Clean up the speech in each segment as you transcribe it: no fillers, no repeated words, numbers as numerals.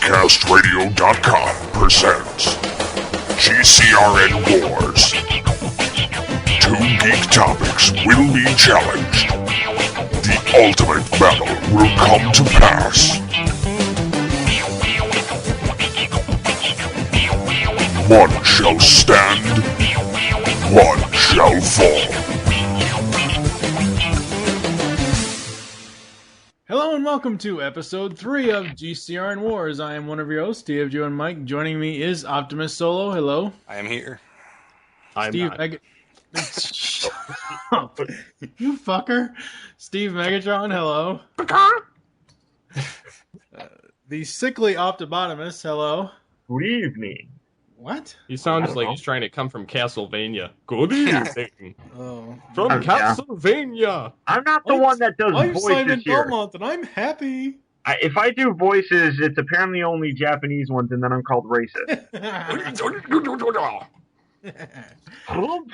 PodcastRadio.com presents GCRN Wars. Two geek topics will be challenged. The ultimate battle will come to pass. One shall stand, one shall fall. Hello and welcome to episode 3 of GCRN Wars. I am one of your hosts, Steve, Joe, and Mike. Joining me is Optimus Solo. Hello. I am here. Steve Shut up. You fucker. Steve Megatron, hello. The sickly Optibotimus, hello. Good evening. What? He sounds like he's trying to come from Castlevania. Good evening. Oh. From Castlevania. I'm not the one that does I'm voices Simon here. Belmont, and I'm happy. If I do voices, it's apparently only Japanese ones, and then I'm called racist.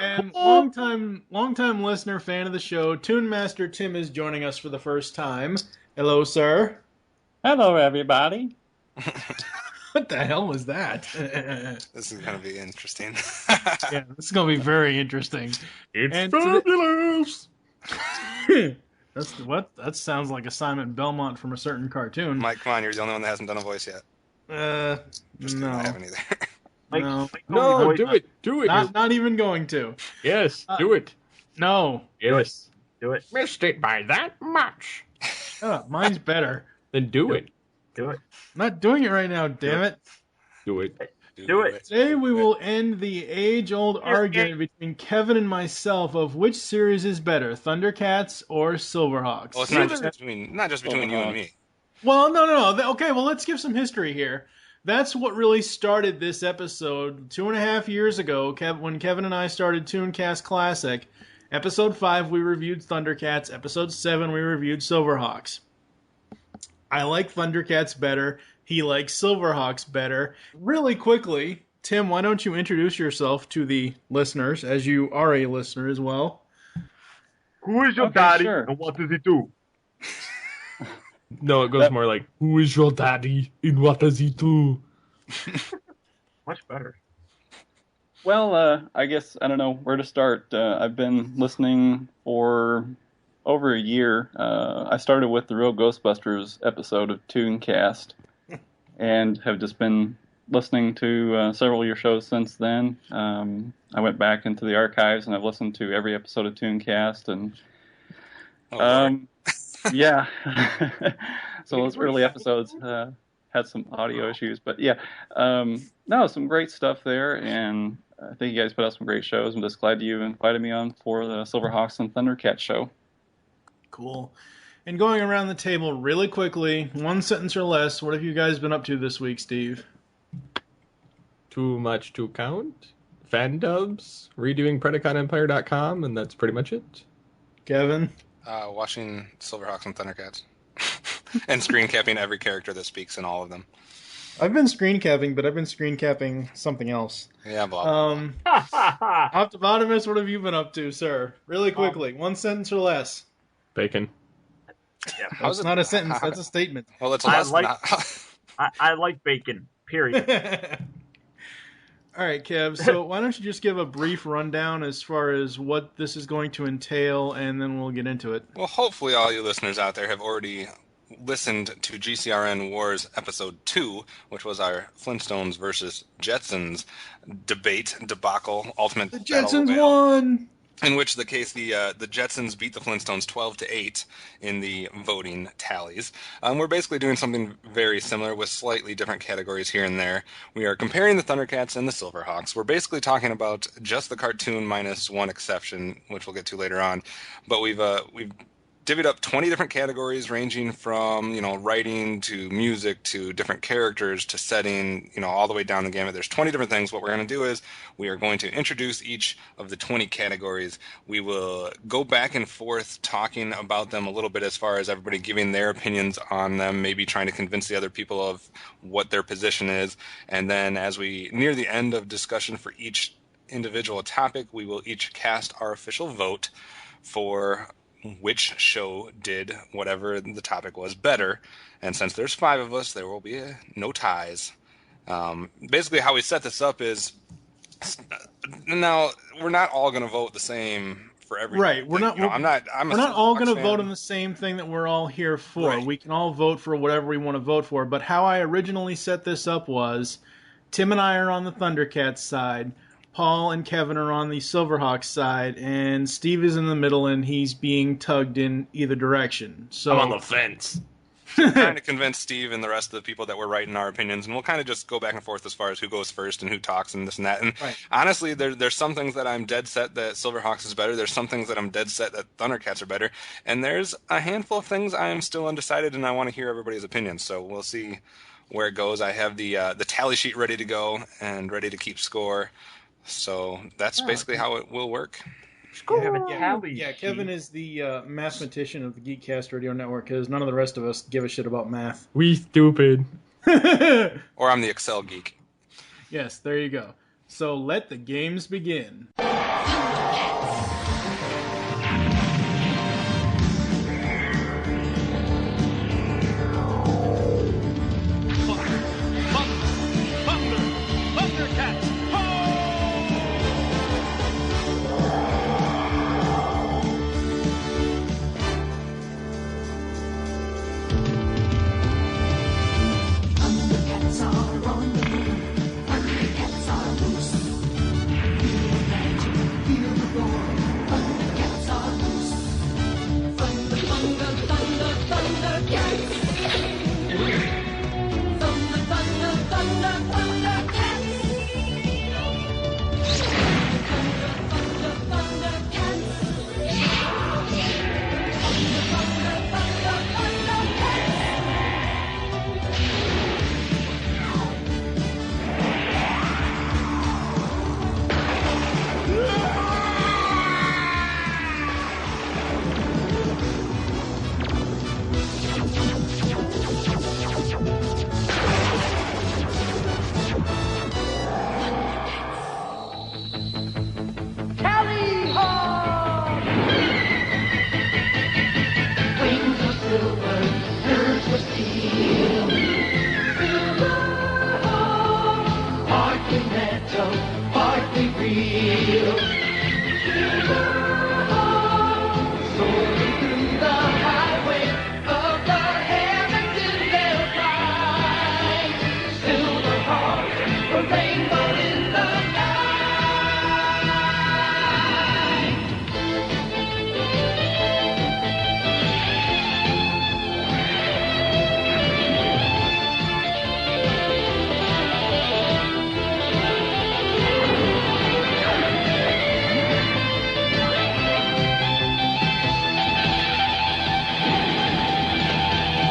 And long-time listener, fan of the show, Toon Master Tim is joining us for the first time. Hello, sir. Hello, everybody. What the hell was that? This is going to be interesting. Yeah, this is going to be very interesting. It's fabulous. That sounds like a Simon Belmont from a certain cartoon. Mike, come on, you're the only one that hasn't done a voice yet. No. I haven't either. No. Do it. Not even going to. Yes, do it. No. Yes. Do it. Missed it by that much. Shut up. Mine's better. Then do it. Do it. I'm not doing it right now, damn it. Do it. Do it. Today we will end the age-old argument between Kevin and myself of which series is better, Thundercats or Silverhawks. Well, it's not just between you and me. Well, no. Okay, well, let's give some history here. That's what really started this episode 2.5 years ago, when Kevin and I started Tooncast Classic. Episode 5, we reviewed Thundercats. Episode 7, we reviewed Silverhawks. I like Thundercats better. He likes Silverhawks better. Really quickly, Tim, why don't you introduce yourself to the listeners, as you are a listener as well? Who is your Okay, daddy, sure. and what does he do? No, it goes more like, who is your daddy and what does he do? Much better. Well, I guess I don't know where to start. I've been listening for over a year. I started with the Real Ghostbusters episode of Tooncast, and have just been listening to several of your shows since then. I went back into the archives, and I've listened to every episode of Tooncast, and yeah. So those early episodes had some audio issues, but yeah, no, some great stuff there, and I think you guys put out some great shows. I'm just glad you invited me on for the Silverhawks and Thundercats show. Cool. And going around the table really quickly, one sentence or less, what have you guys been up to this week, Steve? Too much to count. Fan dubs. Redoing PredaconEmpire.com, and that's pretty much it. Kevin? Watching Silverhawks and Thundercats. And screen capping every character that speaks in all of them. I've been screen capping, but I've been screen capping something else. Yeah, blah. Optibotimus, what have you been up to, sir? Really quickly, one sentence or less. Bacon. That's not a sentence, that's a statement. Well, it's I less like- than I like bacon. Period. All right, Kev, so why don't you just give a brief rundown as far as what this is going to entail, and then we'll get into it. Well, hopefully all you listeners out there have already listened to GCRN Wars Episode 2, which was our Flintstones versus Jetsons debacle, ultimate The battle Jetsons royale. won! In which the case the Jetsons beat the Flintstones 12-8 in the voting tallies. We're basically doing something very similar with slightly different categories here and there. We are comparing the Thundercats and the Silverhawks. We're basically talking about just the cartoon minus one exception, which we'll get to later on. But we've divvied up 20 different categories ranging from, writing to music to different characters to setting, all the way down the gamut. There's 20 different things. What we're going to do is we are going to introduce each of the 20 categories. We will go back and forth talking about them a little bit as far as everybody giving their opinions on them, maybe trying to convince the other people of what their position is. And then as we near the end of discussion for each individual topic, we will each cast our official vote for which show did whatever the topic was better. And since there's 5 of us, there will be no ties. Basically, how we set this up is now we're not all going to vote the same for everything. Right. We're not. I'm not all going to fan. vote on the same thing that we're all here for. Right. We can all vote for whatever we want to vote for. But how I originally set this up was, Tim and I are on the Thundercats side. Paul and Kevin are on the Silverhawks side, and Steve is in the middle, and he's being tugged in either direction. So I'm on the fence. Trying to convince Steve and the rest of the people that we're right in our opinions, and we'll kind of just go back and forth as far as who goes first and who talks and this and that. And honestly, there's some things that I'm dead set that Silverhawks is better. There's some things that I'm dead set that Thundercats are better, and there's a handful of things I am still undecided, and I want to hear everybody's opinions. So we'll see where it goes. I have the tally sheet ready to go and ready to keep score. So that's basically how it will work. Kevin is the mathematician of the Geekcast Radio Network, because none of the rest of us give a shit about math. We stupid. Or I'm the Excel geek. Yes, there you go. So let the games begin. Thundercats! Thundercats are on the move. Thundercats are loose. Feel the magic, feel the roar. Thundercats are loose. Thunder, thunder, thunder, Thundercats. Thunder, thunder, thunder, Thundercats. Thunder, thunder, Thundercats. Thunder, thunder, thunder, Thundercats. Wings of silver, nerves of steel. Silverhawks, partly metal, partly real. Silverhawks, soaring through the highway of the heavens in their flight. Silverhawks, a rainbow in the night.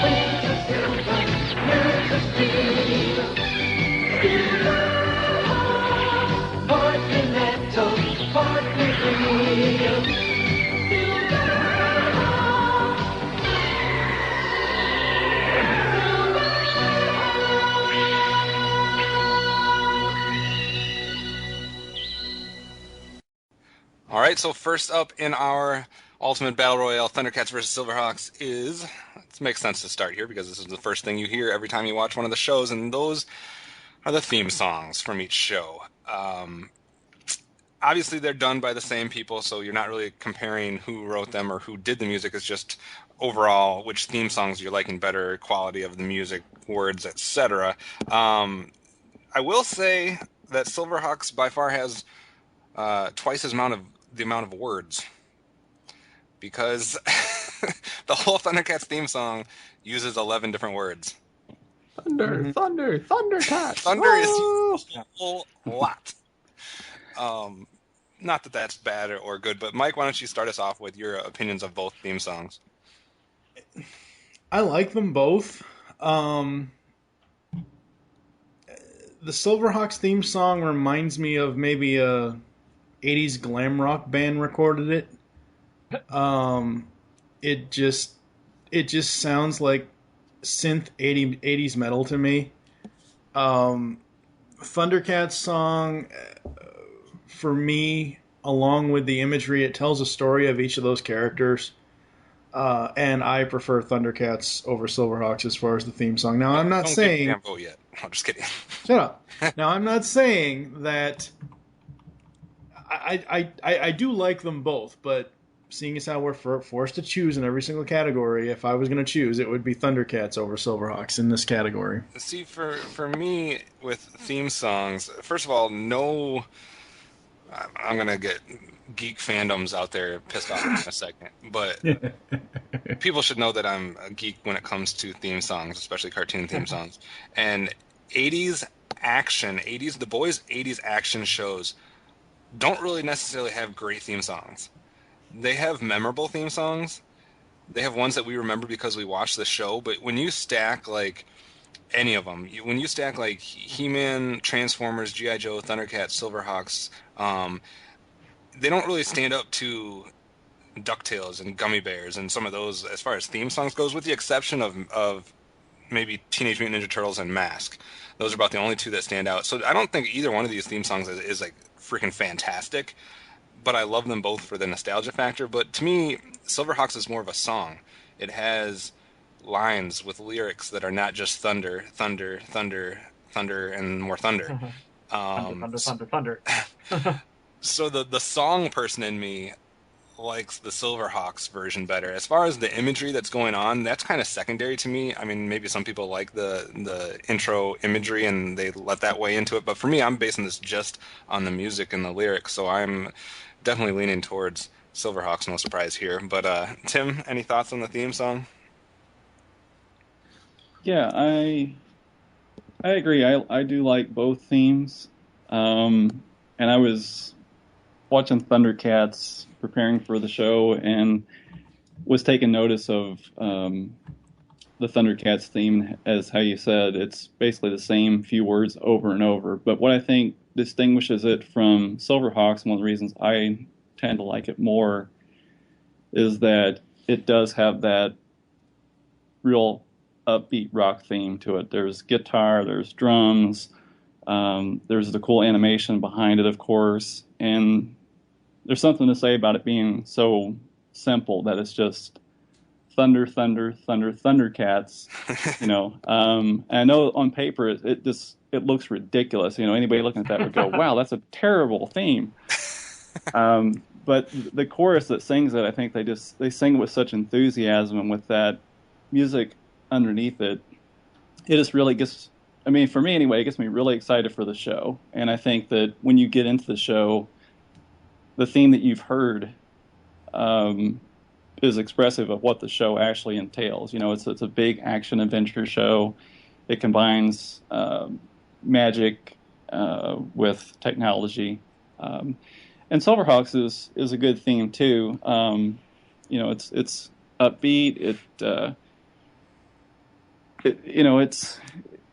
Wings of silver, nerves of steel. Silverhawks, partly metal, partly real. Silverhawks. All right, so first up in our Ultimate Battle Royale, Thundercats versus Silverhawks it makes sense to start here because this is the first thing you hear every time you watch one of the shows, and those are the theme songs from each show. Obviously, they're done by the same people, so you're not really comparing who wrote them or who did the music. It's just overall which theme songs you're liking better, quality of the music, words, etc. I will say that Silverhawks by far has twice the amount of words, because the whole Thundercats theme song uses 11 different words. Thunder, thunder, Thundercats. Thunder is a whole lot. Not that that's bad or good, but Mike, why don't you start us off with your opinions of both theme songs? I like them both. The Silverhawks theme song reminds me of maybe a 80s glam rock band recorded it. It just sounds like synth 80s metal to me. Thundercats song, for me, along with the imagery, it tells a story of each of those characters. And I prefer Thundercats over Silverhawks as far as the theme song. Now, I'm not Don't give a saying... damn vote yet. I'm just kidding. Shut up. Now, I'm not saying that... I do like them both, but seeing as how we're forced to choose in every single category, if I was going to choose, it would be Thundercats over Silverhawks in this category. See, for me, with theme songs, first of all, no... I'm going to get geek fandoms out there pissed off in a second, but people should know that I'm a geek when it comes to theme songs, especially cartoon theme songs. And 80s action, the boys' 80s action shows don't really necessarily have great theme songs. They have memorable theme songs. They have ones that we remember because we watched the show, but when you stack, like, any of them, when you stack, like, He-Man, Transformers, G.I. Joe, Thundercats, Silverhawks, they don't really stand up to DuckTales and Gummy Bears and some of those as far as theme songs goes, with the exception of maybe Teenage Mutant Ninja Turtles and Mask. Those are about the only two that stand out. So I don't think either one of these theme songs is like freaking fantastic, but I love them both for the nostalgia factor. But to me, Silverhawks is more of a song. It has lines with lyrics that are not just thunder, thunder, thunder, thunder, and more thunder. Thunder. So the song person in me likes the Silverhawks version better. As far as the imagery that's going on, that's kind of secondary to me. I mean, maybe some people like the intro imagery and they let that weigh into it, but for me, I'm basing this just on the music and the lyrics, so I'm definitely leaning towards Silverhawks, no surprise here. But Tim, any thoughts on the theme song? Yeah, I agree. I do like both themes. And I was watching Thundercats, preparing for the show, and was taking notice of the Thundercats theme, as how you said, it's basically the same few words over and over. But what I think distinguishes it from Silverhawks, one of the reasons I tend to like it more, is that it does have that real upbeat rock theme to it. There's guitar, there's drums, there's the cool animation behind it, of course, and there's something to say about it being so simple that it's just thunder, thunder, thunder, Thundercats, you know. And I know on paper it looks ridiculous. You know, anybody looking at that would go, "Wow, that's a terrible theme." But the chorus that sings it, I think they sing it with such enthusiasm, and with that music underneath it, it just really gets. I mean, for me anyway, it gets me really excited for the show. And I think that when you get into the show, the theme that you've heard is expressive of what the show actually entails. You know, it's a big action adventure show. It combines magic with technology, and Silverhawks is a good theme too. You know, it's upbeat.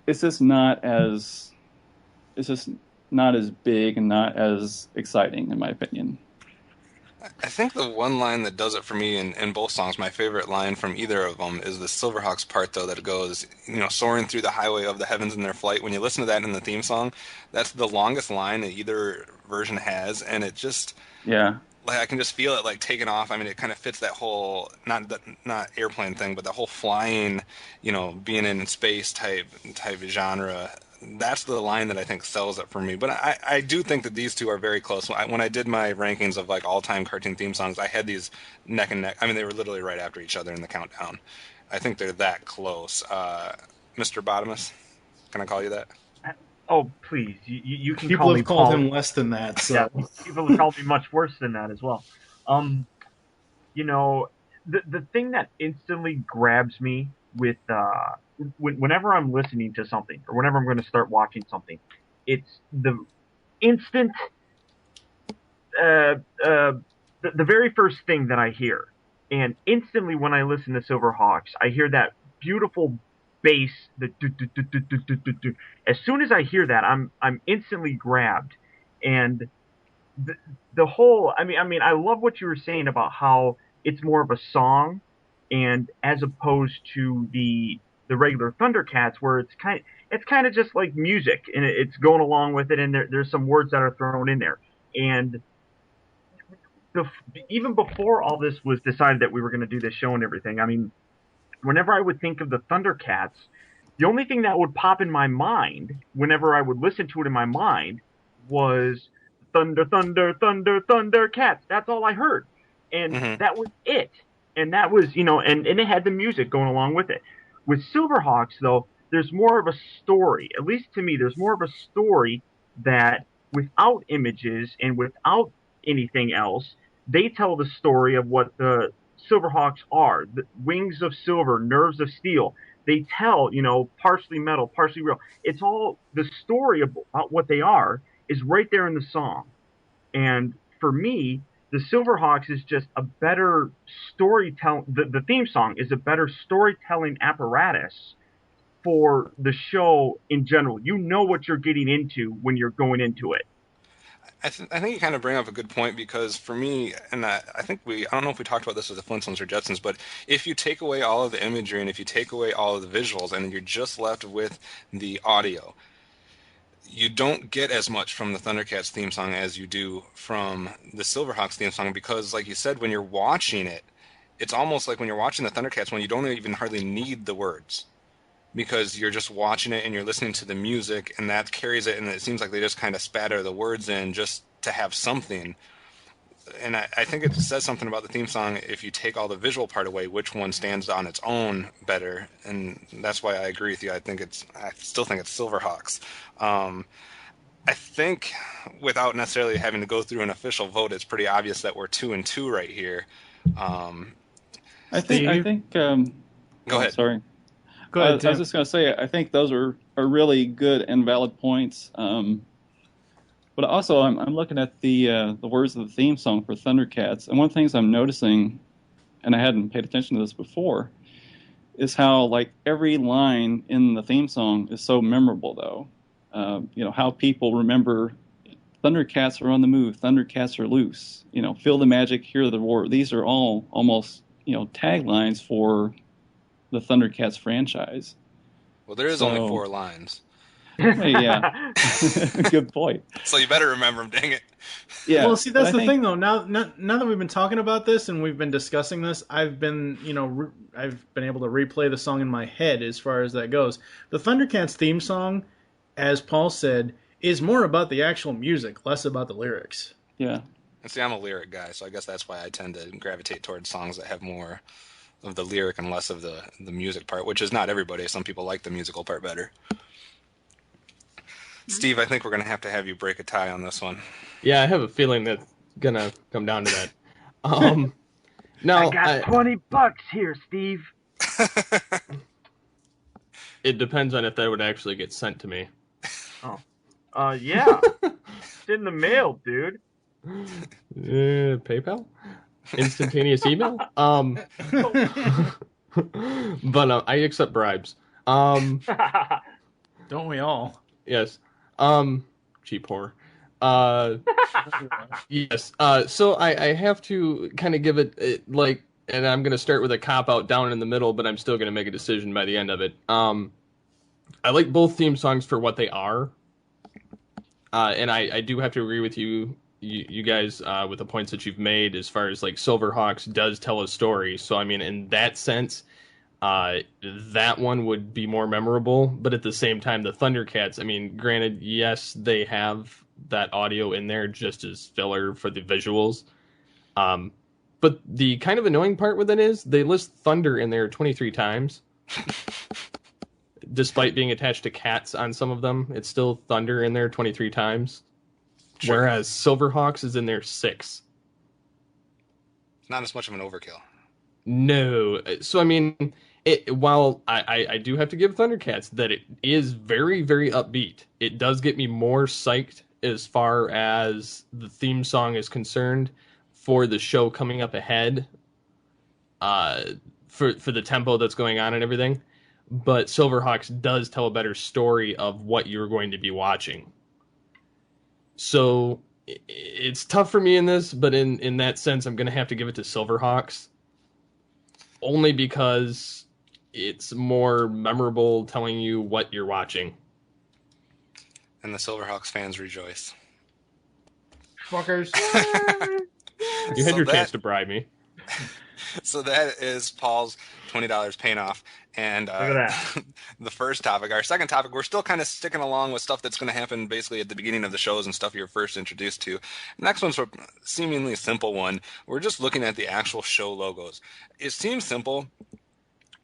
It's just not as big and not as exciting, in my opinion. I think the one line that does it for me in both songs, my favorite line from either of them, is the Silverhawks part, though, that goes, you know, soaring through the highway of the heavens in their flight. When you listen to that in the theme song, that's the longest line that either version has, and it just, Yeah. like, I can just feel it like taking off. I mean, it kind of fits that whole not airplane thing, but the whole flying, you know, being in space type genre. That's the line that I think sells it for me. But I do think that these two are very close. When I did my rankings of like all-time cartoon theme songs, I had these neck and neck. I mean, they were literally right after each other in the countdown. I think they're that close. Mr. Bottomus, can I call you that? Oh, please. You can People call me have called Paul. him less than that, so... Yeah, people have called me much worse than that as well. You know, the thing that instantly grabs me with whenever I'm listening to something or whenever I'm going to start watching something, it's the instant, the very first thing that I hear, and instantly when I listen to Silverhawks, I hear that beautiful bass, the do, do, do, do, do, do, do, do. As soon as I hear that, I'm instantly grabbed, and the whole. I mean, I love what you were saying about how it's more of a song, and as opposed to the regular Thundercats, where it's kind of just like music, and it's going along with it, and there's some words that are thrown in there, and even before all this was decided that we were going to do this show and everything, I mean, whenever I would think of the Thundercats, the only thing that would pop in my mind whenever I would listen to it in my mind was thunder, thunder, thunder, Thundercats. That's all I heard. And that was it. And that was, and it had the music going along with it. With Silverhawks, though, there's more of a story. At least to me, there's more of a story that without images and without anything else, they tell the story of what the Silverhawks are. The wings of silver, nerves of steel. They tell, partially metal, partially real. It's all the story about what they are is right there in the song. And for me, the Silverhawks is just a better storytelling. The theme song is a better storytelling apparatus for the show in general. You know what you're getting into when you're going into it. I think you kind of bring up a good point, because for me, and I don't know if we talked about this with the Flintstones or Jetsons, but if you take away all of the imagery and if you take away all of the visuals and you're just left with the audio, you don't get as much from the Thundercats theme song as you do from the Silverhawks theme song, because like you said, when you're watching it, it's almost like when you're watching the Thundercats one, you don't even hardly need the words, because you're just watching it and you're listening to the music, and that carries it, and it seems like they just kind of spatter the words in just to have something. And I think it says something about the theme song if you take all the visual part away, which one stands on its own better, and that's why I agree with you. I still think it's Silverhawks. I think without necessarily having to go through an official vote, it's pretty obvious that we're 2-2 right here. I think. Go ahead. Sorry. Go ahead, I was just going to say, I think those are really good and valid points. But also, I'm looking at the words of the theme song for Thundercats, and one of the things I'm noticing, and I hadn't paid attention to this before, is how like every line in the theme song is so memorable. Though, how people remember Thundercats are on the move, Thundercats are loose. Feel the magic, hear the roar. These are all almost taglines for the Thundercats franchise. Well, there is only 4 lines. Hey, yeah. Good point. So you better remember them, dang it. Yeah. Well, see, that's the thing, though. Now that we've been talking about this and we've been discussing this, I've been able to replay the song in my head as far as that goes. The Thundercats theme song, as Paul said, is more about the actual music, less about the lyrics. Yeah. And see, I'm a lyric guy, so I guess that's why I tend to gravitate towards songs that have more of the lyric and less of the music part, which is not everybody. Some people like the musical part better. Steve, I think we're going to have you break a tie on this one. Yeah, I have a feeling that's going to come down to that. No, I got $20 here, Steve. It depends on if that would actually get sent to me. Oh. Yeah. It's in the mail, dude. PayPal? Instantaneous email? But I accept bribes. Don't we all? Yes. Cheap whore. Yes. So I have to kind of give it and I'm going to start with a cop-out down in the middle, but I'm still going to make a decision by the end of it. I like both theme songs for what they are. And I do have to agree with you guys with the points that you've made as far as like Silverhawks does tell a story. So, I mean, in that sense, that one would be more memorable. But at the same time, the Thundercats, I mean, granted, yes, they have that audio in there just as filler for the visuals. But the kind of annoying part with it is they list thunder in there 23 times. Despite being attached to cats on some of them, it's still thunder in there 23 times. Sure. Whereas Silverhawks is in there 6. Not as much of an overkill. No. So, I mean, while I do have to give Thundercats that it is very, very upbeat, it does get me more psyched as far as the theme song is concerned for the show coming up ahead, for the tempo that's going on and everything. But Silverhawks does tell a better story of what you're going to be watching. So it's tough for me in this, but in that sense, I'm going to have to give it to Silverhawks. Only because it's more memorable telling you what you're watching. And the Silverhawks fans rejoice. Fuckers. You had So your that- chance to bribe me. So that is Paul's $20 paying off. And Look at that. the first topic. Our second topic, we're still kind of sticking along with stuff that's going to happen basically at the beginning of the shows and stuff you're first introduced to. Next one's a seemingly simple one. We're just looking at the actual show logos. It seems simple,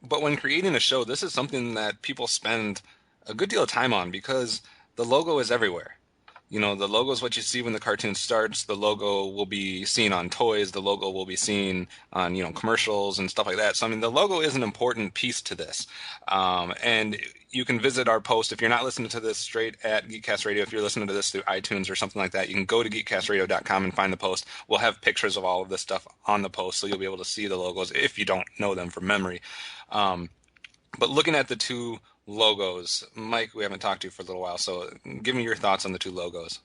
but when creating a show, this is something that people spend a good deal of time on because the logo is everywhere. You know, the logo is what you see when the cartoon starts. The logo will be seen on toys. The logo will be seen on, commercials and stuff like that. So, I mean, the logo is an important piece to this. And you can visit our post. If you're not listening to this straight at Geekcast Radio, if you're listening to this through iTunes or something like that, you can go to geekcastradio.com and find the post. We'll have pictures of all of this stuff on the post, so you'll be able to see the logos if you don't know them from memory. But looking at the two logos, Mike, we haven't talked to you for a little while, so give me your thoughts on the two logos.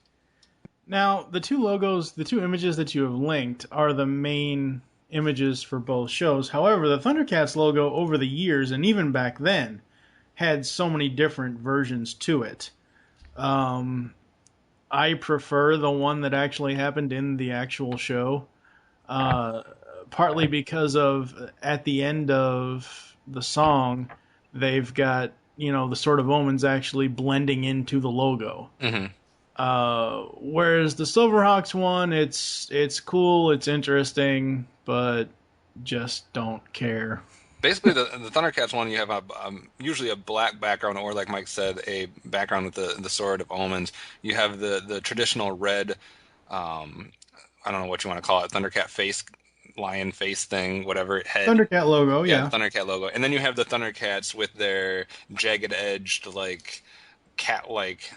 Now, the two logos, the two images that you have linked are the main images for both shows. However, the Thundercats logo over the years, and even back then, had so many different versions to it. I prefer the one that actually happened in the actual show, partly because of at the end of the song, they've got, the Sword of Omens actually blending into the logo. Mm-hmm. Whereas the Silverhawks one, it's cool, it's interesting, but just don't care. Basically, the Thundercats one, you have usually a black background, or like Mike said, a background with the Sword of Omens. You have the traditional red, I don't know what you want to call it, Thundercat face, lion face thing, whatever, head. Thundercat logo, yeah. Thundercat logo. And then you have the Thundercats with their jagged-edged, like, cat-like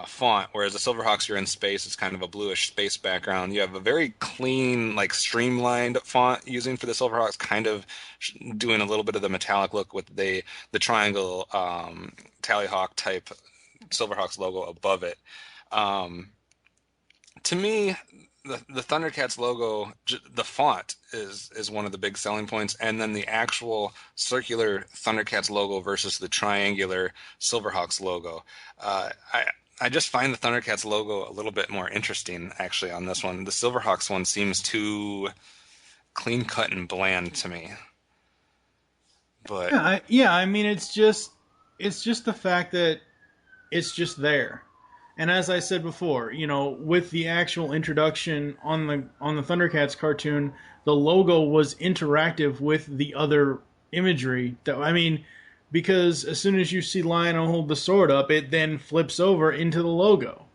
font, whereas the Silverhawks, you're in space, it's kind of a bluish space background. You have a very clean, like, streamlined font using for the Silverhawks, kind of doing a little bit of the metallic look with the triangle Tallyhawk type Silverhawks logo above it. To me, the Thundercats logo, the font is one of the big selling points, and then the actual circular Thundercats logo versus the triangular Silverhawks logo. I just find the Thundercats logo a little bit more interesting, actually, on this one. The Silverhawks one seems too clean-cut and bland to me. But I mean, it's just the fact that it's just there. And as I said before, with the actual introduction on the Thundercats cartoon, the logo was interactive with the other imagery. Because as soon as you see Lionel hold the sword up, it then flips over into the logo.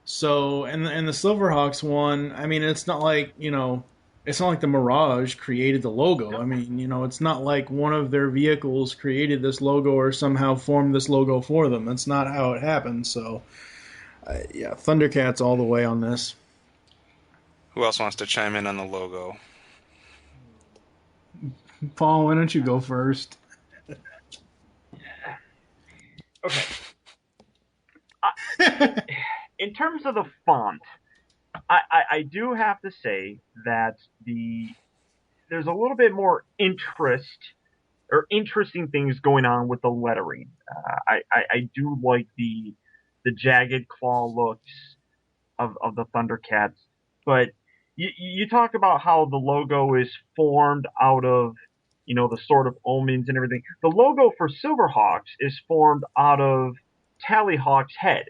So, and the Silverhawks one, I mean, it's not like, it's not like the Mirage created the logo. I mean, it's not like one of their vehicles created this logo or somehow formed this logo for them. That's not how it happened, so... yeah, Thundercats all the way on this. who else wants to chime in on the logo? Paul, why don't you go first? Okay. In terms of the font, I do have to say that there's a little bit more interest or interesting things going on with the lettering. I do like the jagged claw looks of the Thundercats, but you talk about how the logo is formed out of the Sword of Omens and everything. The logo for Silverhawks is formed out of Tallyhawk's head.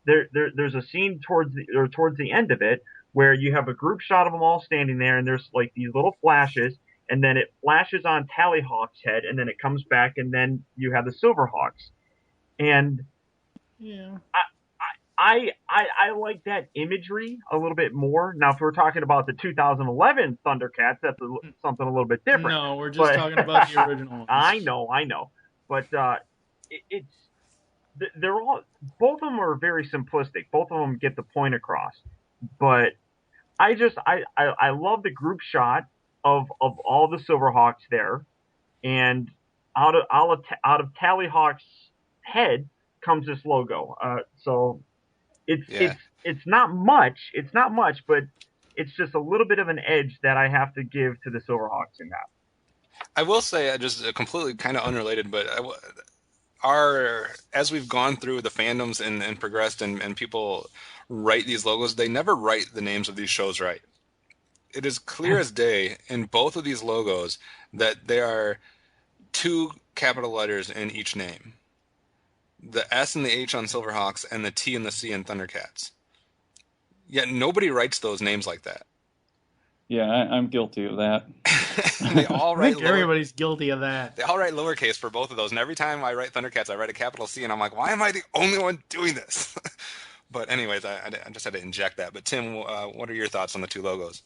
There's a scene towards the end of it where you have a group shot of them all standing there, and there's like these little flashes, and then it flashes on Tallyhawk's head, and then it comes back, and then you have the Silverhawks. And yeah, I like that imagery a little bit more. Now, if we're talking about the 2011 Thundercats, that's something a little bit different. No, we're just talking about the original ones. I know, but they're all, both of them are very simplistic. Both of them get the point across. But I love the group shot of all the Silverhawks there, and out of Tallyhawk's head comes this logo. So it's not much, but it's just a little bit of an edge that I have to give to the Silverhawks in that. I will say, just completely kind of unrelated, but as we've gone through the fandoms and progressed and people write these logos, they never write the names of these shows right. it is clear as day in both of these logos that there are two capital letters in each name. The S and the H on Silverhawks and the T and the C in Thundercats. Yet nobody writes those names like that. Yeah, I'm guilty of that. They all I write think everybody's guilty of that. They all write lowercase for both of those, and every time I write Thundercats, I write a capital C, and I'm like, why am I the only one doing this? But anyways, I just had to inject that. But Tim, what are your thoughts on the two logos?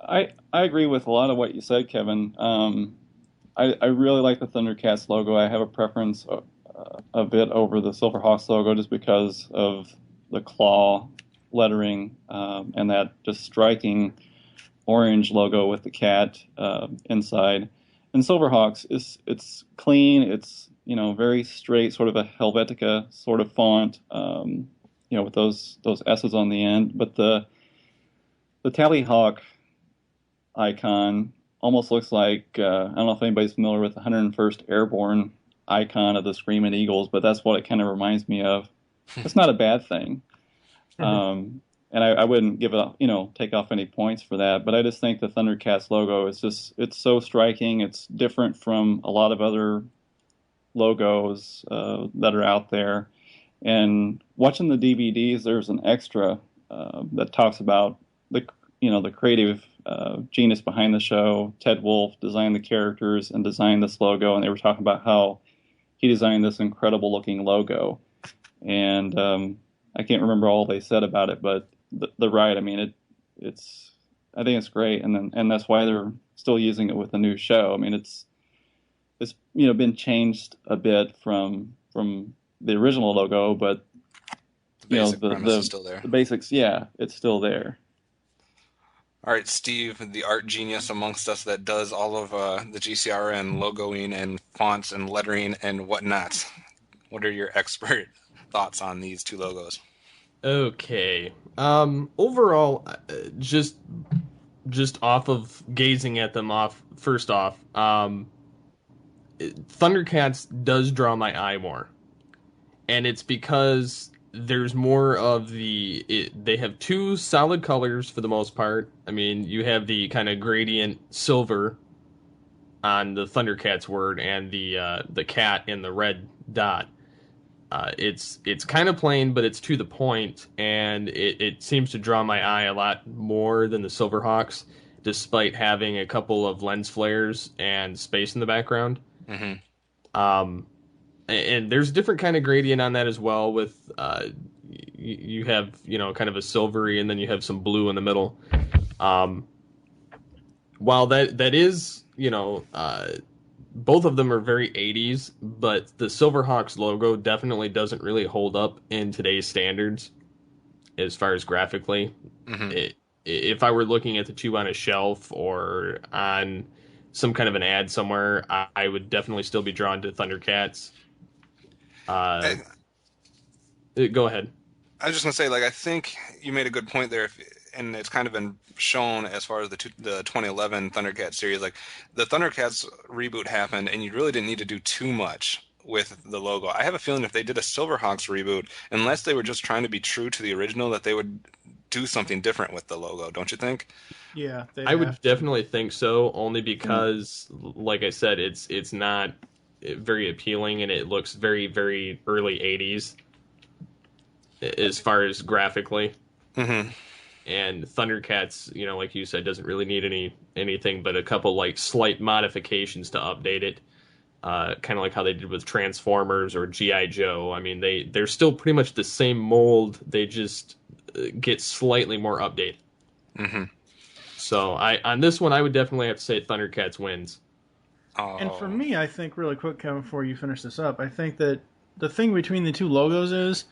I agree with a lot of what you said, Kevin. I really like the Thundercats logo. I have a preference a bit over the Silverhawks logo just because of the claw lettering and that just striking orange logo with the cat inside. And Silverhawks it's clean. It's very straight, sort of a Helvetica sort of font. With those S's on the end. But the Tallyhawk icon almost looks like I don't know if anybody's familiar with the 101st Airborne icon of the Screaming Eagles, but that's what it kind of reminds me of. It's not a bad thing. And I wouldn't give it, take off any points for that. But I just think the Thundercats logo it's so striking. It's different from a lot of other logos that are out there. And watching the DVDs, there's an extra that talks about the creative genius behind the show. Ted Wolfe designed the characters and designed this logo, and they were talking about how he designed this incredible looking logo. And I can't remember all they said about it, but they're right. I mean, I think it's great, and that's why they're still using it with the new show. I mean, it's been changed a bit from the original logo, but premise is still there. The basics, yeah, it's still there. All right, Steve, the art genius amongst us that does all of the GCRN logoing and fonts and lettering and whatnot. What are your expert thoughts on these two logos? Okay. Overall, just off of gazing at them first off, Thundercats does draw my eye more. And it's because there's more of they have two solid colors for the most part. I mean, you have the kind of gradient silver on the Thundercats word and the cat in the red dot. It's kind of plain, but it's to the point, and it seems to draw my eye a lot more than the Silverhawks, despite having a couple of lens flares and space in the background. Mm-hmm. And there's different kind of gradient on that as well. With you have kind of a silvery, and then you have some blue in the middle. While that is both of them are very 80s, but the Silverhawks logo definitely doesn't really hold up in today's standards as far as graphically. Mm-hmm. If I were looking at the two on a shelf or on some kind of an ad somewhere, I would definitely still be drawn to Thundercats. Go ahead. I was just going to say, I think you made a good point there, and it's kind of been shown as far as the 2011 Thundercats series. The Thundercats reboot happened, and you really didn't need to do too much with the logo. I have a feeling if they did a Silverhawks reboot, unless they were just trying to be true to the original, that they would do something different with the logo, don't you think? Yeah, I would definitely think so, only because, like I said, it's not very appealing, and it looks very, very early 80s as far as graphically. Mm-hmm. And Thundercats, like you said, doesn't really need anything but a couple slight modifications to update it. Kind of like how they did with Transformers or G.I. Joe. I mean, they're still pretty much the same mold. They just get slightly more updated. Mm-hmm. So on this one, I would definitely have to say Thundercats wins. Oh. And for me, I think really quick, Kevin, before you finish this up, I think that the thing between the two logos is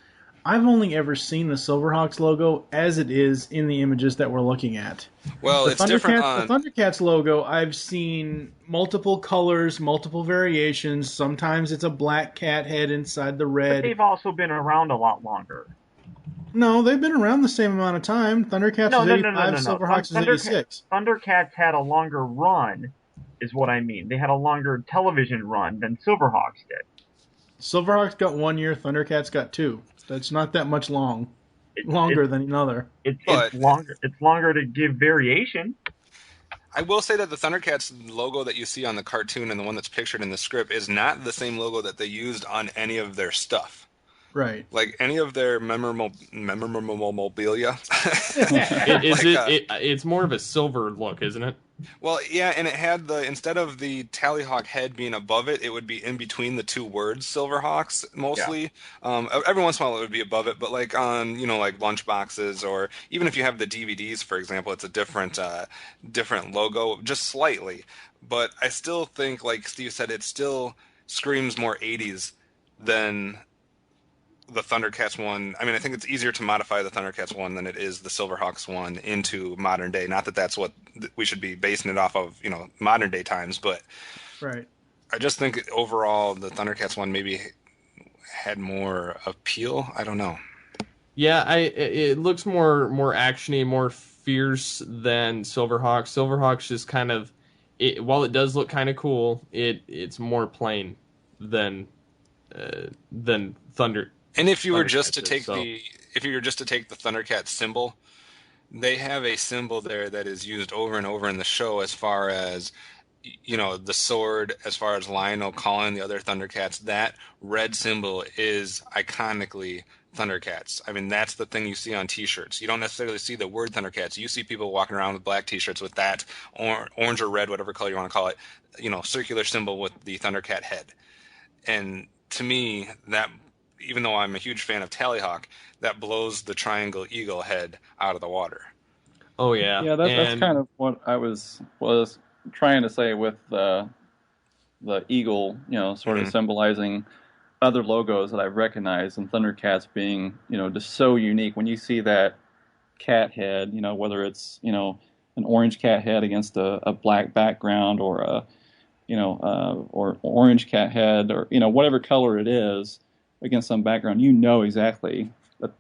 I've only ever seen the Silverhawks logo as it is in the images that we're looking at. Well, it's different on... The Thundercats logo, I've seen multiple colors, multiple variations. Sometimes it's a black cat head inside the red. But they've also been around a lot longer. No, they've been around the same amount of time. Thundercats was 85, Silverhawks was 86. Thundercats had a longer run, is what I mean. They had a longer television run than Silverhawks did. Silverhawks got 1 year, Thundercats got 2. That's not that much long. longer than another. It's But- longer. It's longer to give variation. I will say that the Thundercats logo that you see on the cartoon and the one that's pictured in the script is not the same logo that they used on any of their stuff. Right. Like any of their memorabilia. It's more of a silver look, isn't it? Well, yeah, and it had instead of the Tallyhawk head being above it, it would be in between the two words, Silverhawks, mostly. Every once in a while it would be above it, but like on, like lunch boxes, or even if you have the DVDs, for example, it's a different logo, just slightly. But I still think, like Steve said, it still screams more 80s than the Thundercats one. I mean, I think it's easier to modify the Thundercats one than it is the Silverhawks one into modern day. Not that that's what we should be basing it off of, modern day times, but Right. I just think overall the Thundercats one maybe had more appeal. I don't know. Yeah, it looks more actiony, more fierce than Silverhawks. Silverhawks just kind of, while it does look kind of cool, it's more plain than Thunder. And if you were just to take so. the Thundercat symbol, they have a symbol there that is used over and over in the show as far as the sword, as far as Lionel calling the other Thundercats. That red symbol is iconically Thundercats. I mean, that's the thing you see on T-shirts. You don't necessarily see the word Thundercats. You see people walking around with black T-shirts with that orange or red, whatever color you want to call it, circular symbol with the Thundercat head. And to me, that, even though I'm a huge fan of Tallyhawk, that blows the triangle eagle head out of the water. Oh yeah, Yeah, that's kind of what I was trying to say with the eagle, sort of symbolizing other logos that I've recognized, and Thundercats being, just so unique. When you see that cat head, whether it's, an orange cat head against a black background, or or orange cat head, or, whatever color it is against some background, exactly that,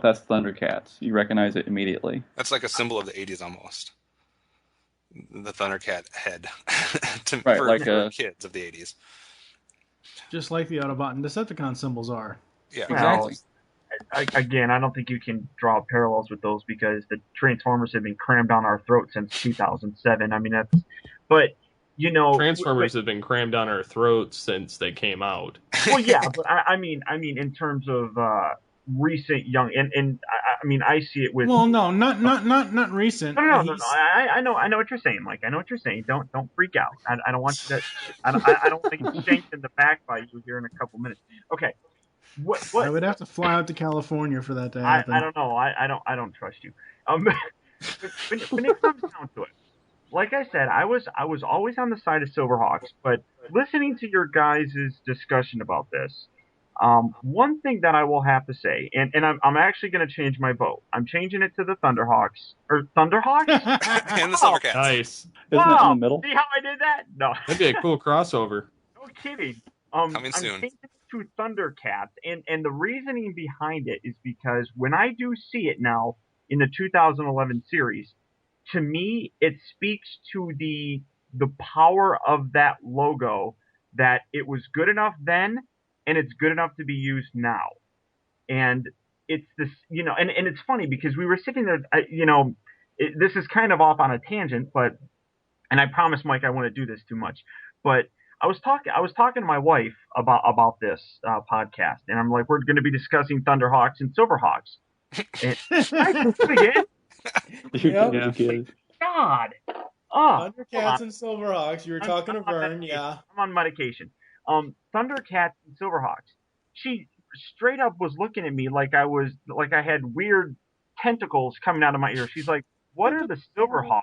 that's Thundercats. You recognize it immediately. That's like a symbol of the 80s almost. The Thundercat head. For kids of the 80s. Just like the Autobot and Decepticon symbols are. Yeah, Exactly. Again, I don't think you can draw parallels with those because the Transformers have been crammed down our throats since 2007. I mean, Transformers have been crammed down our throats since they came out. Well, yeah, but I mean, in terms of recent young, and I see it with. Well, no, not recent. No. I know what you're saying, Mike. I know what you're saying. Don't freak out. I don't want you to. I don't think it's shanked in the back by you here in a couple minutes. Okay. What? I would have to fly out to California for that to happen. I don't know. I don't trust you. When it comes down to it, like I said, I was always on the side of Silverhawks, but listening to your guys' discussion about this, one thing that I will have to say, and I'm actually going to change my vote. I'm changing it to the Thunderhawks. Or Thunderhawks? and the Silvercats. Nice. Isn't it in the middle? See how I did that? No. That'd be a cool crossover. No kidding. Coming soon. I'm changing it to Thundercats, and the reasoning behind it is because when I do see it now in the 2011 series, to me, it speaks to the power of that logo, that it was good enough then, and it's good enough to be used now. And it's this, and it's funny because we were sitting there, this is kind of off on a tangent, and I promise, Mike, I won't do this too much, but I was talking to my wife about this podcast, and I'm like, we're going to be discussing Thunderhawks and Silverhawks. And I can do it again. God. Oh, Thundercats and Silverhawks. You were talking to Vern, yeah. I'm on medication. Thundercats and Silverhawks. She straight up was looking at me like I had weird tentacles coming out of my ear. She's like, "What are the Silverhawks?"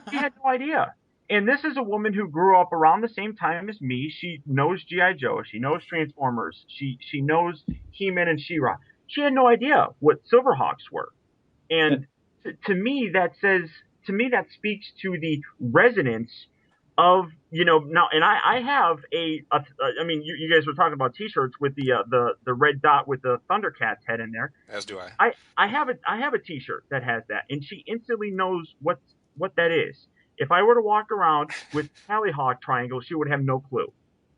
She had no idea. And this is a woman who grew up around the same time as me. She knows G.I. Joe. She knows Transformers. She knows He-Man and She-Ra. She had no idea what Silverhawks were. And to me, that speaks to the resonance of, now, and I have I mean, you guys were talking about T-shirts with the red dot with the Thundercats head in there. As do I. I have a T-shirt that has that, and she instantly knows what that is. If I were to walk around with Tallyhawk triangle, she would have no clue.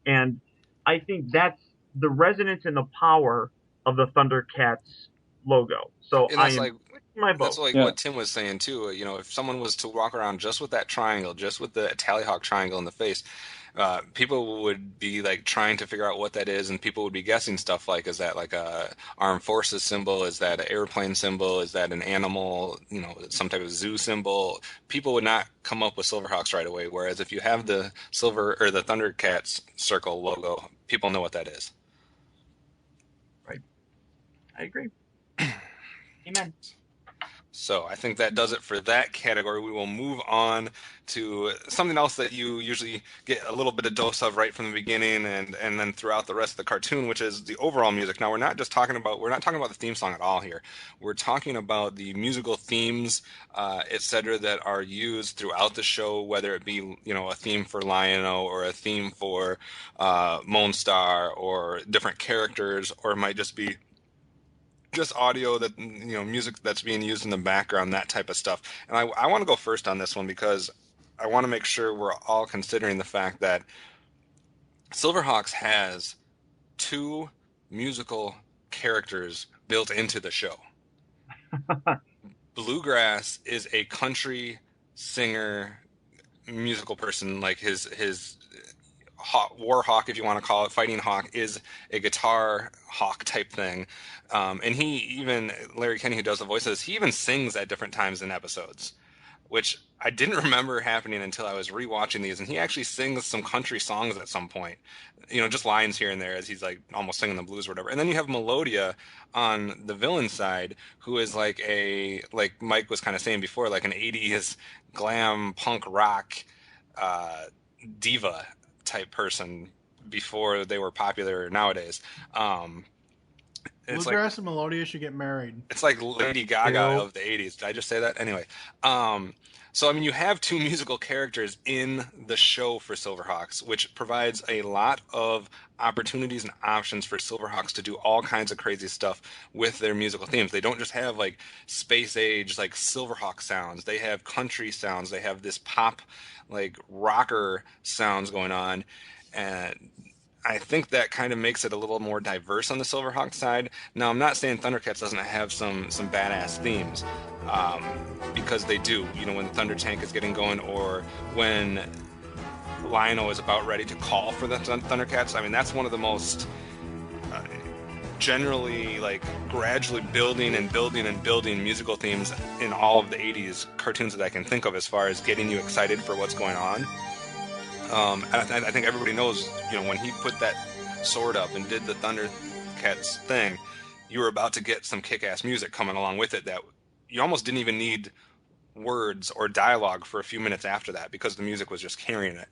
And I think that's the resonance and the power of the Thundercats logo. So And I that's am like my vote. that's like Yeah. what Tim was saying too. You know, if someone was to walk around just with that triangle, just with the Tallyhawk triangle in the face, people would be like trying to figure out what that is, and people would be guessing stuff like, is that like a armed forces symbol? Is that an airplane symbol? Is that an animal? You know, some type of zoo symbol? People would not come up with Silverhawks right away. Whereas if you have the silver or the Thundercats circle logo, people know what that is. Right. I agree. Amen. So I think that does it for that category. We will move on to something else that you usually get a little bit of dose of right from the beginning and then throughout the rest of the cartoon, which is the overall music. Now we're not talking about the theme song at all here. We're talking about the musical themes, etc., that are used throughout the show, whether it be, you know, a theme for Lion-O or a theme for Monstar or different characters, or it might just be just audio that, you know, music that's being used in the background, that type of stuff. And I want to go first on this one because I want to make sure we're all considering the fact that Silverhawks has two musical characters built into the show. Bluegrass is a country singer, musical person, like his war hawk, if you want to call it, fighting hawk, is a guitar hawk type thing. And Larry Kenny, who does the voices, he even sings at different times in episodes, which I didn't remember happening until I was rewatching these. And he actually sings some country songs at some point, you know, just lines here and there as he's like almost singing the blues or whatever. And then you have Melodia on the villain side, who is like like Mike was kind of saying before, like an 80s glam punk rock diva type person before they were popular nowadays. Bluegrass and Melodia should get married. It's like Lady Gaga of the 80s. Did I just say that? Anyway. So, I mean, you have two musical characters in the show for Silverhawks, which provides a lot of opportunities and options for Silverhawks to do all kinds of crazy stuff with their musical themes. They don't just have like space age, like Silverhawk sounds. They have country sounds. They have this pop, like rocker sounds going on. And I think that kind of makes it a little more diverse on the Silverhawk side. Now, I'm not saying Thundercats doesn't have some badass themes, because they do. You know, when the Thunder Tank is getting going, or when Lion-O is about ready to call for the Thundercats. I mean, that's one of the most generally, like, gradually building musical themes in all of the 80s cartoons that I can think of, as far as getting you excited for what's going on. I think everybody knows, you know, when he put that sword up and did the Thundercats thing, you were about to get some kick-ass music coming along with it that you almost didn't even need words or dialogue for a few minutes after that, because the music was just carrying it.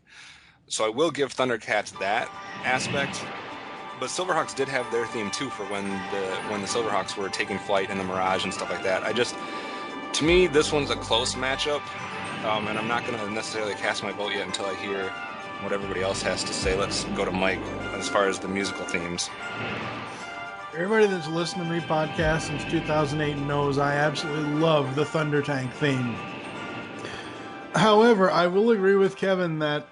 So I will give Thundercats that aspect, but Silverhawks did have their theme too for when the Silverhawks were taking flight in the Mirage and stuff like that. To me, this one's a close matchup. And I'm not going to necessarily cast my vote yet until I hear what everybody else has to say. Let's go to Mike as far as the musical themes. Everybody that's listened to me podcast since 2008 knows I absolutely love the Thunder Tank theme. However, I will agree with Kevin that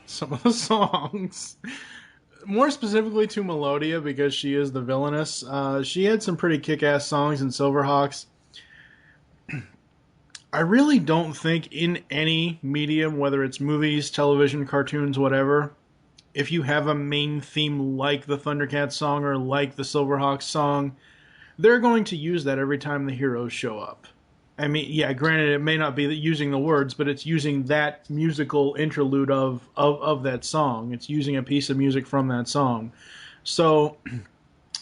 some of the songs, more specifically to Melodia, because she is the villainess, she had some pretty kick-ass songs in Silverhawks. I really don't think in any medium, whether it's movies, television, cartoons, whatever, if you have a main theme like the Thundercats song or like the Silverhawks song, they're going to use that every time the heroes show up. I mean, yeah, granted, it may not be using the words, but it's using that musical interlude of that song. It's using a piece of music from that song. So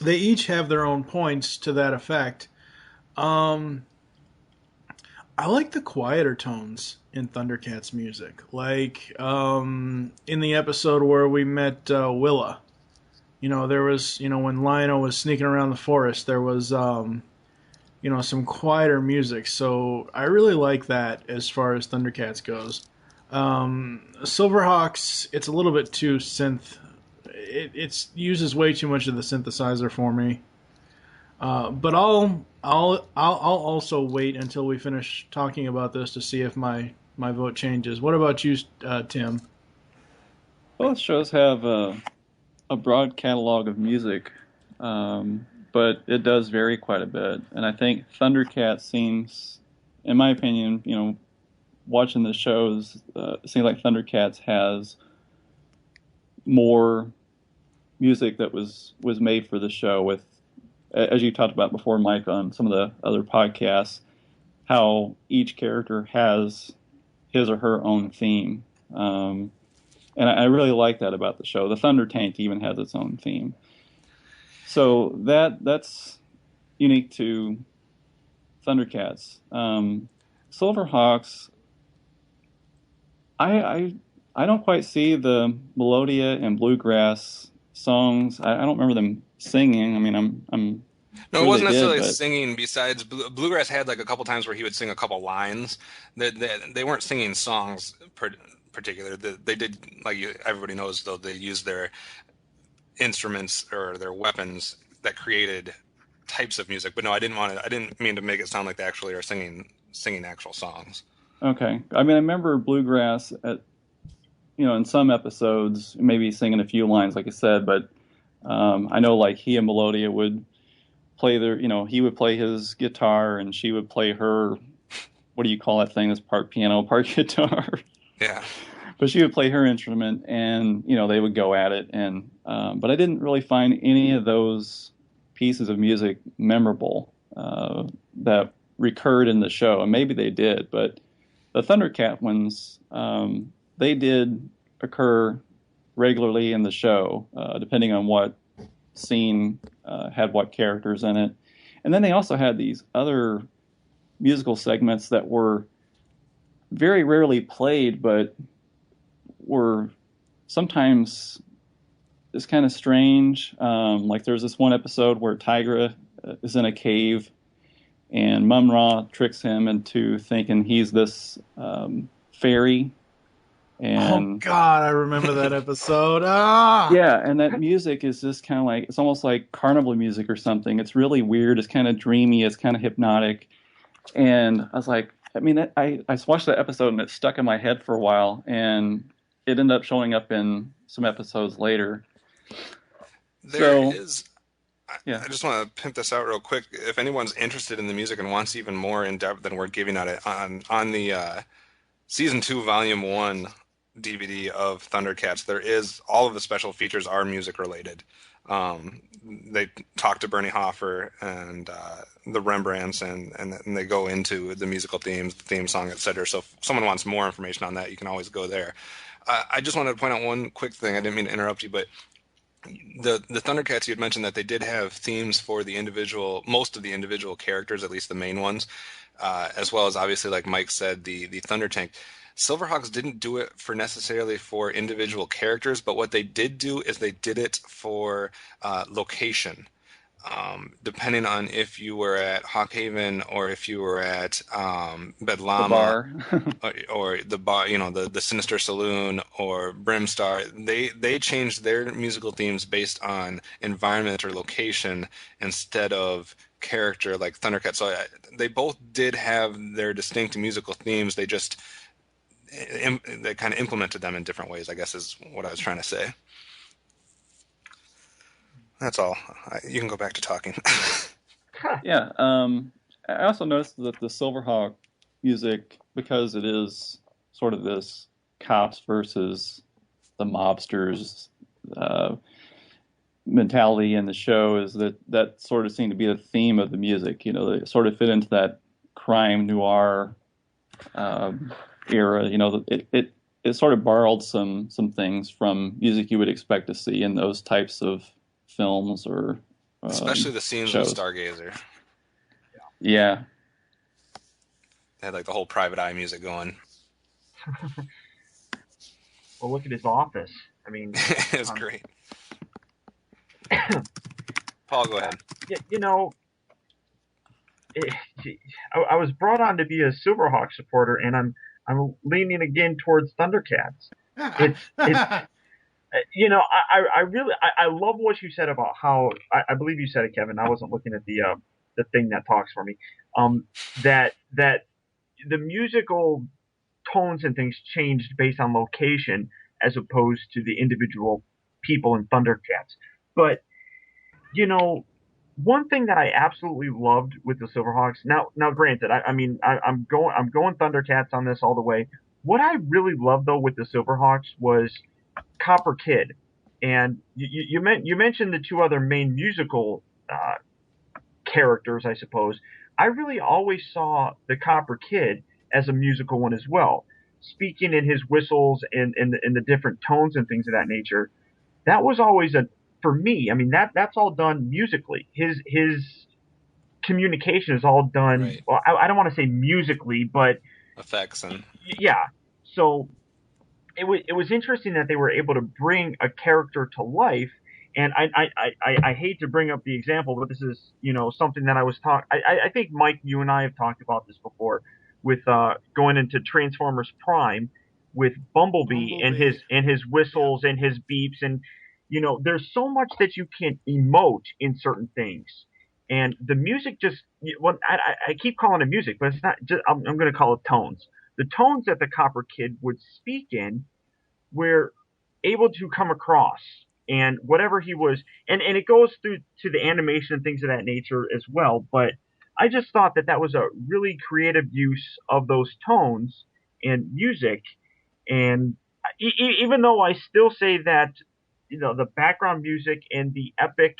they each have their own points to that effect. I like the quieter tones in Thundercats music. Like, in the episode where we met Willa. You know, there was, you know, when Lion-O was sneaking around the forest, there was, you know, some quieter music. So I really like that as far as Thundercats goes. Silverhawks, it's a little bit too synth. It uses way too much of the synthesizer for me. But I'll also wait until we finish talking about this to see if my vote changes. What about you, Tim? Both shows have a broad catalog of music. but it does vary quite a bit. And I think Thundercats seems, in my opinion, watching the shows, it seems like Thundercats has more music that was made for the show with, as you talked about before, Mike, on some of the other podcasts, how each character has his or her own theme. And I really like that about the show. The Thunder Tank even has its own theme. So that's unique to Thundercats. Silverhawks, I don't quite see the Melodia and Bluegrass songs. I don't remember them singing. I mean, I'm No, sure it wasn't they did, necessarily but singing. Besides, Bluegrass had like a couple times where he would sing a couple lines. They weren't singing songs particular. They did, like everybody knows, though, they used their instruments or their weapons that created types of music. But no, I didn't mean to make it sound like they actually are singing actual songs. okay. I mean, I remember Bluegrass at, in some episodes, maybe singing a few lines, like I said, but I know like he and Melodia would play he would play his guitar and she would play her, what do you call that thing that's part piano, part guitar? Yeah. But she would play her instrument and, they would go at it. And but I didn't really find any of those pieces of music memorable that recurred in the show. And maybe they did, but the Thundercat ones, they did occur regularly in the show, depending on what scene had what characters in it. And then they also had these other musical segments that were very rarely played, but were sometimes it's kind of strange. Like there's this one episode where Tigra is in a cave and Mum-Ra tricks him into thinking he's this fairy. And oh God, I remember that episode. Ah, yeah, and that music is just kind of like, it's almost like carnival music or something. It's really weird. It's kind of dreamy. It's kind of hypnotic. And I was like, I mean, I watched that episode and it stuck in my head for a while, and it ended up showing up in some episodes later. I just want to pimp this out real quick. If anyone's interested in the music and wants even more in depth than we're giving on it, on the Season 2, Volume 1 DVD of Thundercats, there is, all of the special features are music related. They talk to Bernie Hoffer and the Rembrandts, and they go into the musical themes, the theme song, etc. So if someone wants more information on that, you can always go there. I just wanted to point out one quick thing. I didn't mean to interrupt you, but the Thundercats, you had mentioned that they did have themes for most of the individual characters, at least the main ones, as well as obviously, like Mike said, the Thunder Tank. Silverhawks didn't do it necessarily for individual characters, but what they did do is they did it for location. Depending on if you were at Hawkhaven or if you were at Bedlama, or the bar, the Sinister Saloon or Brimstar, they changed their musical themes based on environment or location instead of character, like Thundercats. So they both did have their distinct musical themes. They just they kind of implemented them in different ways, I guess, is what I was trying to say. That's all. You can go back to talking. Yeah. I also noticed that the Silverhawk music, because it is sort of this cops versus the mobsters mentality in the show, is that sort of seemed to be the theme of the music. They sort of fit into that crime noir era. It sort of borrowed some things from music you would expect to see in those types of films or especially the scenes shows. with Stargazer. Yeah. They had like the whole Private Eye music going. Well, look at his office. I mean, it was great. Paul, go ahead. I was brought on to be a Silverhawk supporter, and I'm leaning again towards Thundercats. It's I love what you said about how I believe you said it, Kevin. I wasn't looking at the thing that talks for me. That the musical tones and things changed based on location as opposed to the individual people in Thundercats. But one thing that I absolutely loved with the Silverhawks. Now, granted, I'm going Thundercats on this all the way. What I really loved though with the Silverhawks was Copper Kid, and you mentioned the two other main musical characters, I suppose. I really always saw the Copper Kid as a musical one as well, speaking in his whistles and in the different tones and things of that nature. That was always a for me. I mean that's all done musically. His communication is all done. Right. Well, I don't want to say musically, but Effects and yeah. So it was interesting that they were able to bring a character to life. And I hate to bring up the example, but this is something that I was talk. I think Mike, you and I have talked about this before with going into Transformers Prime with Bumblebee, and Bumblebee. his whistles and his beeps, and there's so much that you can emote in certain things, and the music just well I keep calling it music, but it's not. Just I'm going to call it tones. The tones that the Copper Kid would speak in were able to come across, and whatever he was, and it goes through to the animation and things of that nature as well. But I just thought that that was a really creative use of those tones and music. And even though I still say that the background music and the epic,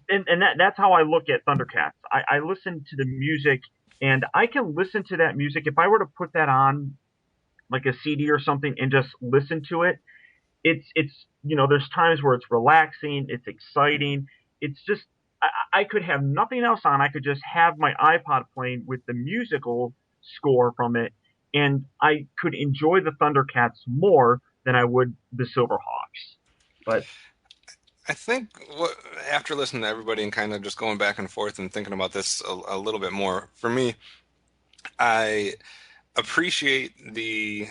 and that's how I look at Thundercats. I listen to the music, and I can listen to that music if I were to put that on like a CD or something and just listen to it. It's there's times where it's relaxing, it's exciting. It's just I could have nothing else on. I could just have my iPod playing with the musical score from it, and I could enjoy the Thundercats more than I would the Silverhawks. But I think what after listening to everybody and kind of just going back and forth and thinking about this a little bit more, for me, I appreciate the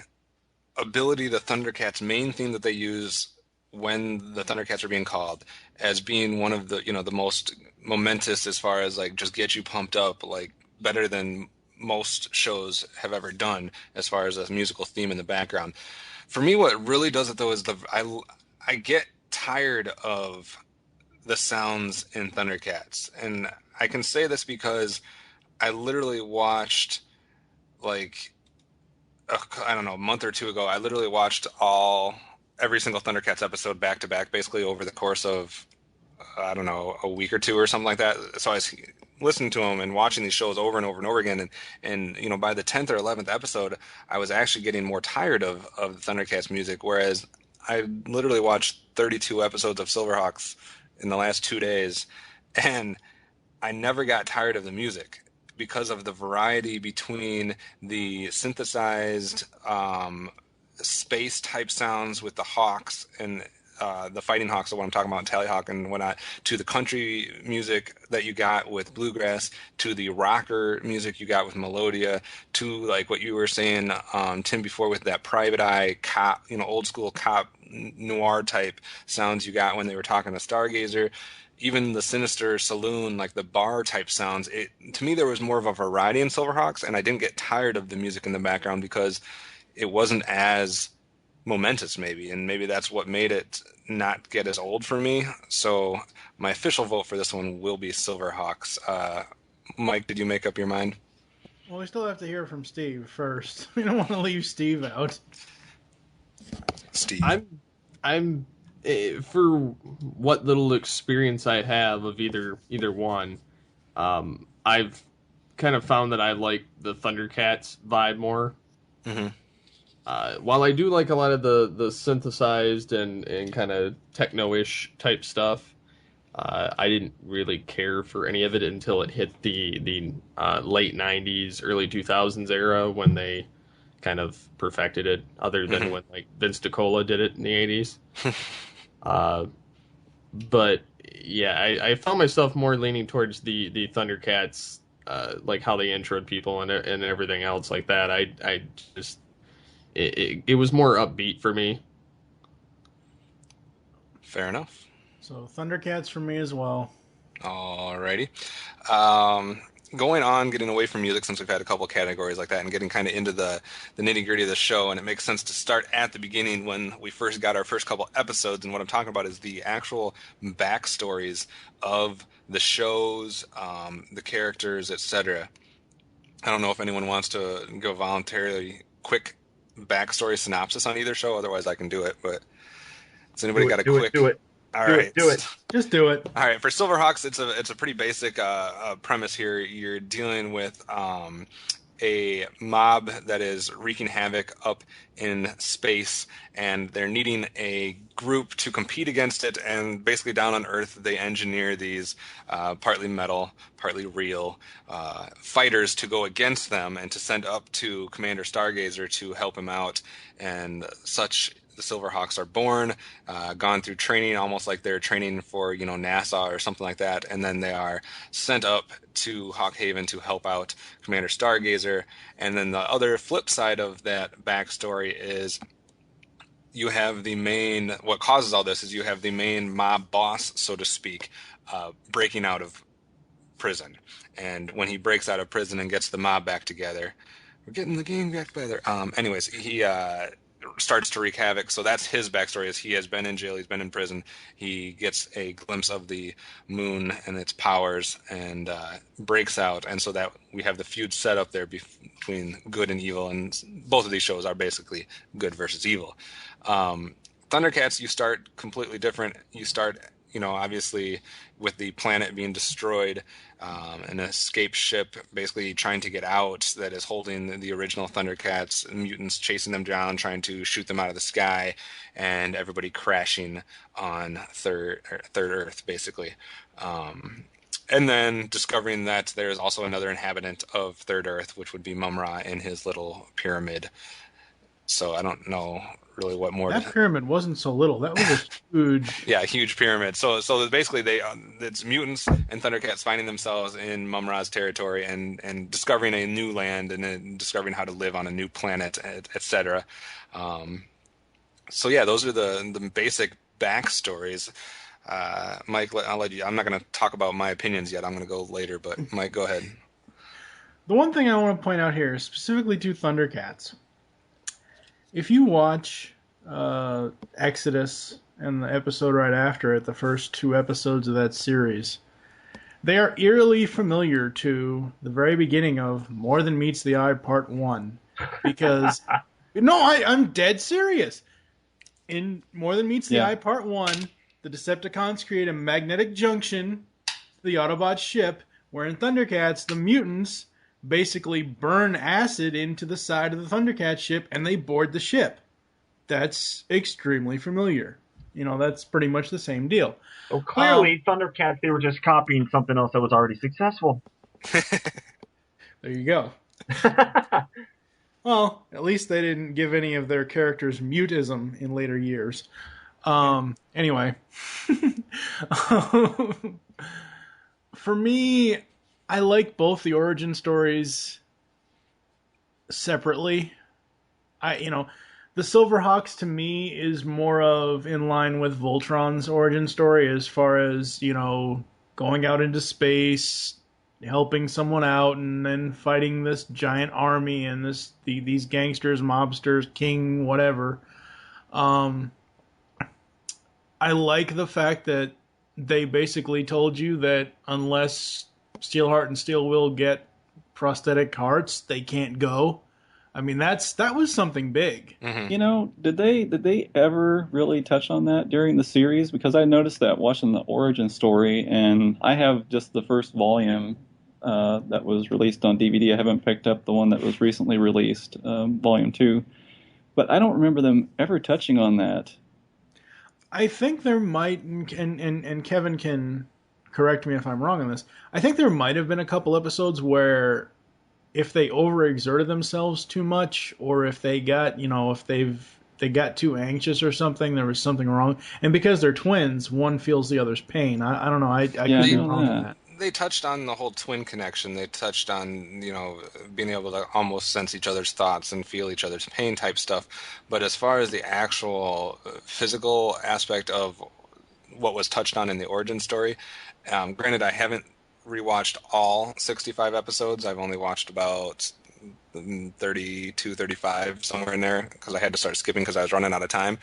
ability the Thundercats main theme that they use when the Thundercats are being called as being one of the the most momentous as far as like just get you pumped up, like better than most shows have ever done as far as a musical theme in the background. For me, what really does it though is I get tired of the sounds in Thundercats, and I can say this because I literally watched like I don't know, a month or two ago, I literally watched every single Thundercats episode back to back, basically over the course of I don't know, a week or two or something like that. So I was listening to them and watching these shows over and over and over again, and by the 10th or 11th episode, I was actually getting more tired of the Thundercats music. Whereas I literally watched 32 episodes of Silverhawks in the last 2 days, and I never got tired of the music because of the variety between the synthesized space type sounds with the hawks and the fighting hawks, the one I'm talking about, Tallyhawk and whatnot, to the country music that you got with bluegrass, to the rocker music you got with Melodia, to like what you were saying, Tim, before with that Private Eye cop, old school cop noir type sounds you got when they were talking to Stargazer. Even the sinister saloon, like the bar type sounds, to me there was more of a variety in Silverhawks, and I didn't get tired of the music in the background because it wasn't as momentous, maybe, and maybe that's what made it not get as old for me. So my official vote for this one will be Silverhawks. Mike, did you make up your mind? Well, we still have to hear from Steve first. We don't want to leave Steve out. Steve. I'm for what little experience I have of either one. I've kind of found that I like the Thundercats vibe more. Mm-hmm. While I do like a lot of the synthesized and kind of techno-ish type stuff, I didn't really care for any of it until it hit the late 90s, early 2000s era when they kind of perfected it, other than Mm-hmm. when like Vince DiCola did it in the 80s. But yeah, I found myself more leaning towards the Thundercats, like how they introed people and everything else like that. I just it was more upbeat for me. Fair enough. So Thundercats for me as well. Alrighty. Um, going on, getting away from music, since we've had a couple categories like that, and getting kind of into the nitty-gritty of the show, and it makes sense to start at the beginning when we first got our first couple episodes. And what I'm talking about is the actual backstories of the shows, the characters, etc. I don't know if anyone wants to go voluntarily quick backstory synopsis on either show. Otherwise, I can do it. But has anybody got a quick? Do it. All Do right. it. Do it. Just do it. All right, for Silverhawks, it's a pretty basic premise here. You're dealing with a mob that is wreaking havoc up in space, and they're needing a group to compete against it. And basically, down on Earth, they engineer these partly metal, partly real fighters to go against them and to send up to Commander Stargazer to help him out. And such, the Silverhawks are born, gone through training, almost like they're training for, NASA or something like that, and then they are sent up to Hawkhaven to help out Commander Stargazer. And then the other flip side of that backstory is you have what causes all this is you have the main mob boss, so to speak, breaking out of prison. And when he breaks out of prison and gets the mob back together, we're getting the gang back together. Anyways, he starts to wreak havoc. So that's his backstory. Is he has been in jail, he's been in prison, he gets a glimpse of the moon and its powers and breaks out. And so that we have the feud set up there between good and evil, and both of these shows are basically good versus evil. Thundercats, you start completely different. You start, obviously with the planet being destroyed, an escape ship basically trying to get out that is holding the original Thundercats, mutants chasing them down, trying to shoot them out of the sky, and everybody crashing on third Earth, basically. And then discovering that there's also another inhabitant of Third Earth, which would be Mum-Ra in his little pyramid. So I don't know really what more. That pyramid wasn't so little. That was a huge. Yeah, huge pyramid. So basically, it's mutants and Thundercats finding themselves in Mum-Ra's territory and discovering a new land and then discovering how to live on a new planet, etc. So yeah, those are the basic backstories. Mike, I'll let you. I'm not going to talk about my opinions yet. I'm going to go later, but Mike, go ahead. The one thing I want to point out here, specifically to Thundercats, if you watch Exodus and the episode right after it, the first 2 episodes of that series, they are eerily familiar to the very beginning of More Than Meets the Eye Part 1. Because, no, I'm dead serious. In More Than Meets the Eye Part 1, the Decepticons create a magnetic junction to the Autobot ship, where in Thundercats, the mutants basically burn acid into the side of the Thundercat ship and they board the ship. That's extremely familiar. That's pretty much the same deal. So clearly, Thundercats, they were just copying something else that was already successful. There you go. Well, at least they didn't give any of their characters mutism in later years. Anyway. For me, I like both the origin stories separately. The Silverhawks to me is more of in line with Voltron's origin story as far as, going out into space, helping someone out, and then fighting this giant army and these gangsters, mobsters, king, whatever. I like the fact that they basically told you that unless Steelheart and Steel Will get prosthetic hearts, they can't go. I mean, that was something big. Mm-hmm. Did they ever really touch on that during the series? Because I noticed that watching the origin story, and I have just the first volume that was released on DVD. I haven't picked up the one that was recently released, volume 2. But I don't remember them ever touching on that. I think there might, and Kevin can correct me if I'm wrong on this, I think there might have been a couple episodes where if they overexerted themselves too much, or if they got, if they got too anxious or something, there was something wrong. And because they're twins, one feels the other's pain. I don't know. I could be wrong on that. They touched on the whole twin connection. They touched on, being able to almost sense each other's thoughts and feel each other's pain type stuff. But as far as the actual physical aspect of what was touched on in the origin story, granted, I haven't rewatched all 65 episodes. I've only watched about 32, 35, somewhere in there, because I had to start skipping because I was running out of time.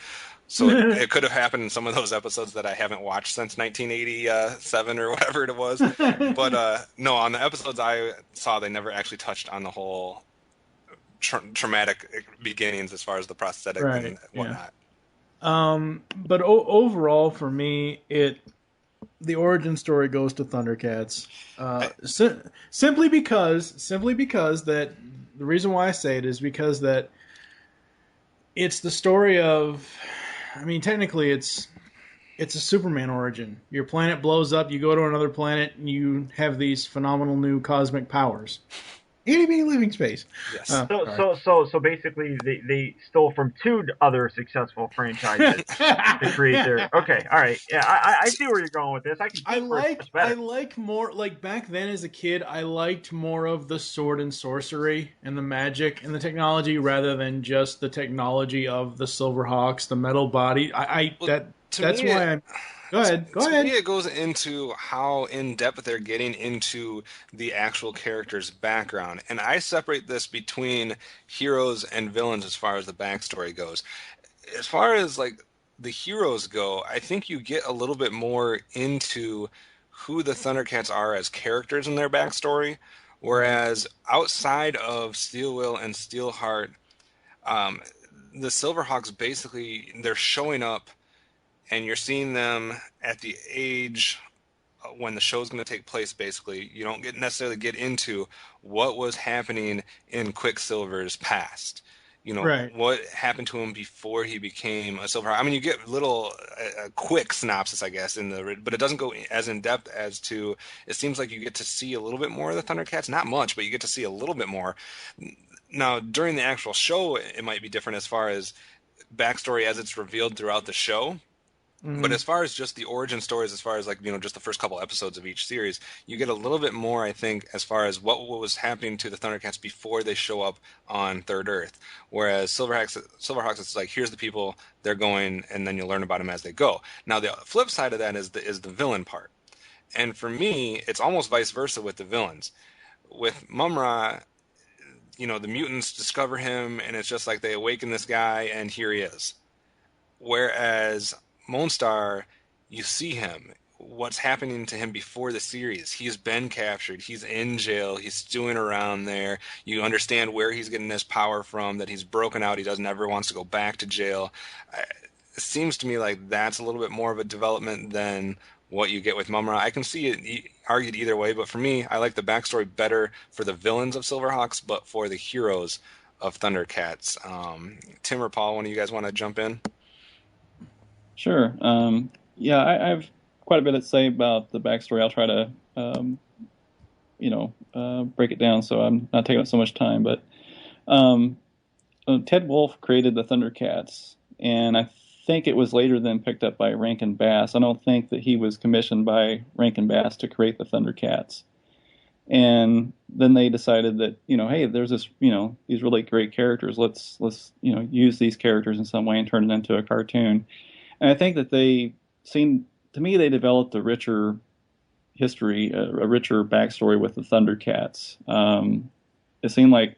So it could have happened in some of those episodes that I haven't watched since 1987 or whatever it was. But no, on the episodes I saw, they never actually touched on the whole traumatic beginnings as far as the prosthetic Right, and yeah. whatnot. But overall, for me, the origin story goes to Thundercats. Simply because that the reason why I say it is because that it's the story of, I mean, technically it's a Superman origin. Your planet blows up, you go to another planet, and you have these phenomenal new cosmic powers. Itty bitty living space. Yes. So basically, they stole from two other successful franchises to create their. Okay, all right, yeah, I see where you're going with this. I can. I better. like more, like, back then as a kid, I liked more of the sword and sorcery and the magic and the technology rather than just the technology of the Silverhawks, the metal body. That's why I'm. Go ahead. To me, it goes into how in-depth they're getting into the actual character's background. And I separate this between heroes and villains as far as the backstory goes. As far as, like, the heroes go, I think you get a little bit more into who the Thundercats are as characters in their backstory. Whereas outside of Steel Will and Steelheart, the Silverhawks basically, they're showing up and you're seeing them at the age when the show's going to take place, basically. You don't necessarily get into what was happening in Quicksilver's past. You know, Right. what happened to him before he became a Silverhawk. I mean, you get little quick synopsis, I guess, but it doesn't go as in-depth as to, it seems like you get to see a little bit more of the Thundercats. Not much, but you get to see a little bit more. Now, during the actual show, it might be different as far as backstory as it's revealed throughout the show. But as far as just the origin stories, as far as, like, you know, just the first couple episodes of each series, you get a little bit more, I think, as far as what was happening to the Thundercats before they show up on Third Earth. Whereas Silverhawks, it's like, here's the people, they're going, and then you learn about them as they go. Now, the flip side of that is the villain part. And for me, it's almost vice versa with the villains. With Mumra, you know, the mutants discover him, and it's just like they awaken this guy, and here he is. Whereas Monstar, you see him. What's happening to him before the series? He's been captured. He's in jail. He's stewing around there. You understand where he's getting his power from, that he's broken out. He doesn't ever wants to go back to jail. It seems to me like that's a little bit more of a development than what you get with Mumra. I can see it argued either way, but for me, I like the backstory better for the villains of Silverhawks, but for the heroes of Thundercats. Tim or Paul, one of you guys want to jump in? Sure. Yeah, I have quite a bit to say about the backstory. I'll try to, break it down so I'm not taking up so much time. But Ted Wolfe created the Thundercats, and I think it was later then picked up by Rankin Bass. I don't think that he was commissioned by Rankin Bass to create the Thundercats. And then they decided that, hey, there's this, these really great characters. Let's use these characters in some way and turn it into a cartoon. And I think that they developed a richer history, a richer backstory with the Thundercats. It seemed like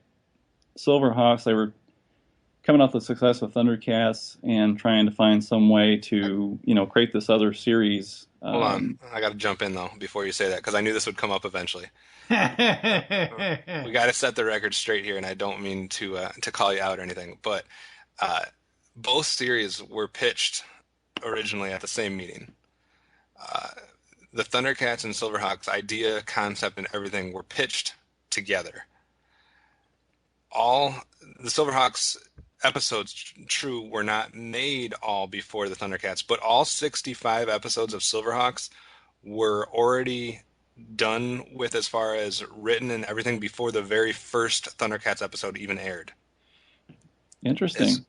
Silverhawks, they were coming off the success of Thundercats and trying to find some way to, create this other series. Hold on. I got to jump in, though, before you say that, because I knew this would come up eventually. We got to set the record straight here, and I don't mean to call you out or anything, but both series were pitched originally at the same meeting. The Thundercats and Silverhawks idea, concept, and everything were pitched together. All the Silverhawks episodes, true, were not made all before the Thundercats, but all 65 episodes of Silverhawks were already done with as far as written and everything before the very first Thundercats episode even aired. Interesting.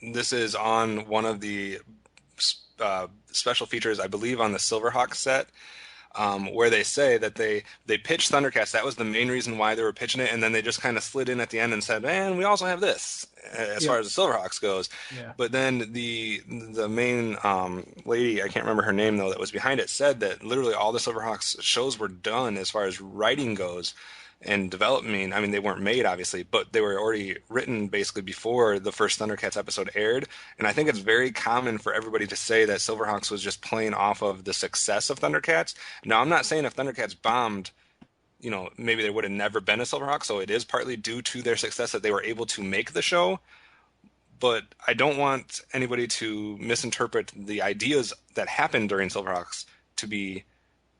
This is on one of the special features, I believe, on the Silverhawks set. where they say that they pitched Thundercats. That was the main reason why they were pitching it, and then they just kind of slid in at the end and said, "And we also have this," as far as the Silverhawks goes. Yeah. But then the main lady, I can't remember her name though, that was behind it, said that literally all the Silverhawks shows were done as far as writing goes and development. I mean, they weren't made obviously, but they were already written basically before the first Thundercats episode aired. And I think it's very common for everybody to say that Silverhawks was just playing off of the success of Thundercats. Now, I'm not saying if Thundercats bombed, maybe there would have never been a Silverhawk. So it is partly due to their success that they were able to make the show. But I don't want anybody to misinterpret the ideas that happened during Silverhawks to be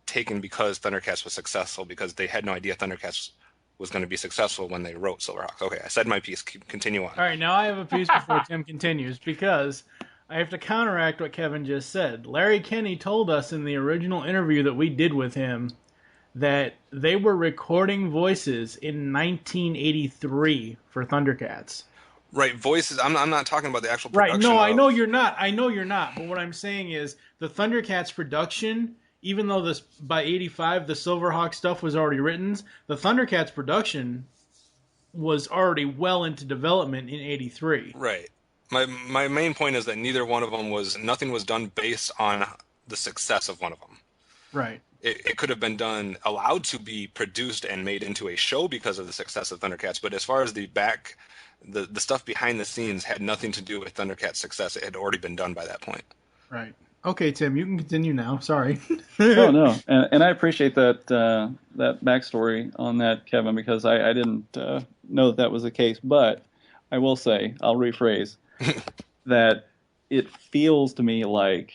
taken because Thundercats was successful, because they had no idea Thundercats was going to be successful when they wrote Silverhawks. Okay, I said my piece. Continue on. All right, now I have a piece before Tim continues, because I have to counteract what Kevin just said. Larry Kenney told us in the original interview that we did with him that they were recording voices in 1983 for Thundercats. Right, voices. I'm not talking about the actual production. Right, no, I know you're not. But what I'm saying is the Thundercats production, even though by 85 the Silverhawk stuff was already written, the Thundercats production was already well into development in 83. Right. My main point is that neither one of them nothing was done based on the success of one of them. Right. It could have been allowed to be produced and made into a show because of the success of Thundercats, but as far as the stuff behind the scenes had nothing to do with Thundercats' success. It had already been done by that point. Right. Okay, Tim, you can continue now. Sorry. Oh, no. And I appreciate that backstory on that, Kevin, because I didn't know that was the case. But I will say, I'll rephrase, that it feels to me like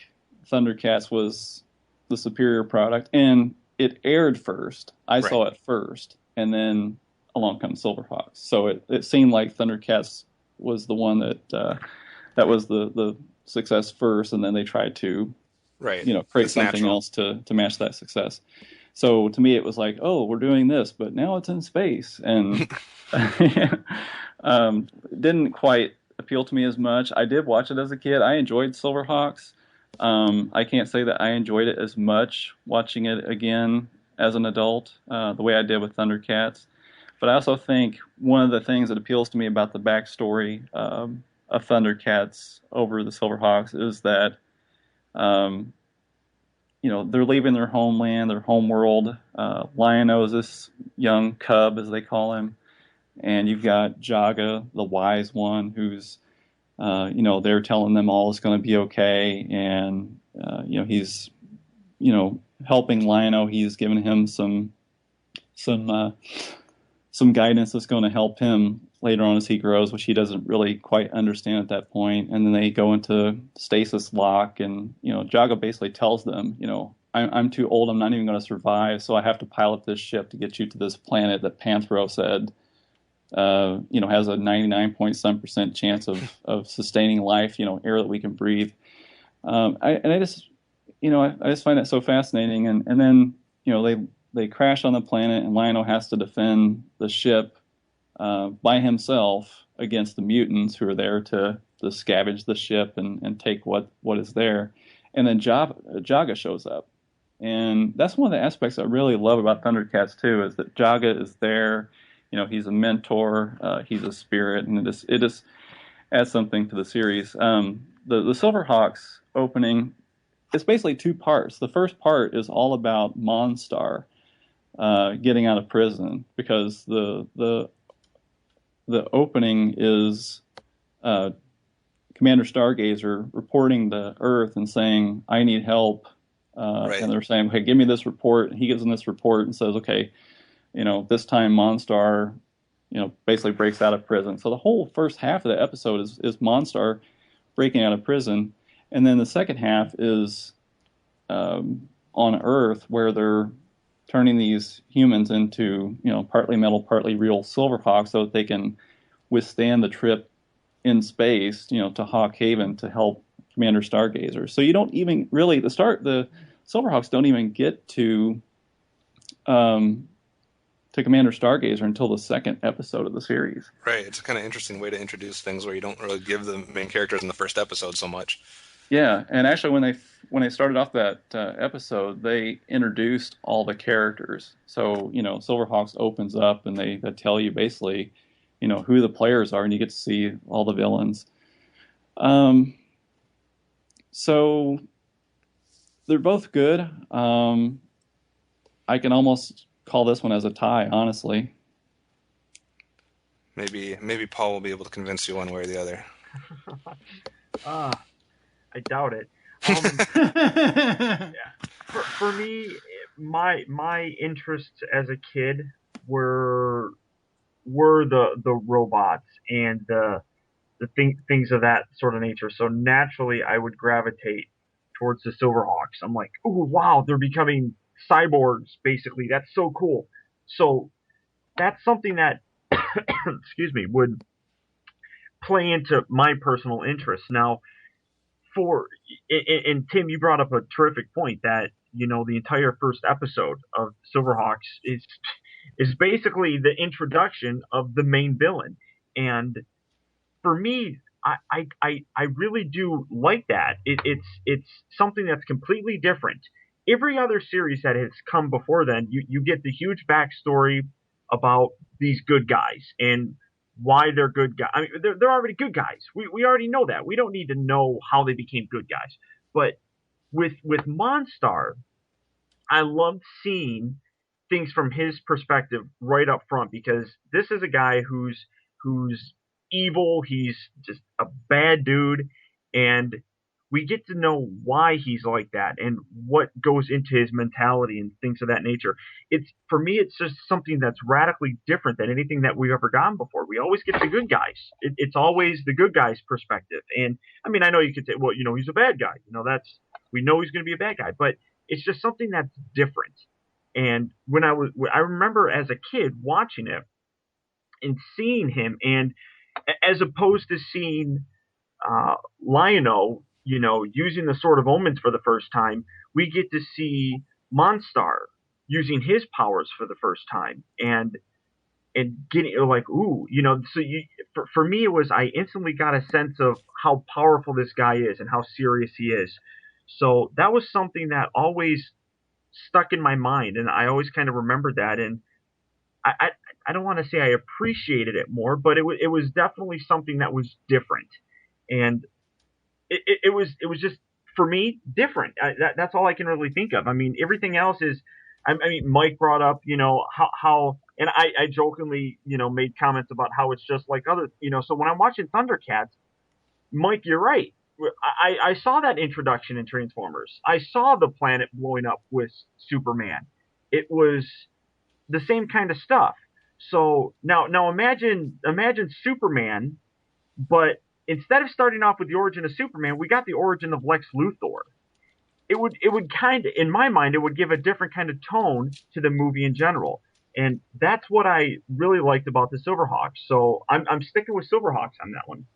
Thundercats was the superior product. And it aired first. I saw it first. And then along comes Silverhawks. So it seemed like Thundercats was the one that was the success first, and then they tried to create something else to match that success. So to me it was like, oh, we're doing this, but now it's in space, and didn't quite appeal to me as much. I did watch it as a kid. I enjoyed Silverhawks. I can't say that I enjoyed it as much watching it again as an adult, the way I did with Thundercats. But I also think one of the things that appeals to me about the backstory of Thundercats over the Silverhawks is that, they're leaving their homeland, their homeworld. Lion-O is this young cub, as they call him. And you've got Jaga, the wise one, who's, they're telling them all is going to be okay. And, he's, helping Lion-O. He's giving him some guidance that's going to help him later on as he grows, which he doesn't really quite understand at that point. And then they go into stasis lock, and Jaga basically tells them, I'm too old, I'm not even going to survive, so I have to pilot this ship to get you to this planet that Panthro said has a 99.7% chance of sustaining life, air that we can breathe. I just find that so fascinating. And then they crash on the planet, and Lion-O has to defend the ship by himself against the mutants who are there to scavenge the ship and take what is there. And then Jaga shows up. And that's one of the aspects I really love about Thundercats too, is that Jaga is there. He's a mentor, he's a spirit, and it just adds something to the series. The Silverhawks opening, it's basically two parts. The first part is all about Monstar getting out of prison, because the opening is Commander Stargazer reporting to Earth and saying, I need help. And they're saying, okay, give me this report. And he gives them this report and says, okay, this time Monstar, basically breaks out of prison. So the whole first half of the episode is Monstar breaking out of prison. And then the second half is on Earth, where they're turning these humans into, partly metal, partly real Silverhawks, so that they can withstand the trip in space, to Hawk Haven to help Commander Stargazer. So you don't even really, the Silverhawks don't even get to Commander Stargazer until the second episode of the series. Right. It's a kind of interesting way to introduce things where you don't really give the main characters in the first episode so much. Yeah, and actually, when they started off that episode, they introduced all the characters. So Silverhawks opens up, and they tell you basically, who the players are, and you get to see all the villains. Um, so they're both good. I can almost call this one as a tie, honestly. Maybe Paul will be able to convince you one way or the other. I doubt it. Yeah. For me, my interests as a kid were the robots and the things of that sort of nature. So naturally, I would gravitate towards the Silverhawks. I'm like, oh wow, they're becoming cyborgs. Basically, that's so cool. So that's something that, excuse me, would play into my personal interests. Now, for and Tim, you brought up a terrific point that the entire first episode of Silverhawks is basically the introduction of the main villain, and for me, I really do like that. It's something that's completely different. Every other series that has come before then, you get the huge backstory about these good guys and why they're good guys. I mean, they're already good guys. We already know that. We don't need to know how they became good guys. But with Monstar, I loved seeing things from his perspective right up front because this is a guy who's evil. He's just a bad dude, and we get to know why he's like that and what goes into his mentality and things of that nature. It's for me, it's just something that's radically different than anything that we've ever gotten before. We always get the good guys. It's always the good guys' perspective. And I mean, I know you could say, well, he's a bad guy. That's we know he's going to be a bad guy, but it's just something that's different. And I remember as a kid watching it and seeing him, and as opposed to seeing Lion-O, using the Sword of Omens for the first time, we get to see Monstar using his powers for the first time, and getting like, ooh, So for me, it was I instantly got a sense of how powerful this guy is and how serious he is. So that was something that always stuck in my mind, and I always kind of remembered that. And I, I, I don't want to say I appreciated it more, but it was definitely something that was different, and it was just for me different. That's all I can really think of. I mean, everything else is. I mean, Mike brought up, how, and I jokingly, made comments about how it's just like other, So when I'm watching Thundercats, Mike, you're right. I saw that introduction in Transformers. I saw the planet blowing up with Superman. It was the same kind of stuff. So now imagine Superman, but instead of starting off with the origin of Superman, we got the origin of Lex Luthor. It would kind of, in my mind, it would give a different kind of tone to the movie in general. And that's what I really liked about the Silverhawks. So I'm sticking with Silverhawks on that one.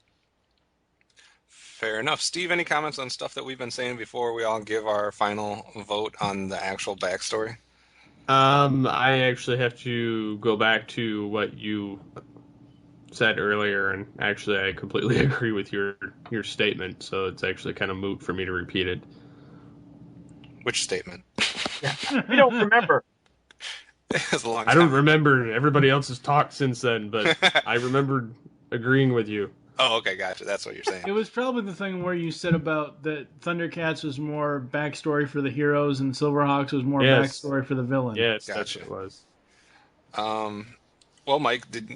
Fair enough. Steve, any comments on stuff that we've been saying before we all give our final vote on the actual backstory? I actually have to go back to what you said earlier, and actually I completely agree with your statement, so it's actually kind of moot for me to repeat it. Which statement? Yeah, we don't remember. It was a long I don't time. remember everybody else's talk since then, but I remembered agreeing with you. Oh, okay, gotcha. That's what you're saying. It was probably the thing where you said about that Thundercats was more backstory for the heroes and Silverhawks was more Yes. backstory for the villain. Yes, that's Gotcha. what it was. Well, Mike, did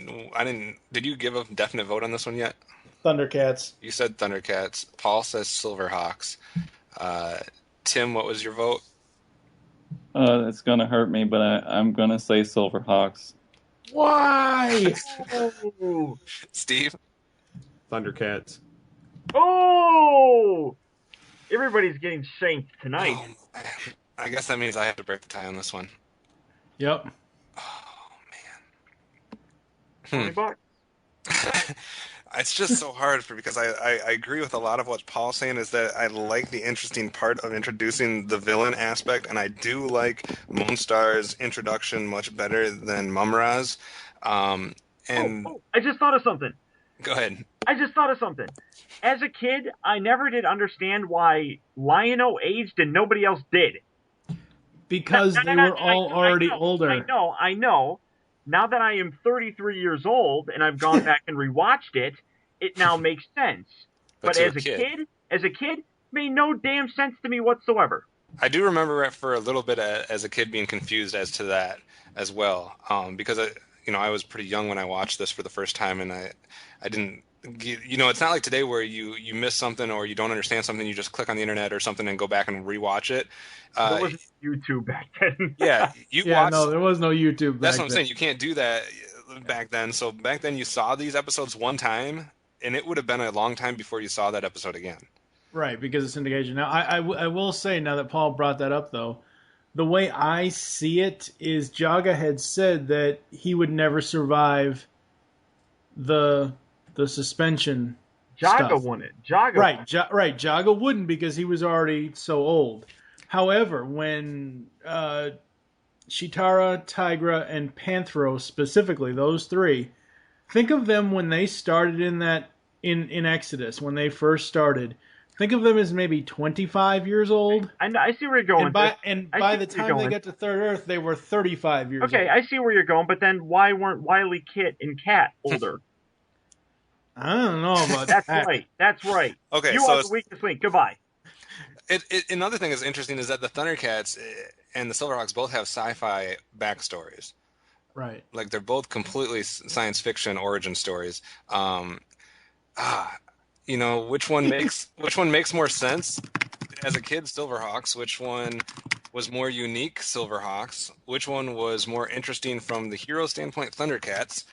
you give a definite vote on this one yet? Thundercats. You said Thundercats. Paul says Silverhawks. Tim, what was your vote? It's gonna hurt me, but I'm gonna say Silverhawks. Why? Oh, Steve? Thundercats. oh! Everybody's getting shanked tonight. Oh, I guess that means I have to break the tie on this one. Yep. Oh, man. $20. It's just so hard because I agree with a lot of what Paul's saying is that I like the interesting part of introducing the villain aspect, and I do like Moonstar's introduction much better than Mumra's. And Oh, I just thought of something. Go ahead. I just thought of something. As a kid, I never did understand why Lion-O aged and nobody else did. Because No, they no, no, were all already older. I know. Now that I am 33 years old and I've gone back and rewatched it, it now makes sense. But But to as a a kid. kid, made no damn sense to me whatsoever. I do remember it for a little bit as a kid being confused as to that as well, because I was pretty young when I watched this for the first time, and I didn't, it's not like today where you miss something or you don't understand something, you just click on the internet or something and go back and rewatch it. There wasn't YouTube back then. Yeah, you Yeah, watch. no, there was no YouTube That's back what I'm then. saying. You can't do that back then. So back then you saw these episodes one time, and it would have been a long time before you saw that episode again. Right, because of syndication. Now, I will say, now that Paul brought that up, though, the way I see it is Jaga had said that he would never survive the suspension Jaga stuff. won it. Jaga Right, won. right. Jaga wouldn't because he was already so old. However, when Chitara, Tigra, and Panthro specifically, those three, think of them when they started in Exodus, when they first started. Think of them as maybe 25 years old. I see where you're going. And by I see the where you're time they going. got to Third Earth, they were 35 years Okay, old. I see where you're going, but then why weren't Wily, Kit, and Cat older? I don't know about That's that. right. That's right. Okay, You so are the weakest link. Goodbye. Another thing that's interesting is that the Thundercats and the Silverhawks both have sci-fi backstories. Right. Like they're both completely science fiction origin stories. Which one makes more sense? As a kid, Silverhawks. Which one was more unique? Silverhawks. Which one was more interesting from the hero standpoint? Thundercats.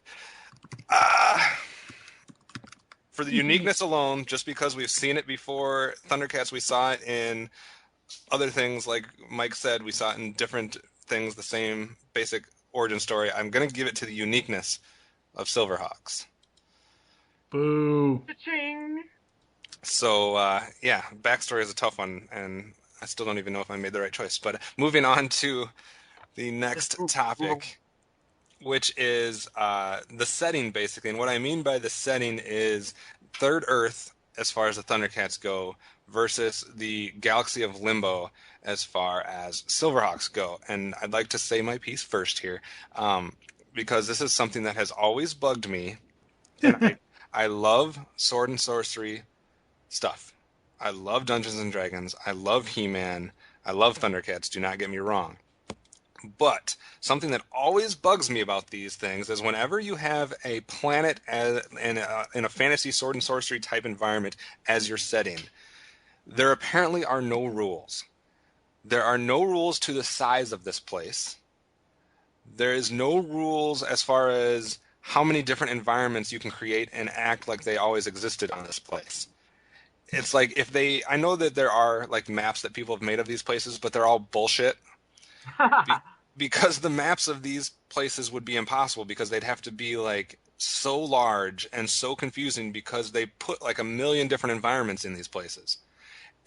For the uniqueness alone, just because we've seen it before, Thundercats, we saw it in other things, like Mike said, we saw it in different things, the same basic origin story. I'm going to give it to the uniqueness of Silverhawks. Boo. Cha-ching. So, backstory is a tough one, and I still don't even know if I made the right choice. But moving on to the next topic, which is the setting, basically. And what I mean by the setting is Third Earth, as far as the Thundercats go, versus the Galaxy of Limbo, as far as Silverhawks go. And I'd like to say my piece first here, because this is something that has always bugged me. And I love sword and sorcery stuff. I love Dungeons and Dragons. I love He-Man. I love Thundercats, do not get me wrong. But something that always bugs me about these things is whenever you have a planet in a fantasy sword and sorcery type environment as your setting, there apparently are no rules. There are no rules to the size of this place. There is no rules as far as how many different environments you can create and act like they always existed on this place. It's like I know that there are like maps that people have made of these places, but they're all bullshit. Because the maps of these places would be impossible because they'd have to be like so large and so confusing because they put like a million different environments in these places.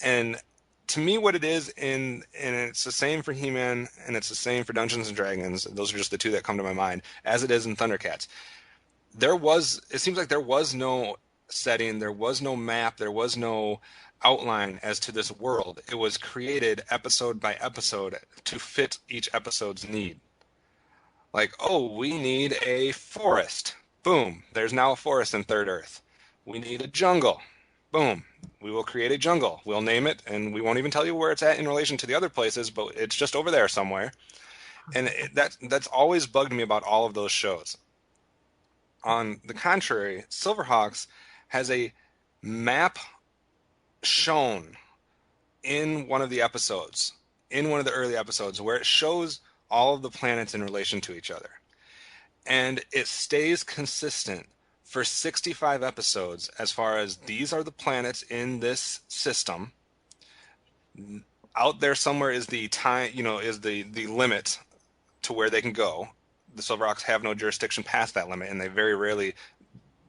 And to me what it is, and it's the same for He-Man and it's the same for Dungeons and Dragons, those are just the two that come to my mind, as it is in Thundercats. It seems like there was no setting, there was no map, there was no outline as to this world. It was created episode by episode to fit each episode's need. Like, oh, we need a forest. Boom, there's now a forest in Third Earth. We need a jungle. Boom, we will create a jungle. We'll name it, and we won't even tell you where it's at in relation to the other places, but it's just over there somewhere. And that's always bugged me about all of those shows. On the contrary, Silverhawks has a map shown in one of the episodes, in one of the early episodes, where it shows all of the planets in relation to each other. And it stays consistent for 65 episodes as far as these are the planets in this system. Out there somewhere is the time, is the limit to where they can go. The Silverhawks have no jurisdiction past that limit, and they very rarely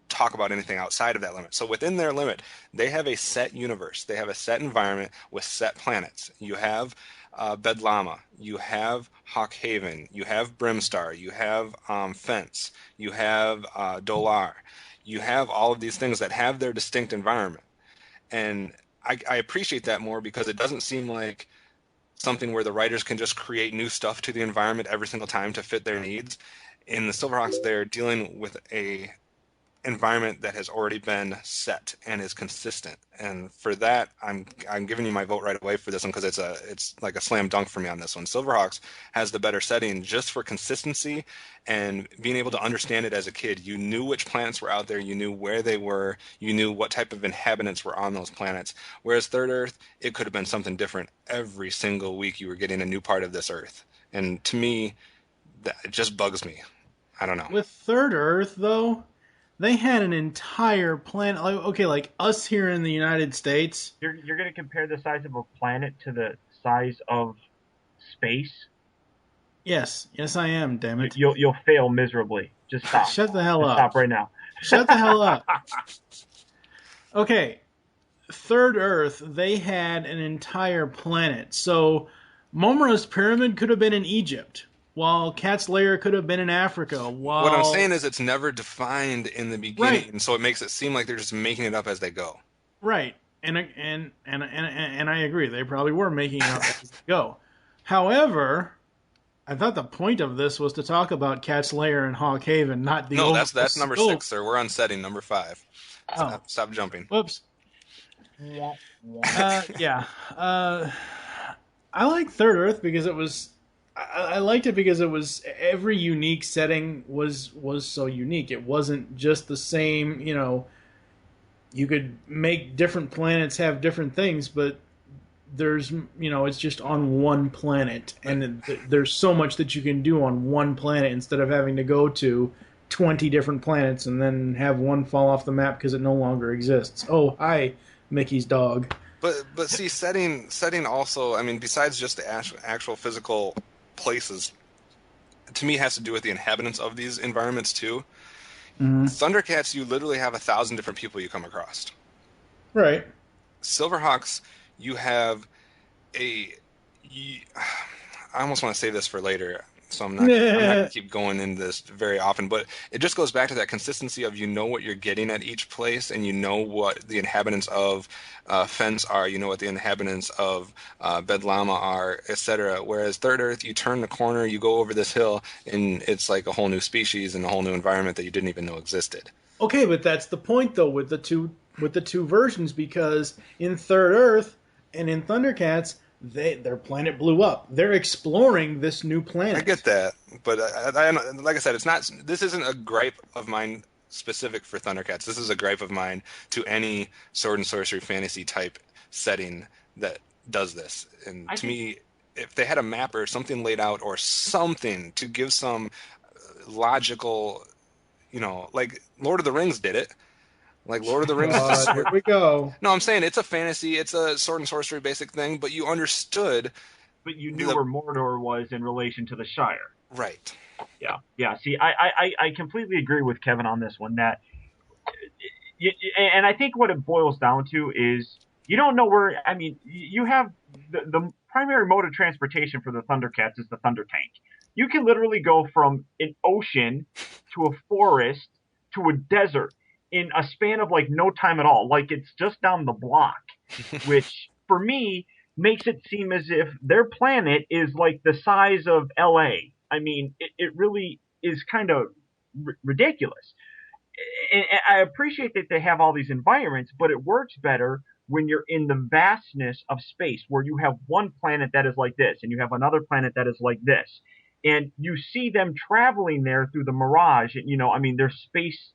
talk about anything outside of that limit. So within their limit, they have a set universe. They have a set environment with set planets. You have Bedlama, you have Hawkhaven, you have Brimstar, you have Fence, you have Dolar, you have all of these things that have their distinct environment. And I appreciate that more because it doesn't seem like something where the writers can just create new stuff to the environment every single time to fit their needs. In the Silverhawks, they're dealing with a environment that has already been set and is consistent. And for that, I'm giving you my vote right away for this one because it's like a slam dunk for me on this one. Silverhawks has the better setting just for consistency and being able to understand it as a kid. You knew which planets were out there, you knew where they were, you knew what type of inhabitants were on those planets. Whereas Third Earth, it could have been something different every single week. You were getting a new part of this Earth. And to me, it just bugs me. I don't know. With Third Earth, though, they had an entire planet. Like us here in the United States. You're going to compare the size of a planet to the size of space? Yes, I am. Damn it! You'll fail miserably. Just stop. Shut the hell Just up! Stop right now. Shut the hell up! Okay, Third Earth. They had an entire planet. So Momura's pyramid could have been in Egypt, while Cat's lair could have been in Africa. While... What I'm saying is it's never defined in the beginning, right. So it makes it seem like they're just making it up as they go. Right, and I agree. They probably were making it up as they go. However, I thought the point of this was to talk about Cat's lair and Hawk Haven, not the. No, that's number 6, sir. We're on setting number 5. Stop jumping. Whoops. Yeah. I like Third Earth because it was. I liked it because it was every unique setting was so unique. It wasn't just the same, you could make different planets have different things, but there's, it's just on one planet, and there's so much that you can do on one planet instead of having to go to 20 different planets and then have one fall off the map because it no longer exists. Oh, hi, Mickey's dog. But see, setting also, I mean, besides just the actual physical places, to me has to do with the inhabitants of these environments too. Mm-hmm. Thundercats, you literally have 1,000 different people you come across. Right. Silverhawks, you have I almost want to save this for later, so I'm not going to keep going into this very often, but it just goes back to that consistency of what you're getting at each place, and you know what the inhabitants of Fence are, you know what the inhabitants of Bedlama are, etc. Whereas Third Earth, you turn the corner, you go over this hill, and it's like a whole new species and a whole new environment that you didn't even know existed. Okay, but that's the point, though, with the two versions, because in Third Earth and in Thundercats, their planet blew up. They're exploring this new planet. I get that, but I like I said, it's not. This isn't a gripe of mine specific for Thundercats. This is a gripe of mine to any sword and sorcery fantasy type setting that does this. And to me, if they had a map or something laid out or something to give some logical, like Lord of the Rings did it. Like Lord of the Rings. Here we go. No, I'm saying it's a fantasy, it's a sword and sorcery basic thing, but you understood. But you knew where Mordor was in relation to the Shire. Right. Yeah. See, I completely agree with Kevin on this one. That, and I think what it boils down to is you don't know where. I mean, you have the primary mode of transportation for the Thundercats is the Thunder Tank. You can literally go from an ocean to a forest to a desert in a span of like no time at all. Like it's just down the block, which for me makes it seem as if their planet is like the size of LA. I mean, it really is kind of ridiculous. And I appreciate that they have all these environments, but it works better when you're in the vastness of space, where you have one planet that is like this and you have another planet that is like this. And you see them traveling there through the mirage. And, there's space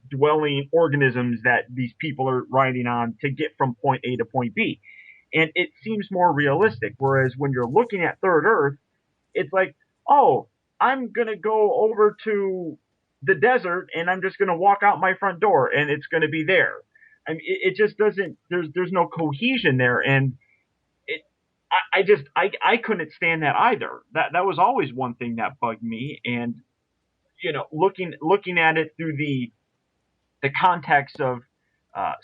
dwelling organisms that these people are riding on to get from point A to point B. And it seems more realistic. Whereas when you're looking at Third Earth, it's like, oh, I'm going to go over to the desert and I'm just going to walk out my front door and it's going to be there. I mean, it just doesn't, there's no cohesion there. And I couldn't stand that either. That was always one thing that bugged me. And, looking at it through the context of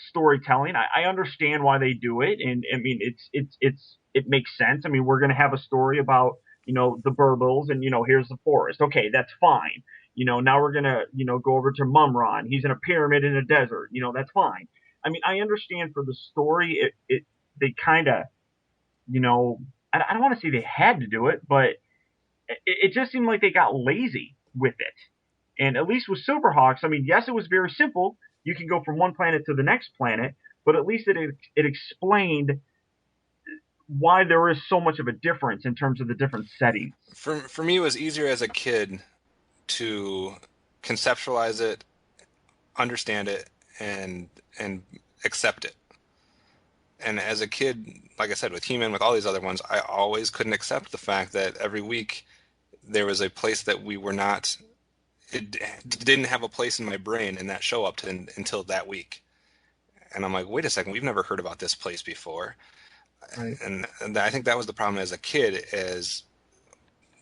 storytelling, I understand why they do it, and I mean it makes sense. I mean, we're going to have a story about the Burbles, and here's the forest. Okay, that's fine. Now we're gonna, go over to Mumron. He's in a pyramid in a desert. That's fine. I mean, I understand for the story, they kind of, I don't want to say they had to do it, but it just seemed like they got lazy with it. And at least with Silverhawks, I mean, yes, it was very simple. You can go from one planet to the next planet, but at least it explained why there is so much of a difference in terms of the different settings. For me, it was easier as a kid to conceptualize it, understand it, and accept it. And as a kid, like I said, with He-Man, with all these other ones, I always couldn't accept the fact that every week there was a place that we were not. It didn't have a place in my brain in that show up to until that week. And I'm like, wait a second, we've never heard about this place before. Right. And I think that was the problem as a kid, is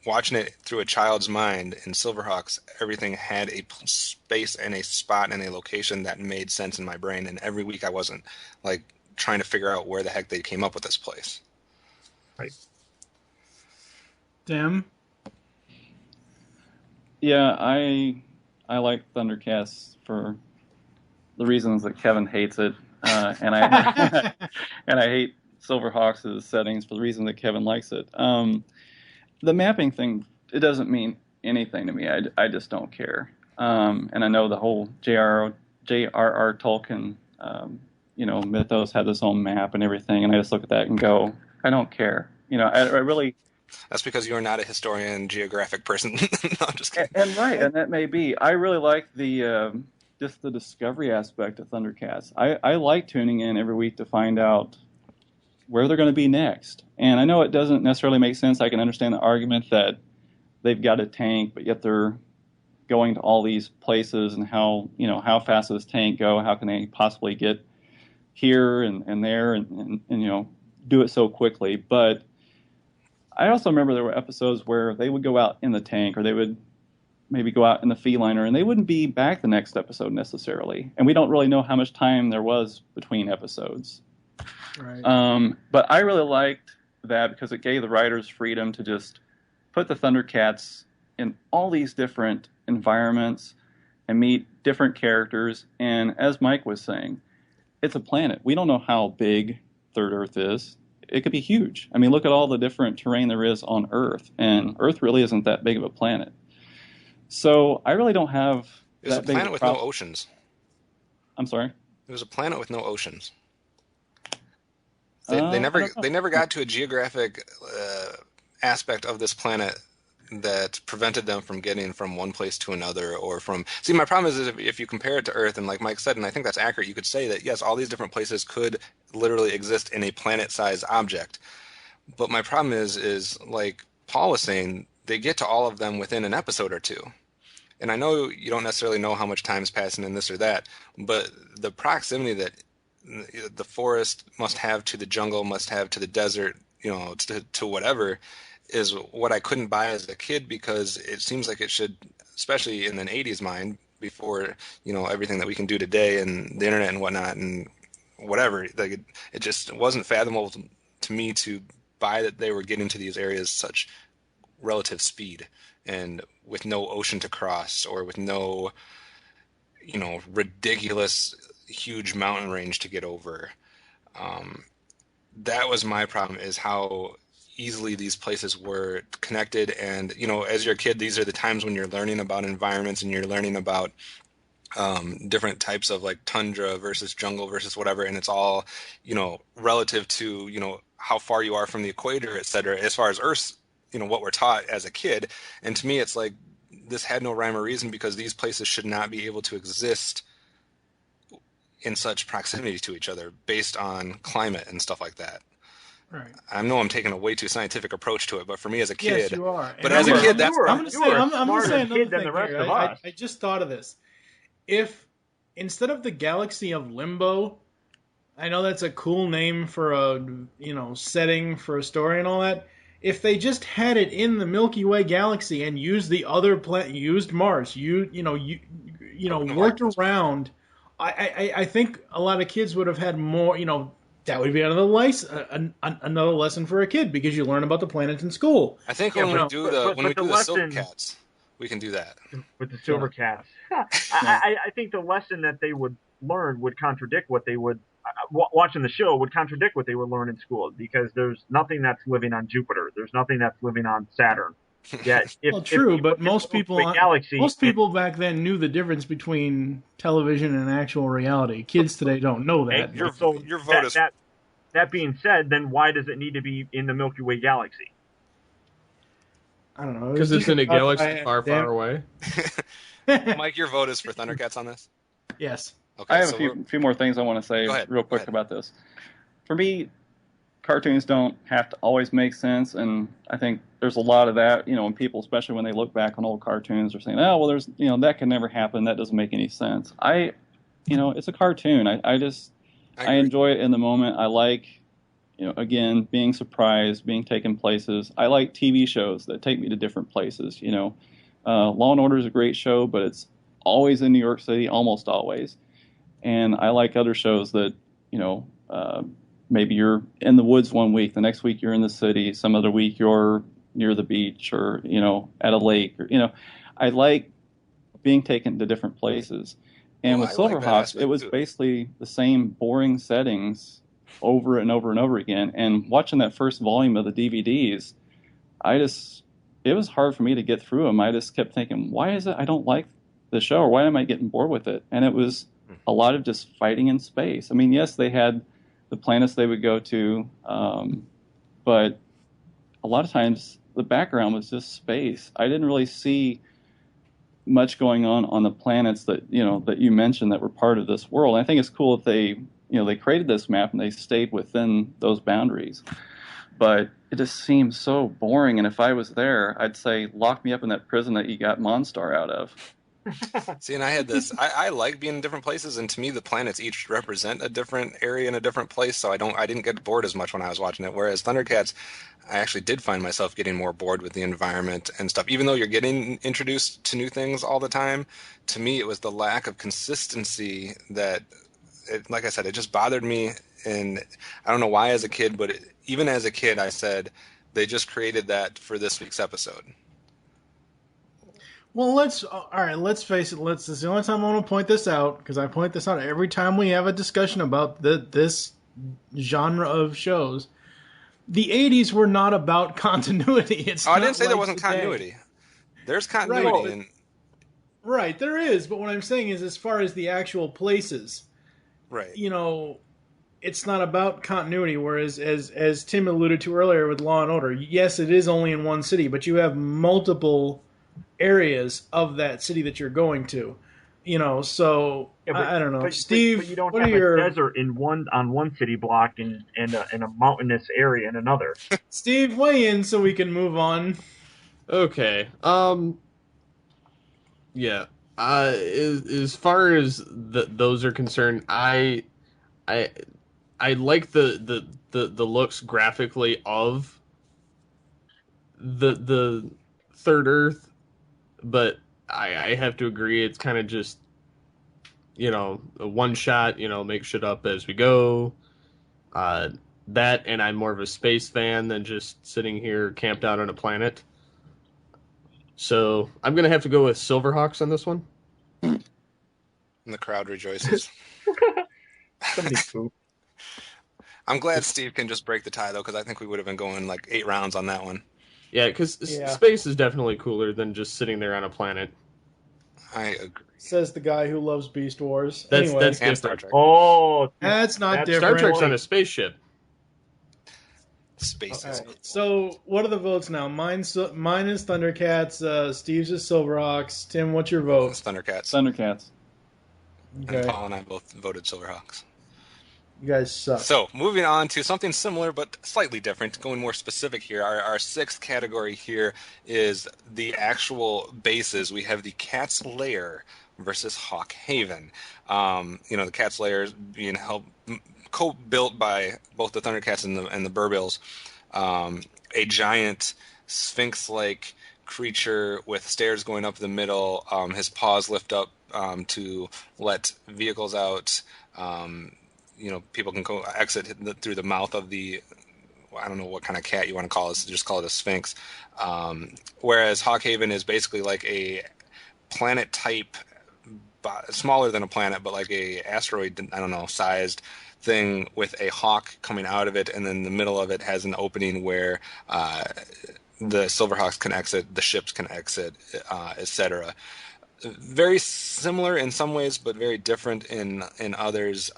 watching it through a child's mind. In Silverhawks, everything had a space and a spot and a location that made sense in my brain. And every week I wasn't like trying to figure out where the heck they came up with this place. Right. Tim? Yeah, I like Thundercats for the reasons that Kevin hates it, and I and I hate Silverhawks' settings for the reason that Kevin likes it. The mapping thing, it doesn't mean anything to me. I just don't care. And I know the whole J.R.R. Tolkien, mythos had this own map and everything, and I just look at that and go, I don't care. I really. That's because you are not a historian, geographic person. No, I'm just kidding. And that may be. I really like the just the discovery aspect of Thundercats. I like tuning in every week to find out where they're going to be next. And I know it doesn't necessarily make sense. I can understand the argument that they've got a tank, but yet they're going to all these places, and how fast does this tank go? How can they possibly get here and there and do it so quickly? But I also remember there were episodes where they would go out in the tank, or they would maybe go out in the feliner, and they wouldn't be back the next episode necessarily. And we don't really know how much time there was between episodes. Right. But I really liked that because it gave the writers freedom to just put the Thundercats in all these different environments and meet different characters. And as Mike was saying, it's a planet. We don't know how big Third Earth is. It could be huge. I mean, look at all the different terrain there is on Earth, and Earth really isn't that big of a planet. So I really don't have It was that a big planet of with problem. no oceans. I'm sorry? It was a planet with no oceans. I They never don't know. they never got to a geographic aspect of this planet that prevented them from getting from one place to another, or from. See, my problem is if you compare it to Earth, and like Mike said, and I think that's accurate, you could say that yes, all these different places could literally exist in a planet-sized object. But my problem is like Paul was saying, they get to all of them within an episode or two. And I know you don't necessarily know how much time is passing in this or that, but the proximity that the forest must have to the jungle, must have to the desert, to whatever, is what I couldn't buy as a kid, because it seems like it should, especially in an 80s mind, before, everything that we can do today and the internet and whatnot and whatever, like it just wasn't fathomable to me to buy that they were getting to these areas such relative speed and with no ocean to cross, or with no, ridiculous huge mountain range to get over. That was my problem, is how easily these places were connected. And, as you're a kid, these are the times when you're learning about environments and you're learning about different types of like tundra versus jungle versus whatever. And it's all, relative to, how far you are from the equator, et cetera, as far as Earth's, what we're taught as a kid. And to me, it's like, this had no rhyme or reason, because these places should not be able to exist in such proximity to each other based on climate and stuff like that. Right. I know I'm taking a way too scientific approach to it, but for me as a kid, Yes, you are. But And as a kid, that's I'm going to say, I'm going to say another kid than thing the rest here. of us. I just thought of this. If instead of the galaxy of Limbo, I know that's a cool name for a setting for a story and all that. If they just had it in the Milky Way galaxy and used the other used Mars, worked around, I think a lot of kids would have had more. That would be another lesson for a kid, because you learn about the planets in school. I think when we do the the lesson- Silvercats, We can do that. with the Silvercats. I think the lesson that they would learn would contradict what they would watching the show would contradict what they would learn in school, because there's nothing that's living on Jupiter. There's nothing that's living on Saturn. Yet, Well, true, but most Galaxy, people back then knew the difference between television and actual reality. Kids today don't know that. Your vote is. That being said, then why does it need to be in the Milky Way galaxy? I don't know. Because it's in a galaxy far, far away. Mike, your vote is for Thundercats on this? Yes. Okay, I have a few more things I want to say real quick about this. For me, cartoons don't have to always make sense, and I think there's a lot of that, when people, especially when they look back on old cartoons, are saying, oh, well, there's, that can never happen, that doesn't make any sense. It's a cartoon. I enjoy it in the moment. I like, again, being surprised, being taken places. I like TV shows that take me to different places, Law and Order is a great show, but it's always in New York City, almost always. And I like other shows that, maybe you're in the woods one week, the next week you're in the city, some other week you're near the beach or, at a lake. Or, I like being taken to different places. And with Silverhawks, it was basically the same boring settings over and over and over again. And watching that first volume of the DVDs, it was hard for me to get through them. I just kept thinking, why is it I don't like the show, or why am I getting bored with it? And it was a lot of just fighting in space. I mean, yes, they had the planets they would go to, but a lot of times the background was just space. I didn't really see much going on the planets that you mentioned that were part of this world. And I think it's cool that they created this map and they stayed within those boundaries. But it just seems so boring. And if I was there, I'd say, lock me up in that prison that you got Monstar out of. See, and I had this. I like being in different places, and to me, the planets each represent a different area in a different place. So I didn't get bored as much when I was watching it. Whereas Thundercats, I actually did find myself getting more bored with the environment and stuff. Even though you're getting introduced to new things all the time, to me, it was the lack of consistency that, like I said, it just bothered me. And I don't know why as a kid, but even as a kid, I said they just created that for this week's episode. Well, let's face it. This is the only time I want to point this out, because I point this out every time we have a discussion about this genre of shows. The 80s were not about continuity. I didn't say there wasn't continuity. There's continuity. Right, there is. But what I'm saying is, as far as the actual places, right, it's not about continuity. Whereas, as Tim alluded to earlier with Law and Order, yes, it is only in one city, but you have multiple areas of that city that you're going to, so I don't know. Steve, but you don't have a desert on one city block and a mountainous area in another. Steve, weigh in so we can move on. Okay. Yeah. As far as those are concerned, I like the looks graphically of the Third Earth. But I have to agree, it's kind of just, a one shot, make shit up as we go. That, and I'm more of a space fan than just sitting here camped out on a planet. So I'm going to have to go with Silverhawks on this one. And the crowd rejoices. Somebody poop. I'm glad Steve can just break the tie, though, because I think we would have been going like 8 rounds on that one. Yeah, because space is definitely cooler than just sitting there on a planet. I agree. Says the guy who loves Beast Wars. That's and Star Trek. Oh, that's not different. Star Trek's on a spaceship. Space is cool. So, what are the votes now? Mine is Thundercats. Steve's is Silverhawks. Tim, what's your vote? It's Thundercats. Thundercats. Okay. And Paul and I both voted Silverhawks. You guys suck. So, moving on to something similar but slightly different, going more specific here. Our sixth category here is the actual bases. We have the Cat's Lair versus Hawk Haven. The Cat's Lair is being co-built by both the Thundercats and the Burbills. A giant sphinx-like creature with stairs going up the middle. His paws lift up to let vehicles out. People can go exit through the mouth of the I don't know what kind of cat you want to call it. Just call it a sphinx. Whereas Hawkhaven is basically like a planet type, smaller than a planet, but like a asteroid, I don't know, sized thing with a hawk coming out of it, and then the middle of it has an opening where the Silverhawks can exit, the ships can exit, etc. Very similar in some ways, but very different in others.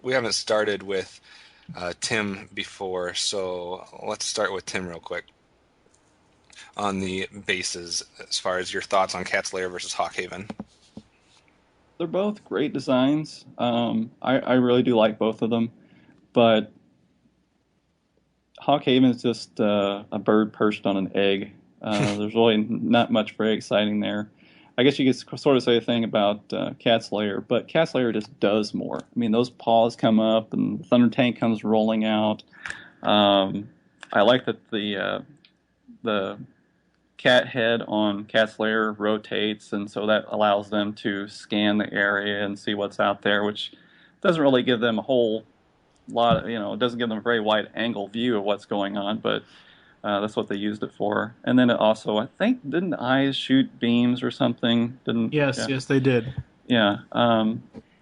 We haven't started with Tim before, so let's start with Tim real quick on the bases as far as your thoughts on Cat's Lair versus Hawkhaven. They're both great designs. I really do like both of them, but Hawkhaven is just a bird perched on an egg. There's really not much very exciting there. I guess you could sort of say a thing about Cat's Lair, but Cat's Lair just does more. I mean, those paws come up and the Thunder Tank comes rolling out. I like that the cat head on Cat's Lair rotates, and so that allows them to scan the area and see what's out there, which doesn't really give them a whole lot of, it doesn't give them a very wide angle view of what's going on, but that's what they used it for. And then it also, I think, didn't the eyes shoot beams or something? Yes, they did. Yeah.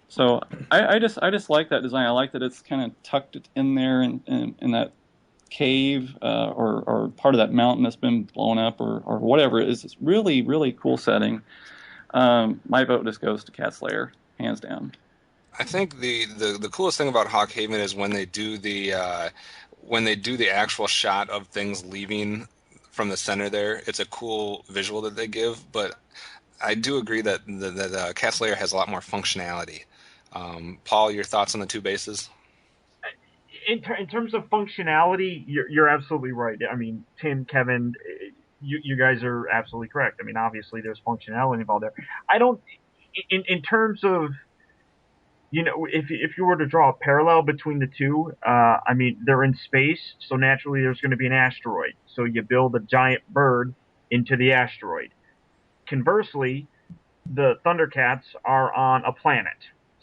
So I just like that design. I like that it's kind of tucked in there in that cave or part of that mountain that's been blown up or whatever it is. It's really, really cool setting. My vote just goes to Cat's Lair, hands down. I think the coolest thing about Hawkhaven is when they do the actual shot of things leaving from the center there. It's a cool visual that they give, but I do agree that Cat's Lair has a lot more functionality. Paul, your thoughts on the two bases? In terms of functionality, you're absolutely right. I mean, Tim, Kevin, you guys are absolutely correct. I mean, obviously there's functionality involved there. I don't, in terms of, if you were to draw a parallel between the two, I mean, they're in space, so naturally there's going to be an asteroid. So you build a giant bird into the asteroid. Conversely, the Thundercats are on a planet.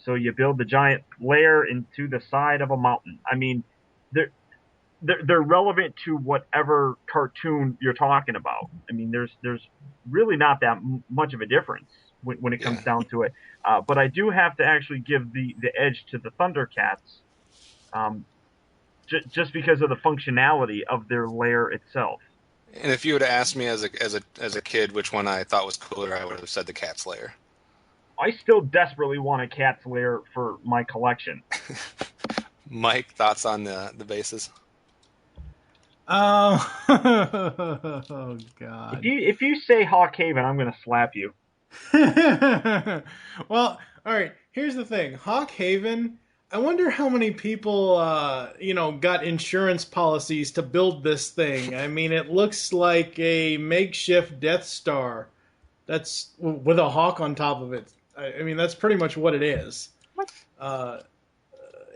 So you build the giant lair into the side of a mountain. I mean, they're relevant to whatever cartoon you're talking about. I mean, there's really not that much of a difference when it comes down to it. But I do have to actually give the edge to the Thundercats, just because of the functionality of their lair itself. And if you would have asked me as a kid which one I thought was cooler, I would have said the Cat's Lair. I still desperately want a Cat's Lair for my collection. Mike, thoughts on the bases? Oh, oh God. If you say Hawkhaven, I'm going to slap you. Well, all right. Here's the thing. Hawkhaven, I wonder how many people, got insurance policies to build this thing. I mean, it looks like a makeshift Death Star that's with a hawk on top of it. I mean, that's pretty much what it is.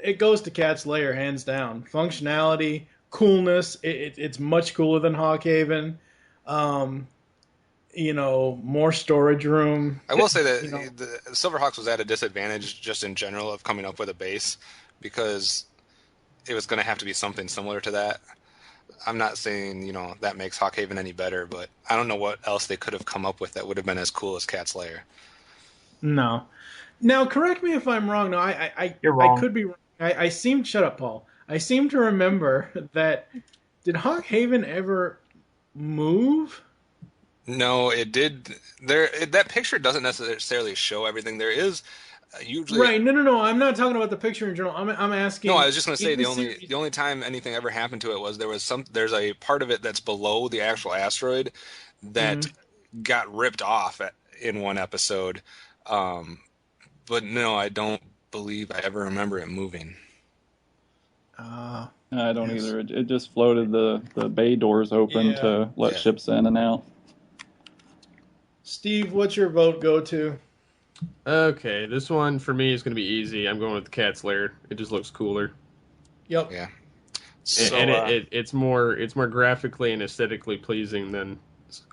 It goes to Cat's Lair, hands down. Functionality, coolness, it's much cooler than Hawkhaven. More storage room. I will say that the Silverhawks was at a disadvantage just in general of coming up with a base because it was going to have to be something similar to that. I'm not saying, that makes Hawkhaven any better, but I don't know what else they could have come up with that would have been as cool as Cat's Lair. No. Now, correct me if I'm wrong. No, You're wrong. I could be wrong. I seem... Shut up, Paul. I seem to remember that... Did Hawkhaven ever move? No, it did. That picture doesn't necessarily show everything. There is usually... Right, no. I'm not talking about the picture in general. I'm asking... No, I was just going to say the only time anything ever happened to it was there's a part of it that's below the actual asteroid that got ripped off in one episode. But no, I don't believe I ever remember it moving. I don't either. It just floated the bay doors open to let ships in and out. Steve, what's your vote go to? Okay, this one for me is going to be easy. I'm going with the Cat's Lair. It just looks cooler. Yep. Yeah. So, and it's more graphically and aesthetically pleasing than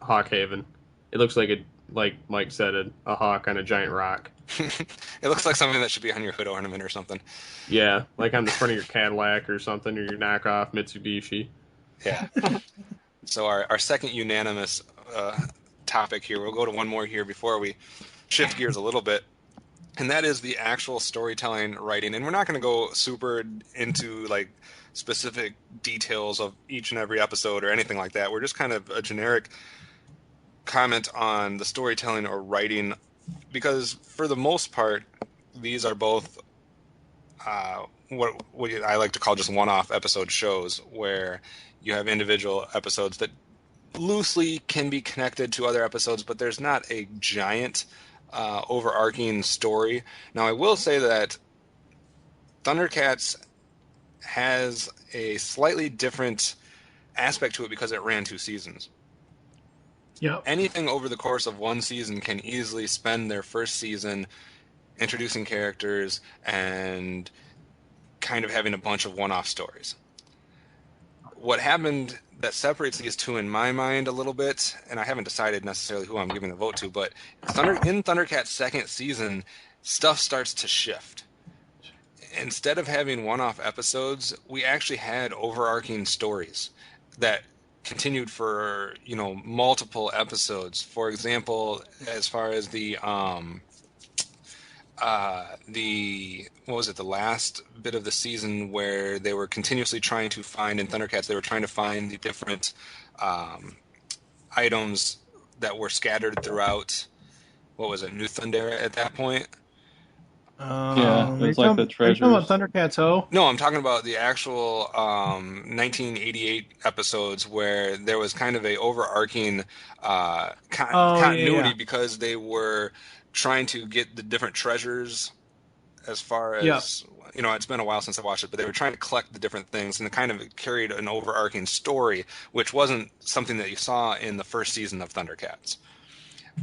Hawkhaven. It looks like like Mike said, a hawk on a giant rock. It looks like something that should be on your hood ornament or something. Yeah, like on the front of your Cadillac or something, or your knockoff Mitsubishi. Yeah. So our second unanimous topic here, we'll go to one more here before we shift gears a little bit, and that is the actual storytelling writing. And we're not going to go super into like specific details of each and every episode or anything like that. We're just kind of a generic comment on the storytelling or writing, because for the most part, these are both what I like to call just one-off episode shows, where you have individual episodes that loosely can be connected to other episodes, but there's not a giant overarching story. Now, I will say that Thundercats has a slightly different aspect to it because it ran 2 seasons. Yep. Anything over the course of 1 season can easily spend their first season introducing characters and kind of having a bunch of one-off stories. What happened that separates these two in my mind a little bit, and I haven't decided necessarily who I'm giving the vote to, but in Thundercats' second season, stuff starts to shift. Instead of having one-off episodes, we actually had overarching stories that continued for, multiple episodes. For example, as far as the last bit of the season where they were continuously trying to find, in Thundercats, they were trying to find the different items that were scattered throughout, New Thundera at that point? Yeah, it was like the Are you talking about treasures. Thundercats Ho? No, I'm talking about the actual 1988 episodes where there was kind of a overarching continuity, yeah. because they were trying to get the different treasures. As far as, Yeah. It's been a while since I watched it, but they were trying to collect the different things, and it kind of carried an overarching story, which wasn't something that you saw in the first season of Thundercats.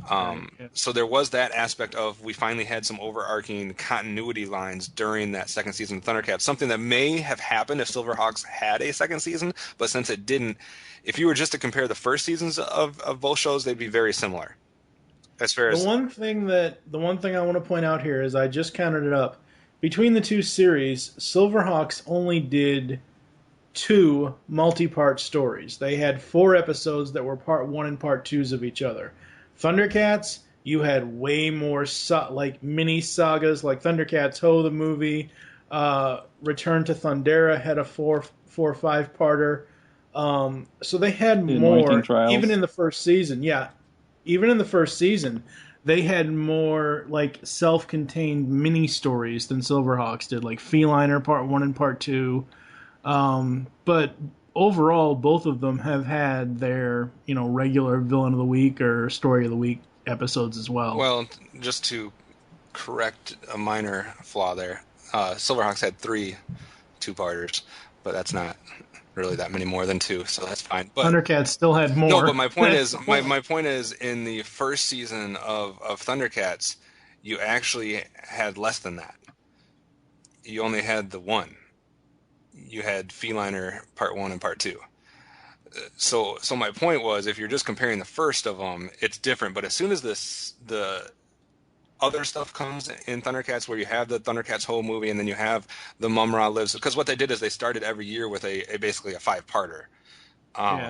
Yeah. So there was that aspect of, we finally had some overarching continuity lines during that second season of Thundercats, something that may have happened if Silverhawks had a second season, but since it didn't, if you were just to compare the first seasons of both shows, they'd be very similar. As far as The one thing I want to point out here is I just counted it up. Between the 2 series, Silverhawks only did 2 multi-part stories. They had 4 episodes that were part 1 and part 2s of each other. Thundercats, you had way more like mini sagas, like Thundercats Ho the movie. Return to Thundera had a 4 or 5 parter. So they had The more, Anointing Trials. even in the first season. Yeah, even in the first season, they had more like self-contained mini stories than Silverhawks did, like Feliner Part 1 and Part 2. But overall, both of them have had their, regular Villain of the Week or Story of the Week episodes as well. Well, just to correct a minor flaw there, Silverhawks had 3 two-parters, but that's not really that many more than 2, so that's fine. But Thundercats still had more. no, but my point is, my point is, in the first season of Thundercats, you actually had less than that. You only had the 1. You had Feliner Part 1 and Part 2. So my point was, if you're just comparing the first of them, it's different. But as soon as the other stuff comes in Thundercats, where you have the Thundercats whole movie, and then you have the Mum-Ra Lives, because what they did is they started every year with a basically a 5-parter.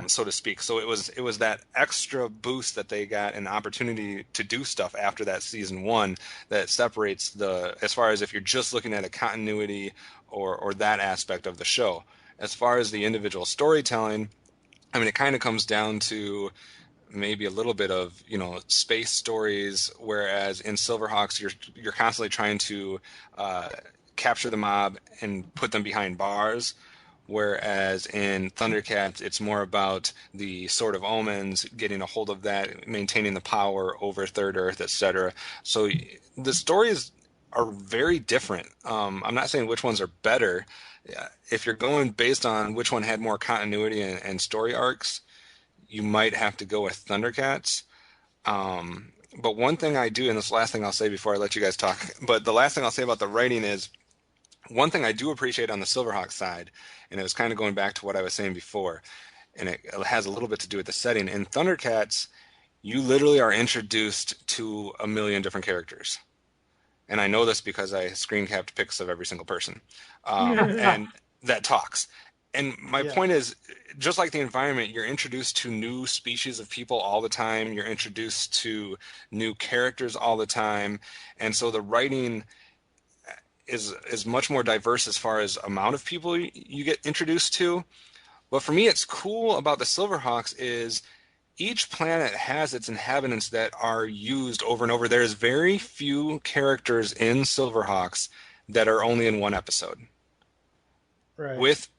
So to speak. So it was that extra boost that they got, an opportunity to do stuff after that season 1, that separates as far as if you're just looking at a continuity or that aspect of the show. As far as the individual storytelling, I mean, it kind of comes down to maybe a little bit of, space stories, whereas in Silverhawks you're constantly trying to capture the mob and put them behind bars. Whereas in Thundercats, it's more about the Sword of Omens, getting a hold of that, maintaining the power over Third Earth, etc. So the stories are very different. I'm not saying which ones are better. If you're going based on which one had more continuity and story arcs, you might have to go with Thundercats. But one thing I do, and this is the last thing I'll say before I let you guys talk, but the last thing I'll say about the writing is, one thing I do appreciate on the Silverhawks side, and it was kind of going back to what I was saying before, and it has a little bit to do with the setting. In Thundercats, you literally are introduced to a million different characters. And I know this because I screen capped pics of every single person, and that talks. And my Yeah. point is, just like the environment, you're introduced to new species of people all the time. You're introduced to new characters all the time, and so the writing is much more diverse as far as amount of people you get introduced to. But for me, it's cool about the Silverhawks is each planet has its inhabitants that are used over and over. There's very few characters in Silverhawks that are only in one episode. Right. With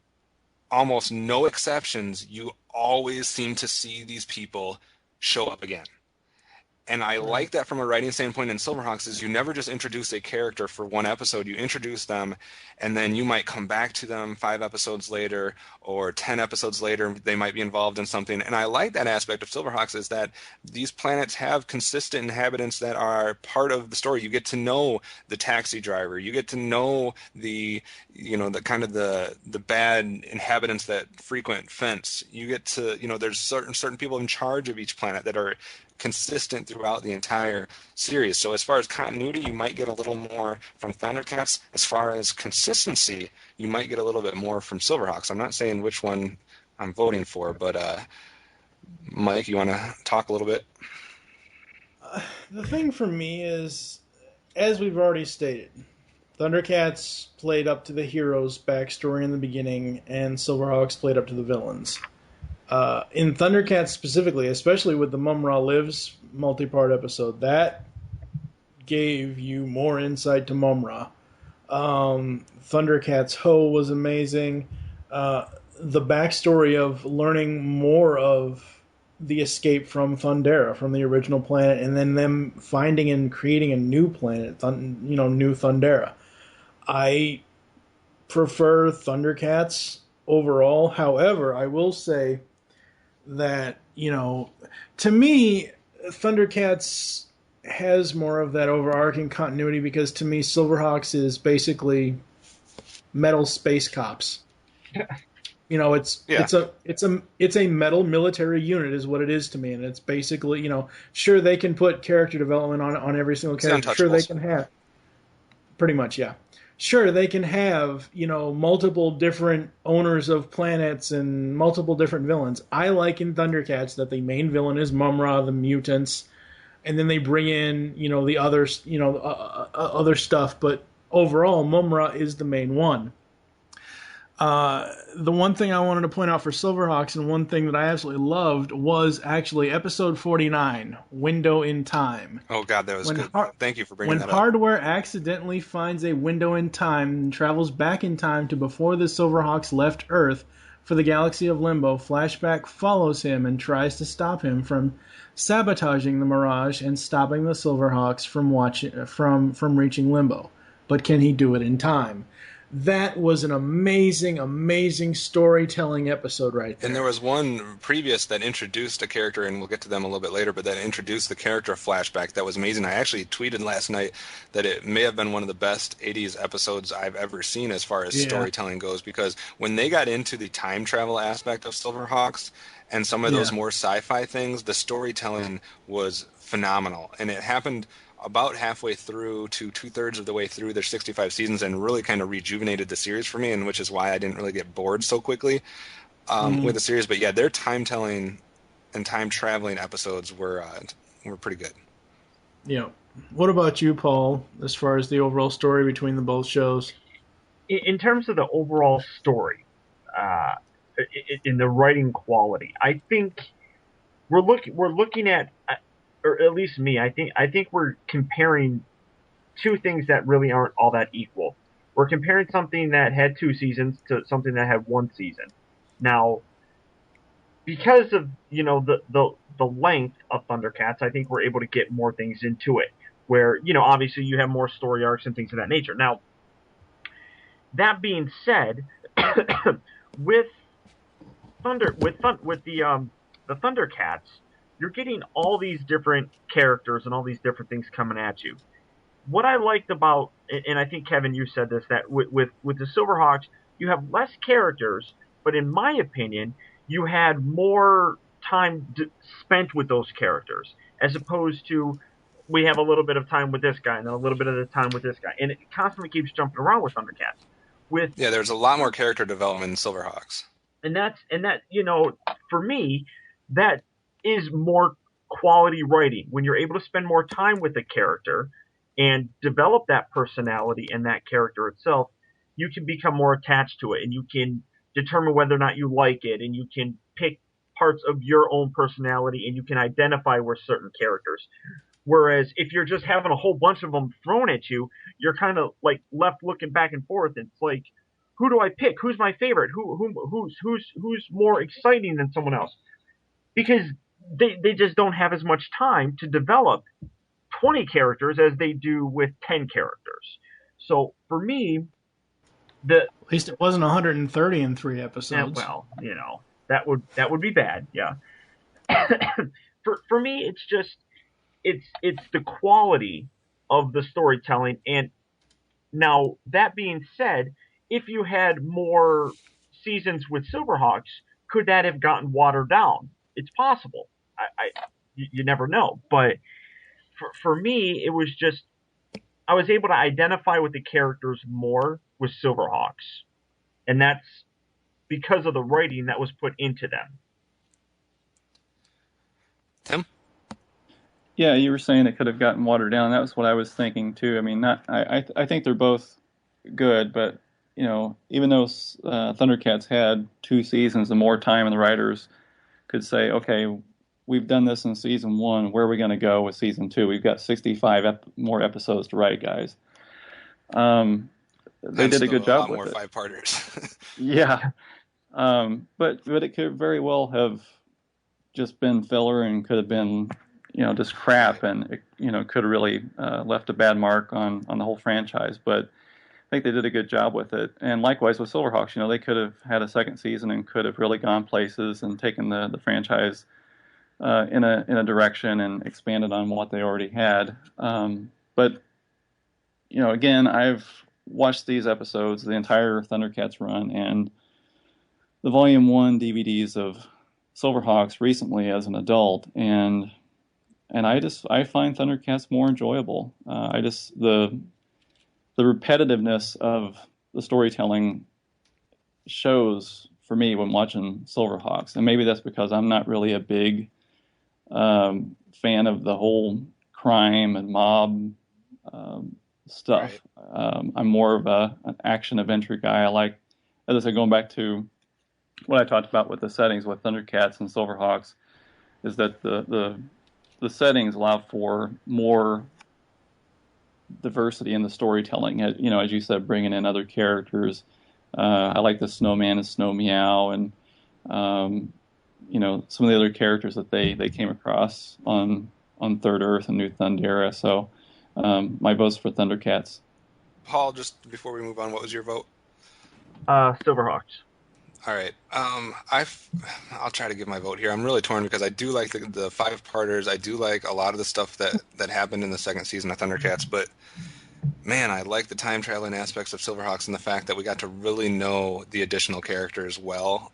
almost no exceptions, you always seem to see these people show up again. And I like that from a writing standpoint in Silverhawks is you never just introduce a character for one episode. You introduce them, and then you might come back to them 5 episodes later or 10 episodes later. They might be involved in something. And I like that aspect of Silverhawks is that these planets have consistent inhabitants that are part of the story. You get to know the taxi driver. You get to know the kind of the bad inhabitants that frequent fence. You get to, there's certain people in charge of each planet that are consistent throughout the entire series. So as far as continuity, you might get a little more from Thundercats. As far as consistency, you might get a little bit more from Silverhawks. I'm not saying which one I'm voting for, but Mike, you want to talk a little bit? The thing for me is, as we've already stated, Thundercats played up to the heroes' backstory in the beginning, and Silverhawks played up to the villains. In Thundercats specifically, especially with the Mum-Ra Lives multi-part episode, that gave you more insight to Mum-Ra. Thundercats Ho was amazing. The backstory of learning more of the escape from Thundera, from the original planet, and then them finding and creating a new planet, new Thundera. I prefer Thundercats overall. However, I will say that, to me, Thundercats has more of that overarching continuity because to me, Silverhawks is basically metal space cops. It's a metal military unit is what it is to me, and it's basically, sure they can put character development on every single character. Sure they can have, pretty much, yeah. Sure, they can have, multiple different owners of planets and multiple different villains. I like in Thundercats that the main villain is Mum-Ra, the mutants, and then they bring in, the others, other stuff. But overall, Mum-Ra is the main one. The one thing I wanted to point out for Silverhawks, and one thing that I absolutely loved, was actually episode 49, Window in Time. Oh, God, that was good. Thank you for bringing that up. When Hardware accidentally finds a window in time and travels back in time to before the Silverhawks left Earth for the galaxy of Limbo, Flashback follows him and tries to stop him from sabotaging the Mirage and stopping the Silverhawks from reaching Limbo. But can he do it in time? That was an amazing, amazing storytelling episode right there. And there was one previous that introduced a character, and we'll get to them a little bit later, but that introduced the character of Flashback. That was amazing. I actually tweeted last night that it may have been one of the best 80s episodes I've ever seen as far as storytelling goes, because when they got into the time travel aspect of Silverhawks and some of those more sci-fi things, the storytelling was phenomenal. And it happened about halfway through to 2/3 of the way through their 65 seasons and really kind of rejuvenated the series for me, and which is why I didn't really get bored so quickly with the series. But yeah, their time-telling and time-traveling episodes were pretty good. Yeah. What about you, Paul, as far as the overall story between the both shows? In terms of the overall story, in the writing quality, I think we're looking at, or at least me, I think we're comparing two things that really aren't all that equal. We're comparing something that had 2 seasons to something that had 1 season. Now, because of the length of Thundercats, I think we're able to get more things into it. Where obviously you have more story arcs and things of that nature. Now, that being said, with the Thundercats, you're getting all these different characters and all these different things coming at you. What I liked about, and I think, Kevin, you said this, that with the Silverhawks, you have less characters, but in my opinion, you had more time spent with those characters, as opposed to we have a little bit of time with this guy and then a little bit of the time with this guy, and it constantly keeps jumping around with Thundercats. Yeah, there's a lot more character development in Silverhawks. And that for me, that is more quality writing when you're able to spend more time with the character and develop that personality and that character itself. You can become more attached to it, and you can determine whether or not you like it, and you can pick parts of your own personality, and you can identify with certain characters. Whereas if you're just having a whole bunch of them thrown at you, you're kind of like left looking back and forth. And it's like, who do I pick? Who's my favorite? Who's more exciting than someone else? Because they just don't have as much time to develop 20 characters as they do with 10 characters. So for me, at least it wasn't 130 in 3 episodes. Well, that would be bad. Yeah. For me, it's just it's the quality of the storytelling. And now that being said, if you had more seasons with Silverhawks, could that have gotten watered down? It's possible. You never know. But for me, it was just I was able to identify with the characters more with Silverhawks, and that's because of the writing that was put into them. Tim? Yeah, you were saying it could have gotten watered down. That was what I was thinking too. I mean, I think they're both good, but even though Thundercats had 2 seasons and more time, and the writers could say, okay, we've done this in season 1. Where are we going to go with season 2? We've got 65 more episodes to write, guys. They did a good job with it. A lot more 5-parters. Yeah, but it could very well have just been filler and could have been just crap, and it could have really left a bad mark on the whole franchise. But I think they did a good job with it. And likewise with Silverhawks, they could have had a second season and could have really gone places and taken the franchise in a direction and expanded on what they already had. But again, I've watched these episodes, the entire Thundercats run, and the Volume 1 DVDs of Silverhawks recently as an adult, and I find Thundercats more enjoyable. The repetitiveness of the storytelling shows for me when watching Silverhawks, and maybe that's because I'm not really a big fan of the whole crime and mob stuff. Right. I'm more of an action adventure guy. I like, as I said, going back to what I talked about with the settings with Thundercats and Silverhawks, is that the settings allow for more diversity in the storytelling. As you said, bringing in other characters. I like the Snowman and Snow Meow, and some of the other characters that they came across on Third Earth and New Thundera. So my vote's for Thundercats. Paul, just before we move on, what was your vote? Silverhawks. All right. I'll try to give my vote here. I'm really torn because I do like the 5-parters. I do like a lot of the stuff that happened in the second season of Thundercats, but man, I like the time traveling aspects of Silverhawks and the fact that we got to really know the additional characters well,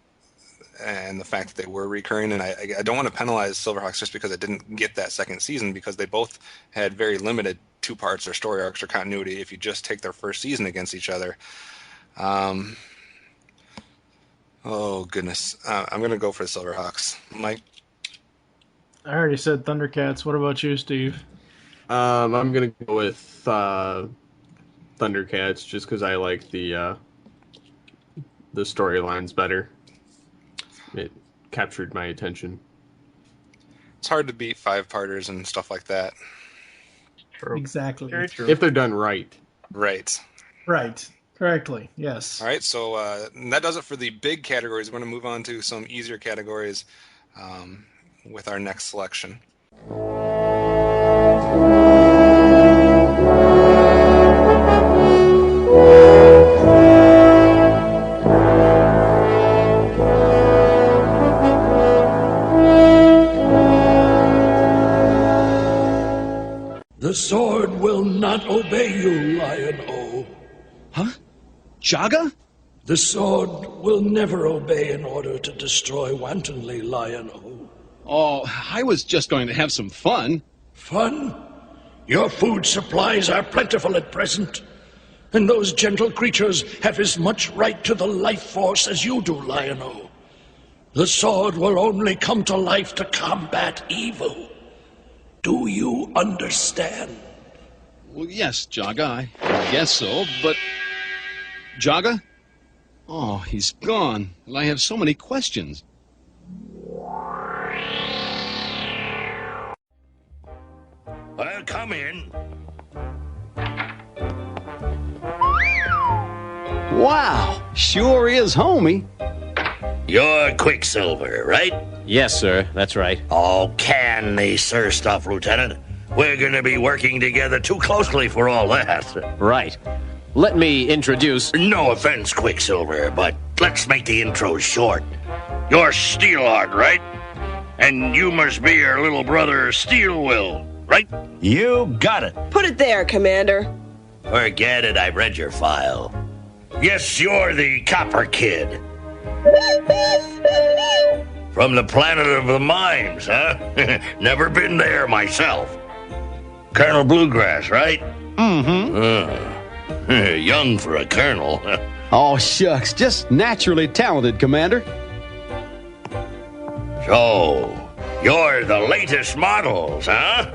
and the fact that they were recurring. And I don't want to penalize Silverhawks just because it didn't get that second season, because they both had very limited 2 parts or story arcs or continuity if you just take their first season against each other. Oh, goodness. I'm going to go for the Silverhawks. Mike? I already said Thundercats. What about you, Steve? I'm going to go with Thundercats just because I like the storylines better. It captured my attention. It's hard to beat 5-parters and stuff like that. True. Exactly. Very true. If they're done right. Right. Right. Correctly. Yes. All right, so that does it for the big categories. We're going to move on to some easier categories with our next selection. The sword will not obey you, Lion-O. Huh? Jaga? The sword will never obey in order to destroy wantonly, Lion-O. Oh, I was just going to have some fun. Fun? Your food supplies are plentiful at present. And those gentle creatures have as much right to the life force as you do, Lion-O. The sword will only come to life to combat evil. Do you understand? Well, yes, Jaga, I guess so, but... Jaga? Oh, he's gone, and I have so many questions. Well, come in. Wow, sure is homey. You're Quicksilver, right? Yes, sir, that's right. Oh, canny sir stuff, Lieutenant. We're gonna be working together too closely for all that. Right. Let me introduce... No offense, Quicksilver, but let's make the intro short. You're Steelheart, right? And you must be your little brother Steelwill, right? You got it. Put it there, Commander. Forget it, I've read your file. Yes, you're the Copper Kid. From the planet of the mimes, huh? Never been there myself. Colonel Bluegrass, right? Mm-hmm. Young for a colonel. Oh, shucks, just naturally talented, Commander. So, you're the latest models, huh?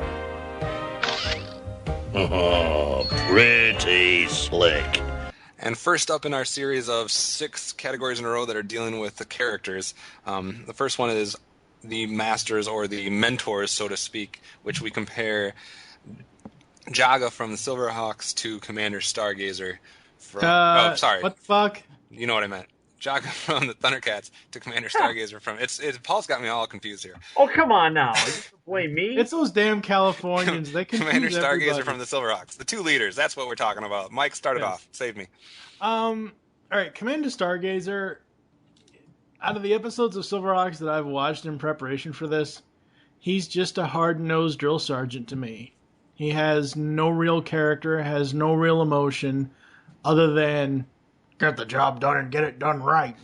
Oh, pretty slick. And first up in our series of 6 categories in a row that are dealing with the characters, the first one is the masters or the mentors, so to speak, which we compare Jaga from the Silverhawks to Commander Stargazer from... sorry. What the fuck? You know what I meant. Jaga from the Thundercats to Commander Stargazer from... Paul's got me all confused here. Oh, come on now. You blame me? It's those damn Californians. They confuse Commander Stargazer everybody. from the Silverhawks. The 2 leaders. That's what we're talking about. Mike, start it off. Save me. All right, Commander Stargazer, out of the episodes of Silverhawks that I've watched in preparation for this, he's just a hard-nosed drill sergeant to me. He has no real character, has no real emotion, other than get the job done and get it done right.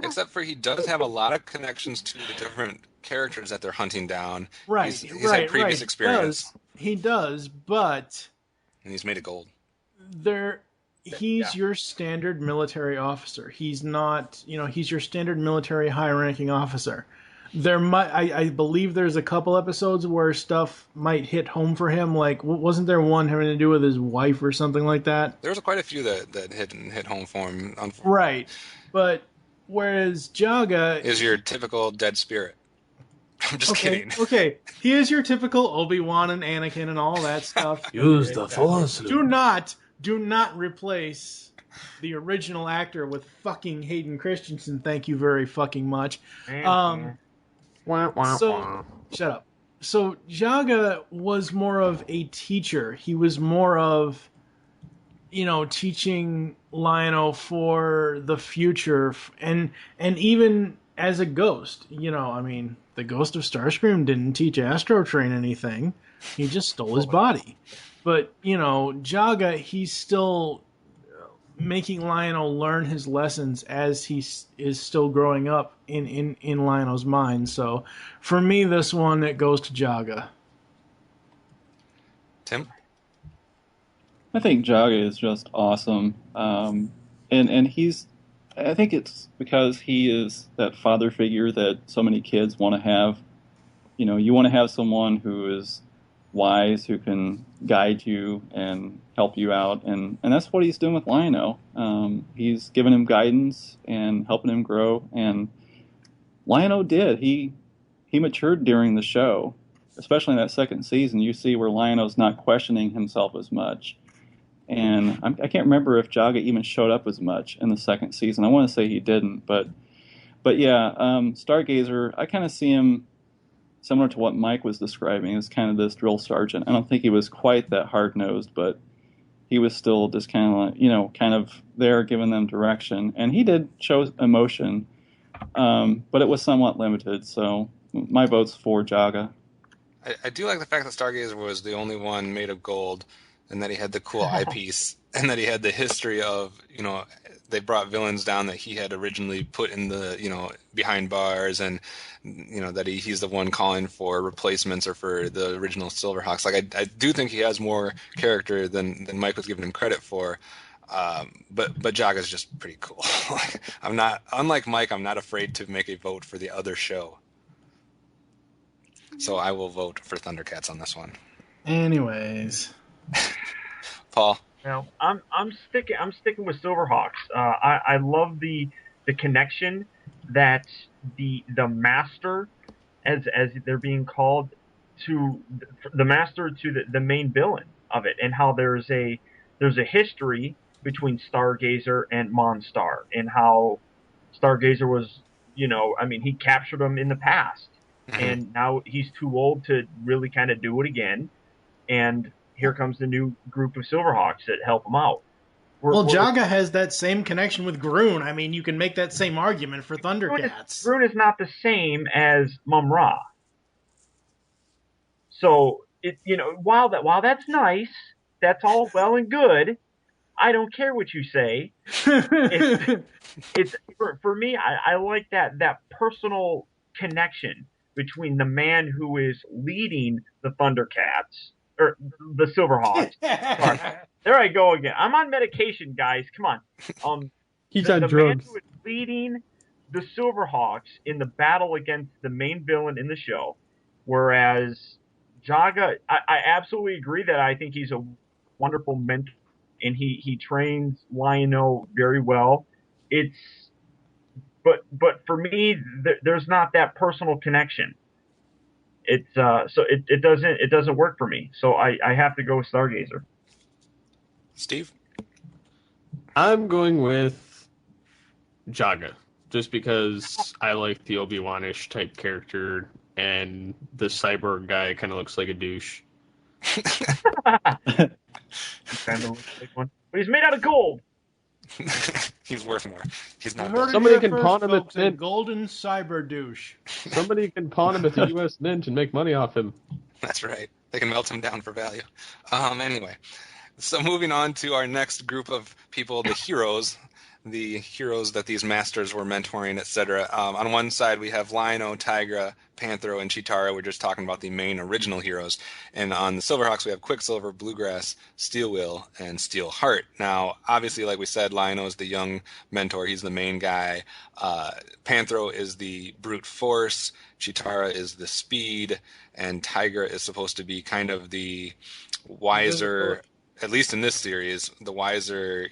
Except for he does have a lot of connections to the different characters that they're hunting down. Right, He's had previous experience. He does, but... And he's made it gold. He's your standard military officer. He's not, he's your standard military high-ranking officer. I believe there's a couple episodes where stuff might hit home for him. Like, wasn't there one having to do with his wife or something like that? There was quite a few that hit home for him. Right, but whereas Jaga is your typical dead spirit. I'm just kidding. Okay, he is your typical Obi-Wan and Anakin and all that stuff. Use the Force. Do not replace the original actor with fucking Hayden Christensen. Thank you very fucking much. So, shut up. So, Jaga was more of a teacher. He was more of, teaching Lion-O for the future. And even as a ghost, the ghost of Starscream didn't teach Astro Train anything. He just stole his body. But, Jaga, he's still making Lion-O learn his lessons as he is still growing up in Lion-O's mind. So, for me, this one, it goes to Jaga. Tim? I think Jaga is just awesome. And he's... I think it's because he is that father figure that so many kids want to have. You want to have someone who is wise, who can guide you and help you out, and that's what he's doing with Lion-O. He's giving him guidance and helping him grow, and Lion-O did. He matured during the show, especially in that second season. You see where Lion-O's not questioning himself as much, and I can't remember if Jaga even showed up as much in the second season. I want to say he didn't, but yeah, Stargazer, I kind of see him similar to what Mike was describing, is kind of this drill sergeant. I don't think he was quite that hard-nosed, but he was still just kind of there giving them direction. And he did show emotion, but it was somewhat limited, so my vote's for Jaga. I do like the fact that Stargazer was the only one made of gold, and that he had the cool eyepiece and that he had the history of, they brought villains down that he had originally put in the, behind bars, and that he's the one calling for replacements or for the original Silverhawks. Like I do think he has more character than Mike was giving him credit for. But Jaga's just pretty cool. I'm not, unlike Mike, I'm not afraid to make a vote for the other show. So I will vote for Thundercats on this one. Anyways, Paul. Now, I'm sticking with Silverhawks. I love the connection that the master, as they're being called, to the master, to the main villain of it, and how there's a history between Stargazer and Monstar, and how Stargazer was, he captured him in the past, and now he's too old to really kind of do it again, and here comes the new group of Silverhawks that help him out. Jaga has that same connection with Groon. I mean, you can make that same argument for Thundercats. Groon is not the same as Mum-Ra. So, while that's nice, that's all well and good, I don't care what you say. It's for me, I like that personal connection between the man who is leading the Thundercats, or the Silverhawks. Sorry. There I go again. I'm on medication, guys. Come on. He's on the drugs. man who is leading the Silverhawks in the battle against the main villain in the show, whereas Jaga, I absolutely agree that I think he's a wonderful mentor, and he trains Lion-O very well. But for me, there's not that personal connection. So it doesn't work for me. So I have to go with Stargazer. Steve? I'm going with Jaga, just because I like the Obi-Wan-ish type character, and the cyborg guy kind of looks like a douche. He kind of looks like one, but he's made out of gold. He's worth more. He's not. Somebody can pawn him at Mint. Golden cyber douche. Somebody can pawn him at the U.S. Mint and make money off him. That's right. They can melt him down for value. Anyway, so moving on to our next group of people, the heroes that these masters were mentoring, etc. On one side, we have Lion-O, Tigra, Panthro, and Chitara. We're just talking about the main original heroes. And on the Silverhawks, we have Quicksilver, Bluegrass, Steel Will, and Steelheart. Now, obviously, like we said, Lion-O is the young mentor. He's the main guy. Panthro is the brute force. Chitara is the speed. And Tigra is supposed to be kind of the wiser, at least in this series, the wiser,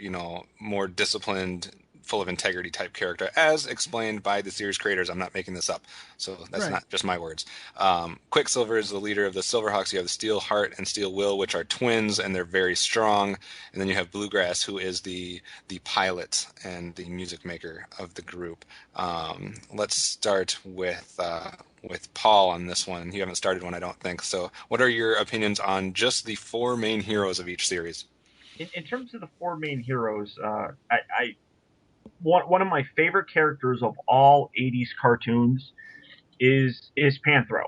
more disciplined, full of integrity type character, as explained by the series creators. I'm not making this up, so that's not just my words. Quicksilver is the leader of the Silverhawks. You have the Steel Heart and Steel Will, which are twins, and they're very strong. And then you have Bluegrass, who is the pilot and the music maker of the group. Let's start with Paul on this one. You haven't started one, I don't think. So what are your opinions on just the four main heroes of each series? In terms of the four main heroes, one of my favorite characters of all 80s cartoons is Panthro.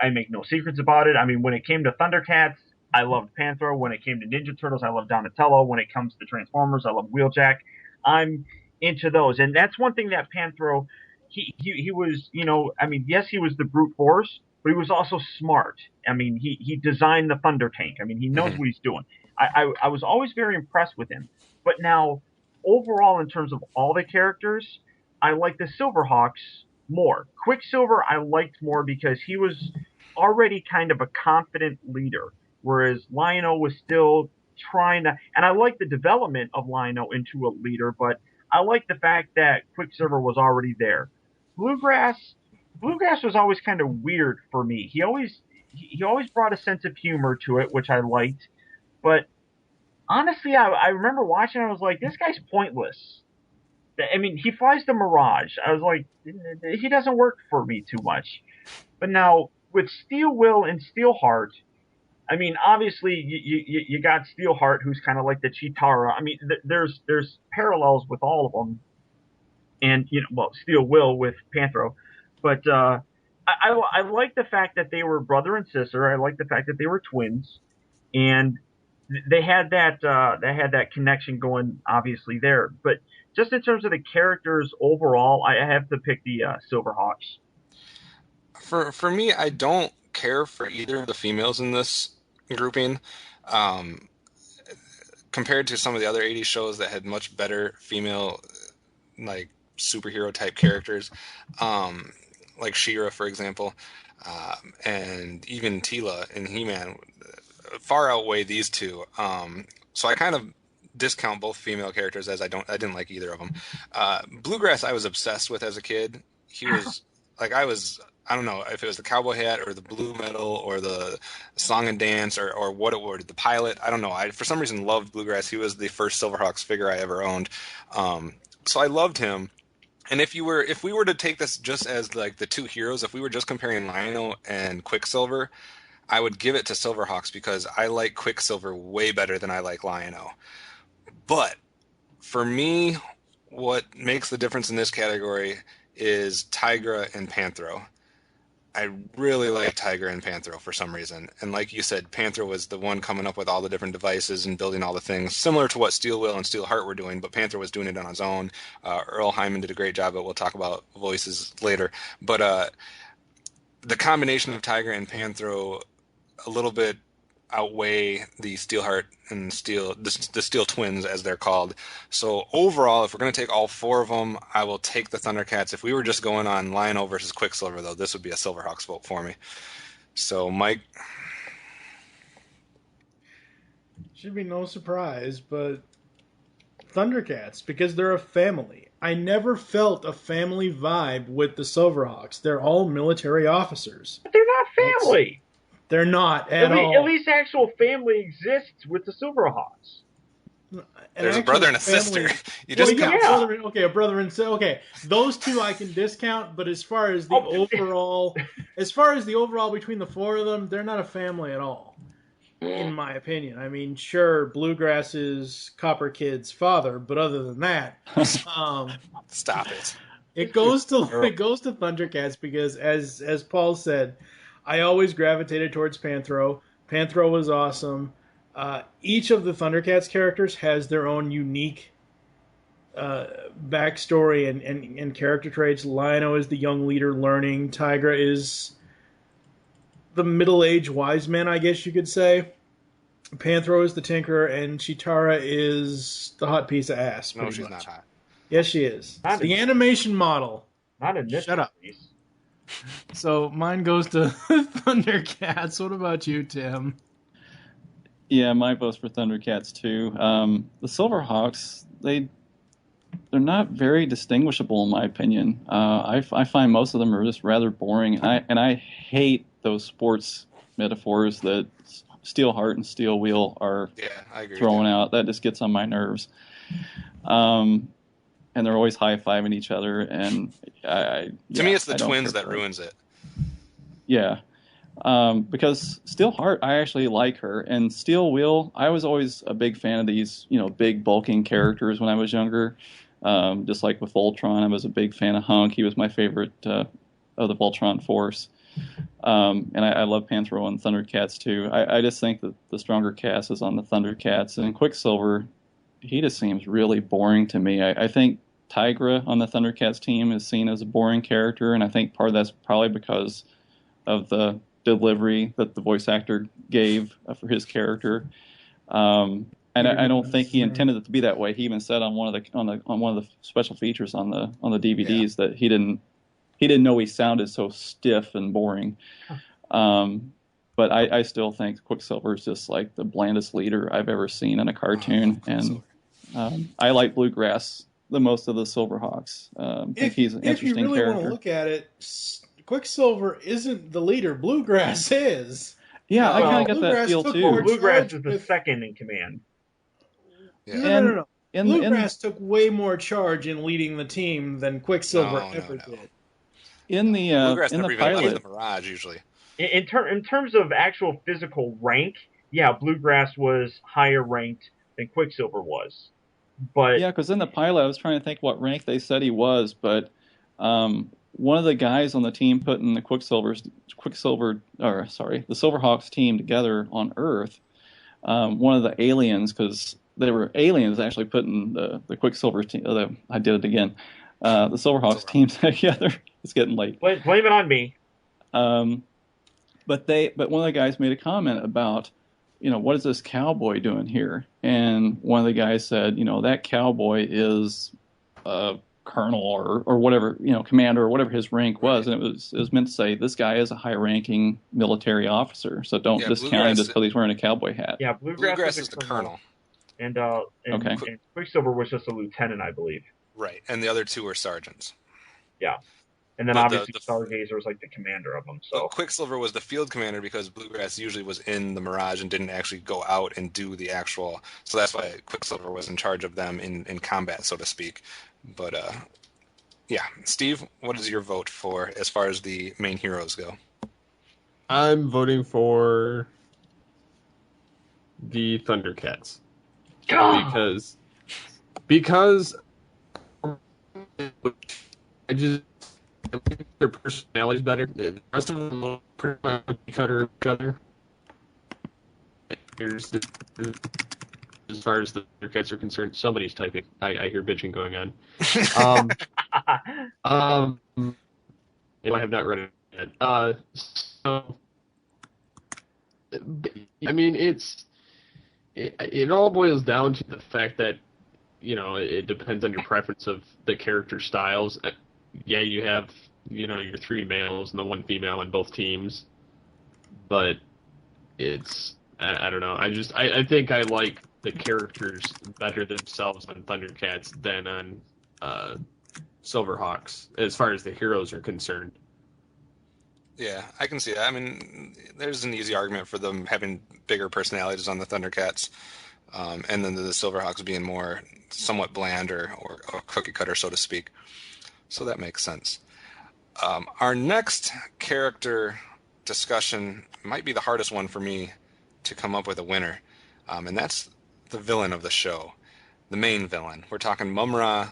I make no secrets about it. I mean, when it came to Thundercats, I loved Panthro. When it came to Ninja Turtles, I loved Donatello. When it comes to Transformers, I love Wheeljack. I'm into those. And that's one thing that Panthro, he was, yes, he was the brute force, but he was also smart. I mean, he designed the Thunder Tank. I mean, he knows what he's doing. I was always very impressed with him. But now, overall, in terms of all the characters, I like the Silverhawks more. Quicksilver I liked more because he was already kind of a confident leader, whereas Lion-O was still trying to, and I like the development of Lion-O into a leader, but I like the fact that Quicksilver was already there. Bluegrass was always kind of weird for me. He always brought a sense of humor to it, which I liked, but honestly, I remember watching, I was like, this guy's pointless. I mean, he flies the Mirage. I was like, he doesn't work for me too much. But now, with Steel Will and Steelheart, I mean, obviously, you got Steelheart, who's kind of like the Chitara. I mean, there's parallels with all of them. And, Steel Will with Panthro. But I like the fact that they were brother and sister. I like the fact that they were twins. And they had that connection going obviously there. But just in terms of the characters overall, I have to pick the Silverhawks. For me, I don't care for either of the females in this grouping. Um, Compared to some of the other 80s shows that had much better female like superhero type characters, like She-Ra, for example, and even Tila in He-Man, far outweigh these two. So I kind of discount both female characters as I didn't like either of them. Bluegrass I was obsessed with as a kid. He was like I don't know if it was the cowboy hat or the blue metal or the song and dance or what it was, the pilot. I don't know. I for some reason loved Bluegrass. He was the first Silverhawks figure I ever owned. So I loved him. And if we were to take this just as like the two heroes, if we were just comparing Lion-O and Quicksilver, I would give it to Silverhawks because I like Quicksilver way better than I like Lion-O. But for me, what makes the difference in this category is Tigra and Panthro. I really like Tigra and Panthro for some reason. And like you said, Panthro was the one coming up with all the different devices and building all the things, similar to what Steel Will and Steelheart were doing, but Panthro was doing it on his own. Earl Hyman did a great job, but we'll talk about voices later. But the combination of Tigra and Panthro a little bit outweigh the Steelheart and the Steel Twins, as they're called. So overall, if we're going to take all four of them, I will take the Thundercats. If we were just going on Lion-O versus Quicksilver, though, this would be a Silverhawks vote for me. So, Mike? Should be no surprise, but Thundercats, because they're a family. I never felt a family vibe with the Silverhawks. They're all military officers. But they're not family. They're not at all. At least actual family exists with the Silverhawks. There's a brother and a sister. You just a brother and sister. Okay, those two I can discount, but as far as the overall between the four of them, they're not a family at all, in my opinion. I mean, sure, Bluegrass is Copper Kid's father, but other than that, stop it. It goes to Thundercats because, as Paul said, I always gravitated towards Panthro. Panthro was awesome. Each of the Thundercats characters has their own unique backstory and character traits. Lion-O is the young leader learning. Tigra is the middle-aged wise man, I guess you could say. Panthro is the tinkerer, and Chitara is the hot piece of ass. No, she's not hot. Yes, she is. The animation model. Not in this. Shut up. So mine goes to Thundercats. What about you, Tim? Yeah, my vote's for Thundercats too. The Silverhawks, they're not very distinguishable in my opinion. I find most of them are just rather boring, and I hate those sports metaphors that Steelheart and Steel Wheel are throwing out. That just gets on my nerves. And they're always high-fiving each other, and to me, it's the twins that ruins it. Yeah, because Steelheart, I actually like her, and Steel Wheel, I was always a big fan of these, big bulking characters when I was younger. Just like with Voltron, I was a big fan of Hunk. He was my favorite of the Voltron Force. And I love Panthro and Thundercats too. I just think that the stronger cast is on the Thundercats, and Quicksilver, he just seems really boring to me. I think Tigra on the Thundercats team is seen as a boring character, and I think part of that's probably because of the delivery that the voice actor gave for his character. And I don't think he intended it to be that way. He even said on one of the special features on the DVDs that he didn't know he sounded so stiff and boring. But I still think Quicksilver is just like the blandest leader I've ever seen in a cartoon, and I like Bluegrass the most of the Silverhawks. I think he's an interesting character. If you really want to look at it, Quicksilver isn't the leader. Bluegrass is. Yeah, I kind of get that feel too. Bluegrass is the second in command. Yeah. No. Bluegrass took way more charge in leading the team than Quicksilver ever did. In the pilot, the Mirage usually. In terms of actual physical rank, yeah, Bluegrass was higher ranked than Quicksilver was. But yeah, because in the pilot, I was trying to think what rank they said he was, but one of the guys on the team putting the Silverhawks team together on Earth, one of the aliens, because they were aliens actually putting the Quicksilver team. I did it again. The Silverhawks teams together. It's getting late. Blame it on me. But one of the guys made a comment about, what is this cowboy doing here? And one of the guys said, that cowboy is a colonel or whatever, commander or whatever his rank was, and it was meant to say this guy is a high-ranking military officer. So don't discount him just because he's wearing a cowboy hat. Yeah, Bluegrass is the colonel. And Okay. and Quicksilver was just a lieutenant, I believe. Right, and the other two were sergeants. Yeah. And then But obviously Stargazer was like the commander of them. So Quicksilver was the field commander because Bluegrass usually was in the Mirage and didn't actually go out and do the actual. So that's why Quicksilver was in charge of them in combat, so to speak. But yeah, Steve, what is your vote for as far as the main heroes go? I'm voting for the Thundercats because I think their personality's better. The rest of them look pretty much cutter each other. As far as the Thundercats are concerned, somebody's typing. I hear bitching going on. I have not read it yet. So, I mean, it all boils down to the fact that, it depends on your preference of the character styles. Yeah, you have, your three males and the one female on both teams, but it's, I don't know. I think I like the characters better themselves on Thundercats than on Silverhawks, as far as the heroes are concerned. Yeah, I can see that. I mean, there's an easy argument for them having bigger personalities on the Thundercats, and then the Silverhawks being more somewhat bland or cookie cutter, so to speak. So that makes sense. Our next character discussion might be the hardest one for me to come up with a winner, and that's the villain of the show, the main villain. We're talking Mumra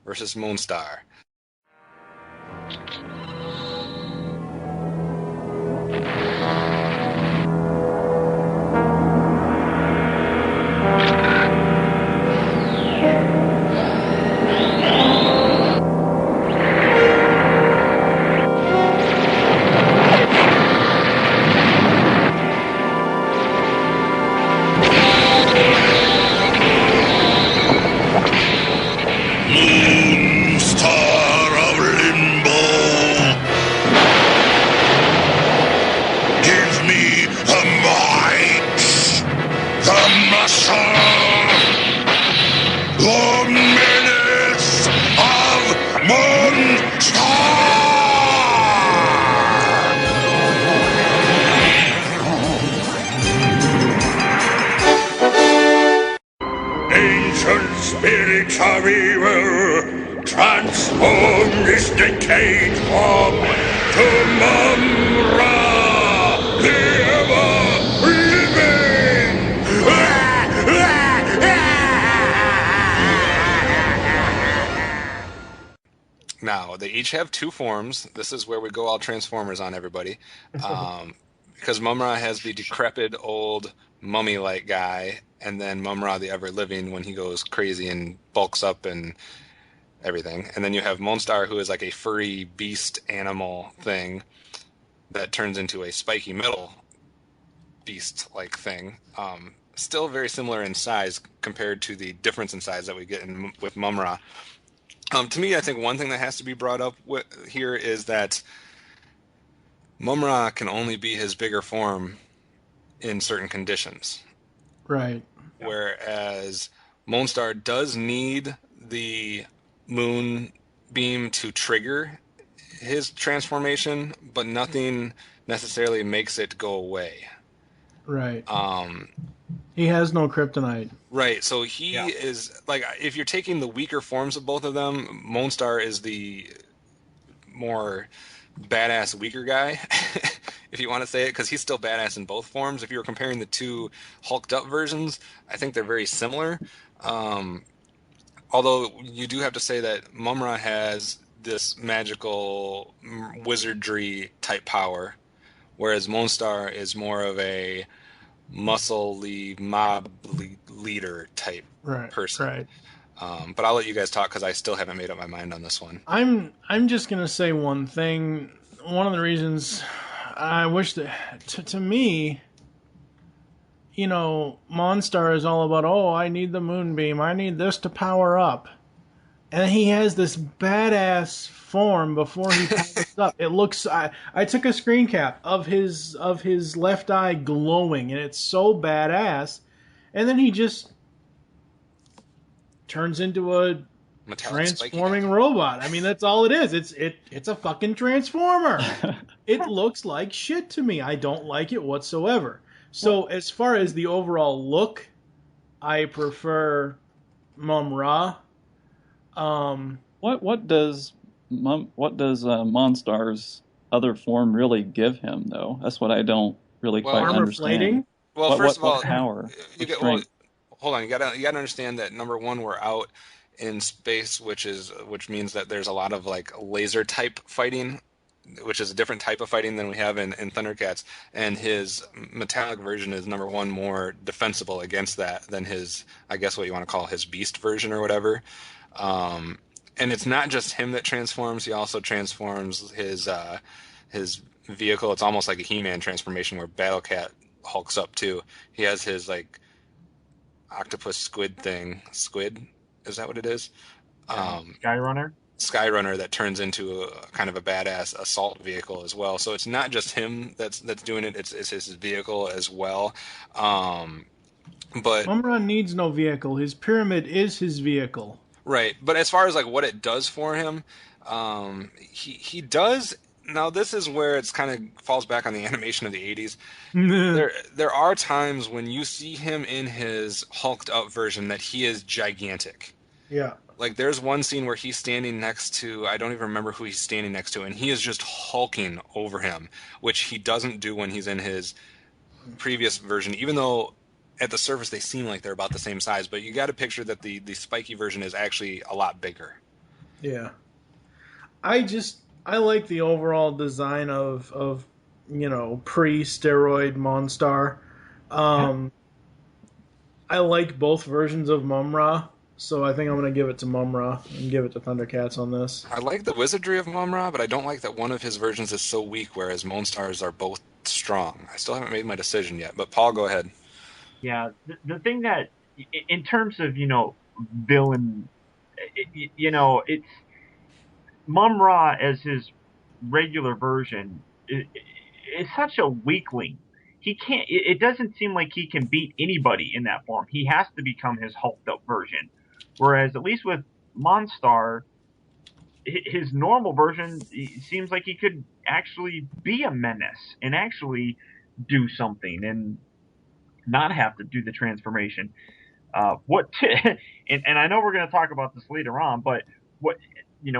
versus Moonstar. Star of Limbo, give me the might, the muscle, the menace of Moonstar! Ancient spirits of evil, transform this decayed form to Mumra, the ever-living! Now, they each have two forms. This is where we go all Transformers on everybody. Because Mumra has the decrepit old mummy-like guy, and then Mumra the ever-living when he goes crazy and bulks up and everything. And then you have Moonstar, who is like a furry beast animal thing that turns into a spiky metal beast-like thing. Still very similar in size compared to the difference in size that we get with Mumra. To me, I think one thing that has to be brought up here is that Mumra can only be his bigger form in certain conditions. Right. Whereas Moonstar does need the moon beam to trigger his transformation, but nothing necessarily makes it go away. Right. He has no kryptonite. Right, so he is, like, if you're taking the weaker forms of both of them, Moonstar is the more badass, weaker guy, if you want to say it, because he's still badass in both forms. If you were comparing the two hulked up versions, I think they're very similar. Although you do have to say that Mumra has this magical wizardry type power, whereas Moonstar is more of a muscly mob leader type person. Right. But I'll let you guys talk because I still haven't made up my mind on this one. I'm just gonna say one thing. One of the reasons I wish that to me, Monstar is all about, oh, I need the moonbeam, I need this to power up, and he has this badass form before he powers up. It looks. I took a screen cap of his left eye glowing, and it's so badass. And then he just turns into a Metallic transforming robot. I mean, that's all it is. It's a fucking transformer. It looks like shit to me. I don't like it whatsoever. So as far as the overall look, I prefer Mum-Ra. What does Monstar's other form really give him, though? That's what I don't really quite Armor understand. plating? Well, first of all, what power? Hold on. You gotta understand that number one, we're out in space, which means that there's a lot of like laser type fighting, which is a different type of fighting than we have in Thundercats. And his metallic version is number one more defensible against that than his, I guess what you want to call his beast version or whatever. And it's not just him that transforms. He also transforms his vehicle. It's almost like a He-Man transformation where Battlecat hulks up too. He has his like octopus squid thing. Squid, is that what it is? Skyrunner that turns into a kind of a badass assault vehicle as well. So it's not just him that's doing it. It's his vehicle as well. But Mum-Ra needs no vehicle. His pyramid is his vehicle. Right, but as far as like what it does for him, he does. Now this is where it's kind of falls back on the animation of the '80s. There are times when you see him in his hulked up version that he is gigantic. Yeah. Like there's one scene where he's standing next to, I don't even remember who he's standing next to, and he is just hulking over him, which he doesn't do when he's in his previous version, even though at the surface they seem like they're about the same size, but you got to picture that the spiky version is actually a lot bigger. Yeah. I like the overall design of pre-steroid Monstar. I like both versions of Mum-Ra, so I think I'm going to give it to Mum-Ra and give it to Thundercats on this. I like the wizardry of Mum-Ra, but I don't like that one of his versions is so weak, whereas Monstars are both strong. I still haven't made my decision yet, but Paul, go ahead. Yeah, the thing that, in terms of, villain, it's Mum-Ra as his regular version is such a weakling. He can't, it doesn't seem like he can beat anybody in that form. He has to become his hulked up version. Whereas, at least with Monstar, his normal version, it seems like he could actually be a menace and actually do something and not have to do the transformation. And I know we're going to talk about this later on, but what,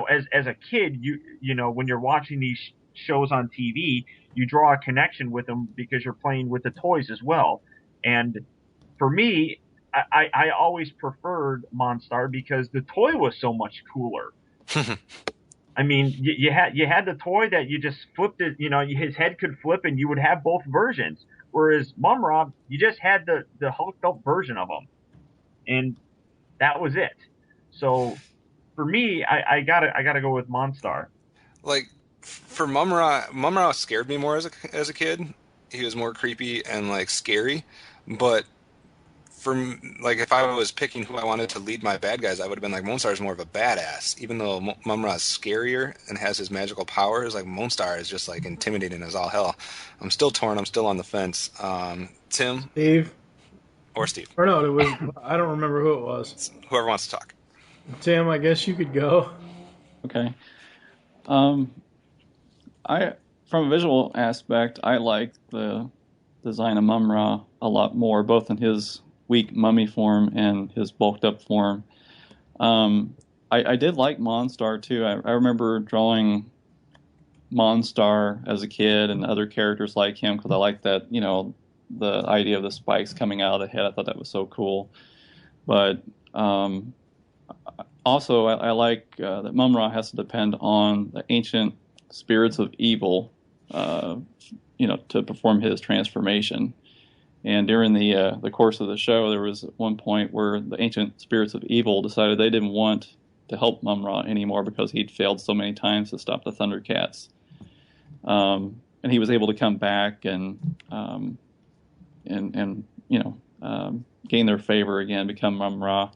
as a kid, when you're watching these shows on TV, you draw a connection with them because you're playing with the toys as well. And for me, I always preferred Monstar because the toy was so much cooler. I mean, you had the toy that you just flipped it, his head could flip and you would have both versions. Whereas Mum-Ra, you just had the hulked up version of him, and that was it. So for me, I gotta go with Monstar. Like for Mum-Ra scared me more as a kid. He was more creepy and like scary, but like if I was picking who I wanted to lead my bad guys, I would have been like Monstar is more of a badass. Even though Mum-Ra is scarier and has his magical powers, like Monstar is just like intimidating as all hell. I'm still torn. I'm still on the fence. Tim, Steve, or Steve, or no, it was I don't remember who it was. Whoever wants to talk. Tim, I guess you could go. Okay. From a visual aspect, I like the design of Mum-Ra a lot more, both in his weak mummy form and his bulked up form. I did like Monstar too. I remember drawing Monstar as a kid and other characters like him because I liked that, the idea of the spikes coming out of the head. I thought that was so cool. But also, I like that Mum-Ra has to depend on the ancient spirits of evil, to perform his transformation. And during the course of the show, there was one point where the ancient spirits of evil decided they didn't want to help Mum-Ra anymore because he'd failed so many times to stop the Thundercats. And he was able to come back and gain their favor again, become Mum-Ra.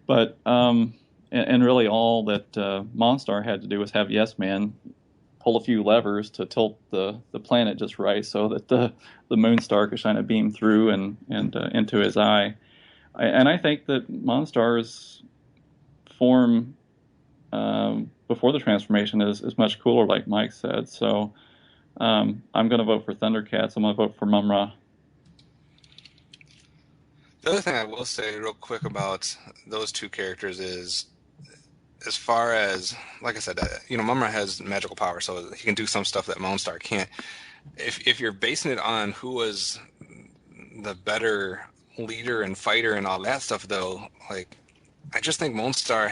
But and really all that Monstar had to do was have Yes Man pull a few levers to tilt the planet just right so that the Moonstar could shine a beam through and into his eye. I think that Monstar's form before the transformation is much cooler, like Mike said. So I'm going to vote for Thundercats. I'm going to vote for Mum-Ra. The other thing I will say real quick about those two characters is, as far as, like I said, Mum-Ra has magical power, so he can do some stuff that Monstar can't. If you're basing it on who was the better leader and fighter and all that stuff, though, like, I just think Monstar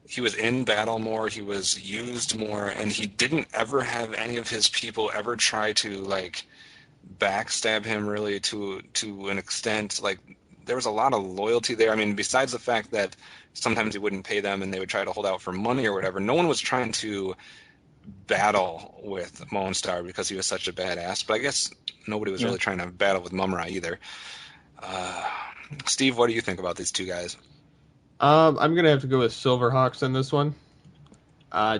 he was in battle more, he was used more, and he didn't ever have any of his people ever try to, like, backstab him really to an extent. Like, there was a lot of loyalty there. I mean, besides the fact that sometimes he wouldn't pay them and they would try to hold out for money or whatever, no one was trying to battle with Monstar because he was such a badass. But I guess nobody was really trying to battle with Mum-Ra either. Steve, what do you think about these two guys? I'm gonna have to go with Silverhawks in this one,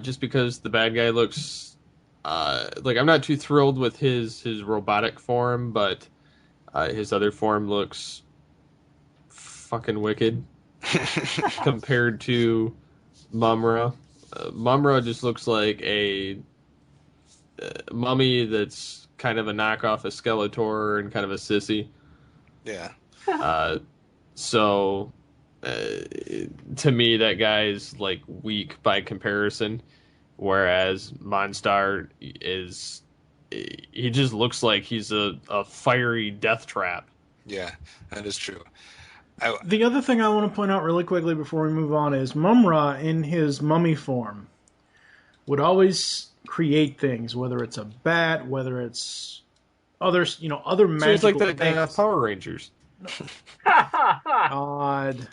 just because the bad guy looks like, I'm not too thrilled with his robotic form, but his other form looks fucking wicked compared to Mum-Ra. Mum-Ra just looks like a mummy that's kind of a knockoff of Skeletor and kind of a sissy. Yeah. So to me, that guy's like weak by comparison, whereas Monstar he just looks like he's a fiery death trap. Yeah, that is true. The other thing I want to point out really quickly before we move on is Mum-Ra in his mummy form would always create things, whether it's a bat, whether it's other magical So it's like that guy things. off Power Rangers. Odd.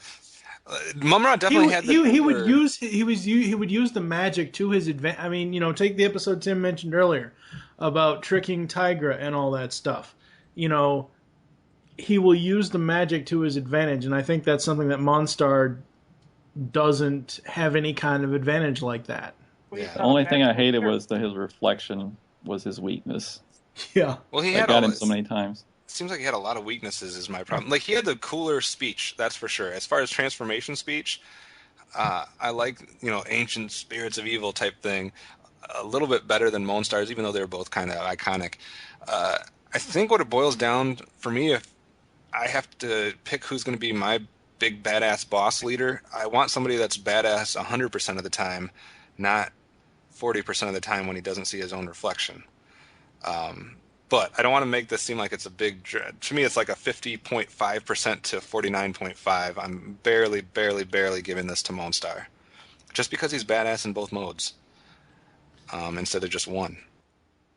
Mum-Ra definitely had the he would use the magic to his advantage. I mean, take the episode Tim mentioned earlier about tricking Tigra and all that stuff. He will use the magic to his advantage, and I think that's something that Monstar doesn't have any kind of advantage like that. Yeah. The only thing I hated was that his reflection was his weakness. Yeah. Well, he I had got him so many times. Seems like he had a lot of weaknesses is my problem. Like, he had the cooler speech, that's for sure. As far as transformation speech, I like, ancient spirits of evil type thing a little bit better than Monstar's, even though they're both kind of iconic. I think what it boils down, for me, if I have to pick who's going to be my big badass boss leader, I want somebody that's badass 100% of the time, not 40% of the time when he doesn't see his own reflection. But I don't want to make this seem like it's a big... To me, it's like a 50.5% to 49.5. I'm barely giving this to Monstar. Just because he's badass in both modes. Instead of just one.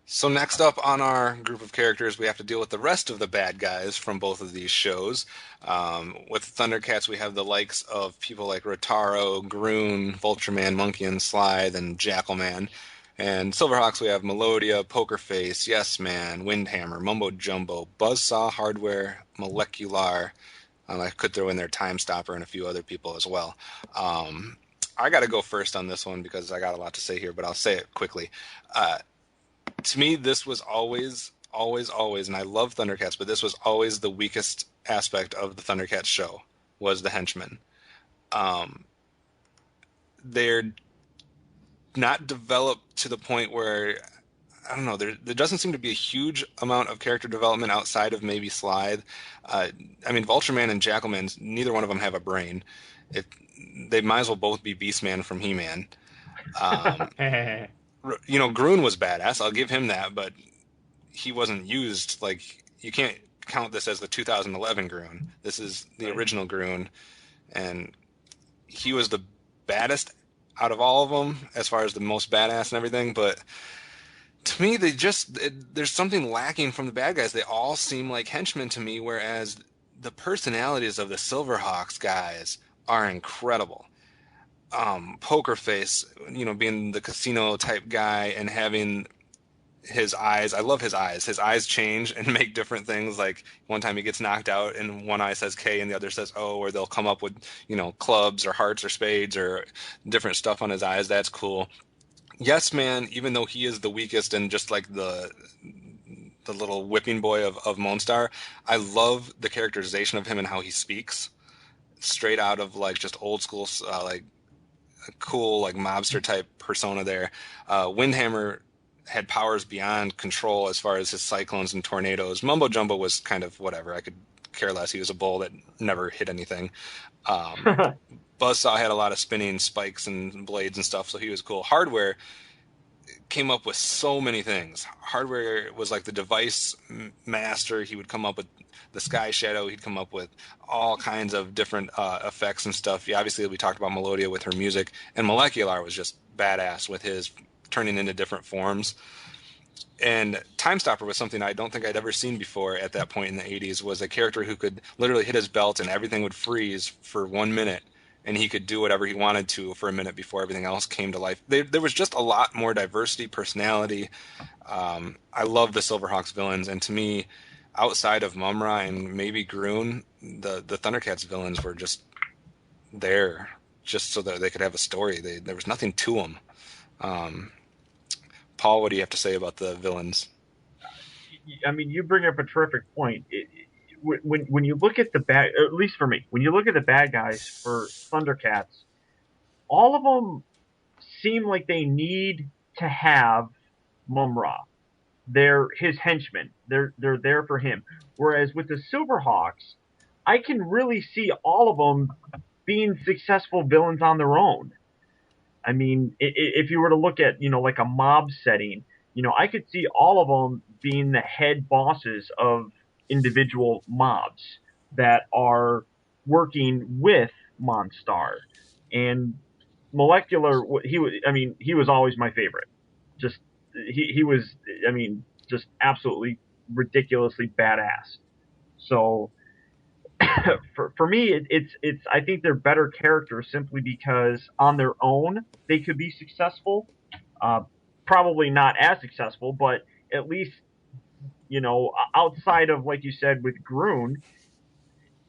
So next up on our group of characters, we have to deal with the rest of the bad guys from both of these shows. With Thundercats, we have the likes of people like Rotaro, Groon, Vultureman, Monkey and Slithe, and Jackalman. And Silverhawks, we have Melodia, Pokerface, Yes Man, Windhammer, Mumbo Jumbo, Buzzsaw, Hardware, Molecular. I could throw in there Time Stopper and a few other people as well. I got to go first on this one because I got a lot to say here, but I'll say it quickly. To me, this was always, and I love Thundercats, but this was always the weakest aspect of the Thundercats show, was the henchmen. They're not developed to the point where, I don't know, there doesn't seem to be a huge amount of character development outside of maybe Slithe. I mean, Vultureman and Jackalman, neither one of them have a brain. They might as well both be Beastman from He-Man. Groon was badass, I'll give him that, but he wasn't used. Like, you can't count this as the 2011 Groon. This is the original Groon, and he was the baddest out of all of them as far as the most badass and everything, but To me, there's something lacking from the bad guys. They all seem like henchmen to me, whereas the personalities of the Silverhawks guys are incredible. Poker Face, being the casino type guy and having his eyes. I love his eyes. His eyes change and make different things. Like one time he gets knocked out and one eye says K and the other says O, or they'll come up with, clubs or hearts or spades or different stuff on his eyes. That's cool. Yes, man, even though he is the weakest and just like the little whipping boy of Monstar, I love the characterization of him and how he speaks. Straight out of like just old school, like a cool like mobster type persona there. Windhammer had powers beyond control as far as his cyclones and tornadoes. Mumbo Jumbo was kind of whatever. I could care less. He was a bull that never hit anything. Buzzsaw had a lot of spinning spikes and blades and stuff, so he was cool. Hardware came up with so many things. Hardware was like the device master. He would come up with the Sky Shadow. He'd come up with all kinds of different effects and stuff. Yeah, obviously, we talked about Melodia with her music, and Molecular was just badass with his turning into different forms. And Time Stopper was something I don't think I'd ever seen before at that point in the 80s, was a character who could literally hit his belt and everything would freeze for 1 minute, and he could do whatever he wanted to for a minute before everything else came to life. There was just a lot more diversity, personality. I love the Silverhawks villains, and to me, outside of Mumra and maybe Groon, the Thundercats villains were just there just so that they could have a story. There was nothing to them. Paul, what do you have to say about the villains? I mean, you bring up a terrific point. When you look at the bad, at least for me, when you look at the bad guys for Thundercats, all of them seem like they need to have Mumra. They're his henchmen. They're there for him. Whereas with the Silverhawks, I can really see all of them being successful villains on their own. I mean, if you were to look at, like a mob setting, I could see all of them being the head bosses of individual mobs that are working with Monstar. And Molecular, he was always my favorite. He was, just absolutely ridiculously badass. So for me, it's I think they're better characters simply because on their own they could be successful. Probably not as successful, but at least outside of, like you said, with Groon,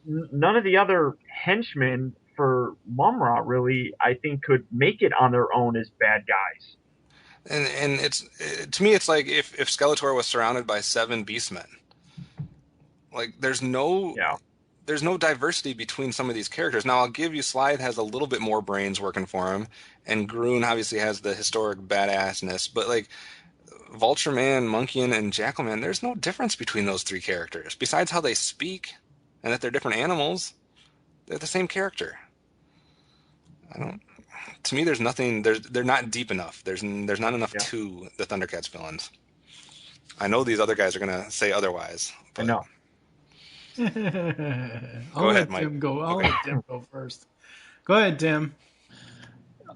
none of the other henchmen for Mumra really, I think, could make it on their own as bad guys. And to me, it's like if Skeletor was surrounded by 7 Beastmen. Like there's no diversity between some of these characters. Now I'll give you, Slide has a little bit more brains working for him, and Groon obviously has the historic badassness. But like Vulture Man, Monkey and Jackal Man, there's no difference between those 3 characters besides how they speak and that they're different animals. They're the same character. To me, there's nothing. They're not deep enough. There's not enough to the Thundercats villains. I know these other guys are gonna say otherwise. But... I know. I'll ahead, let Mike. Tim go. I'll let Tim go first. Go ahead, Tim.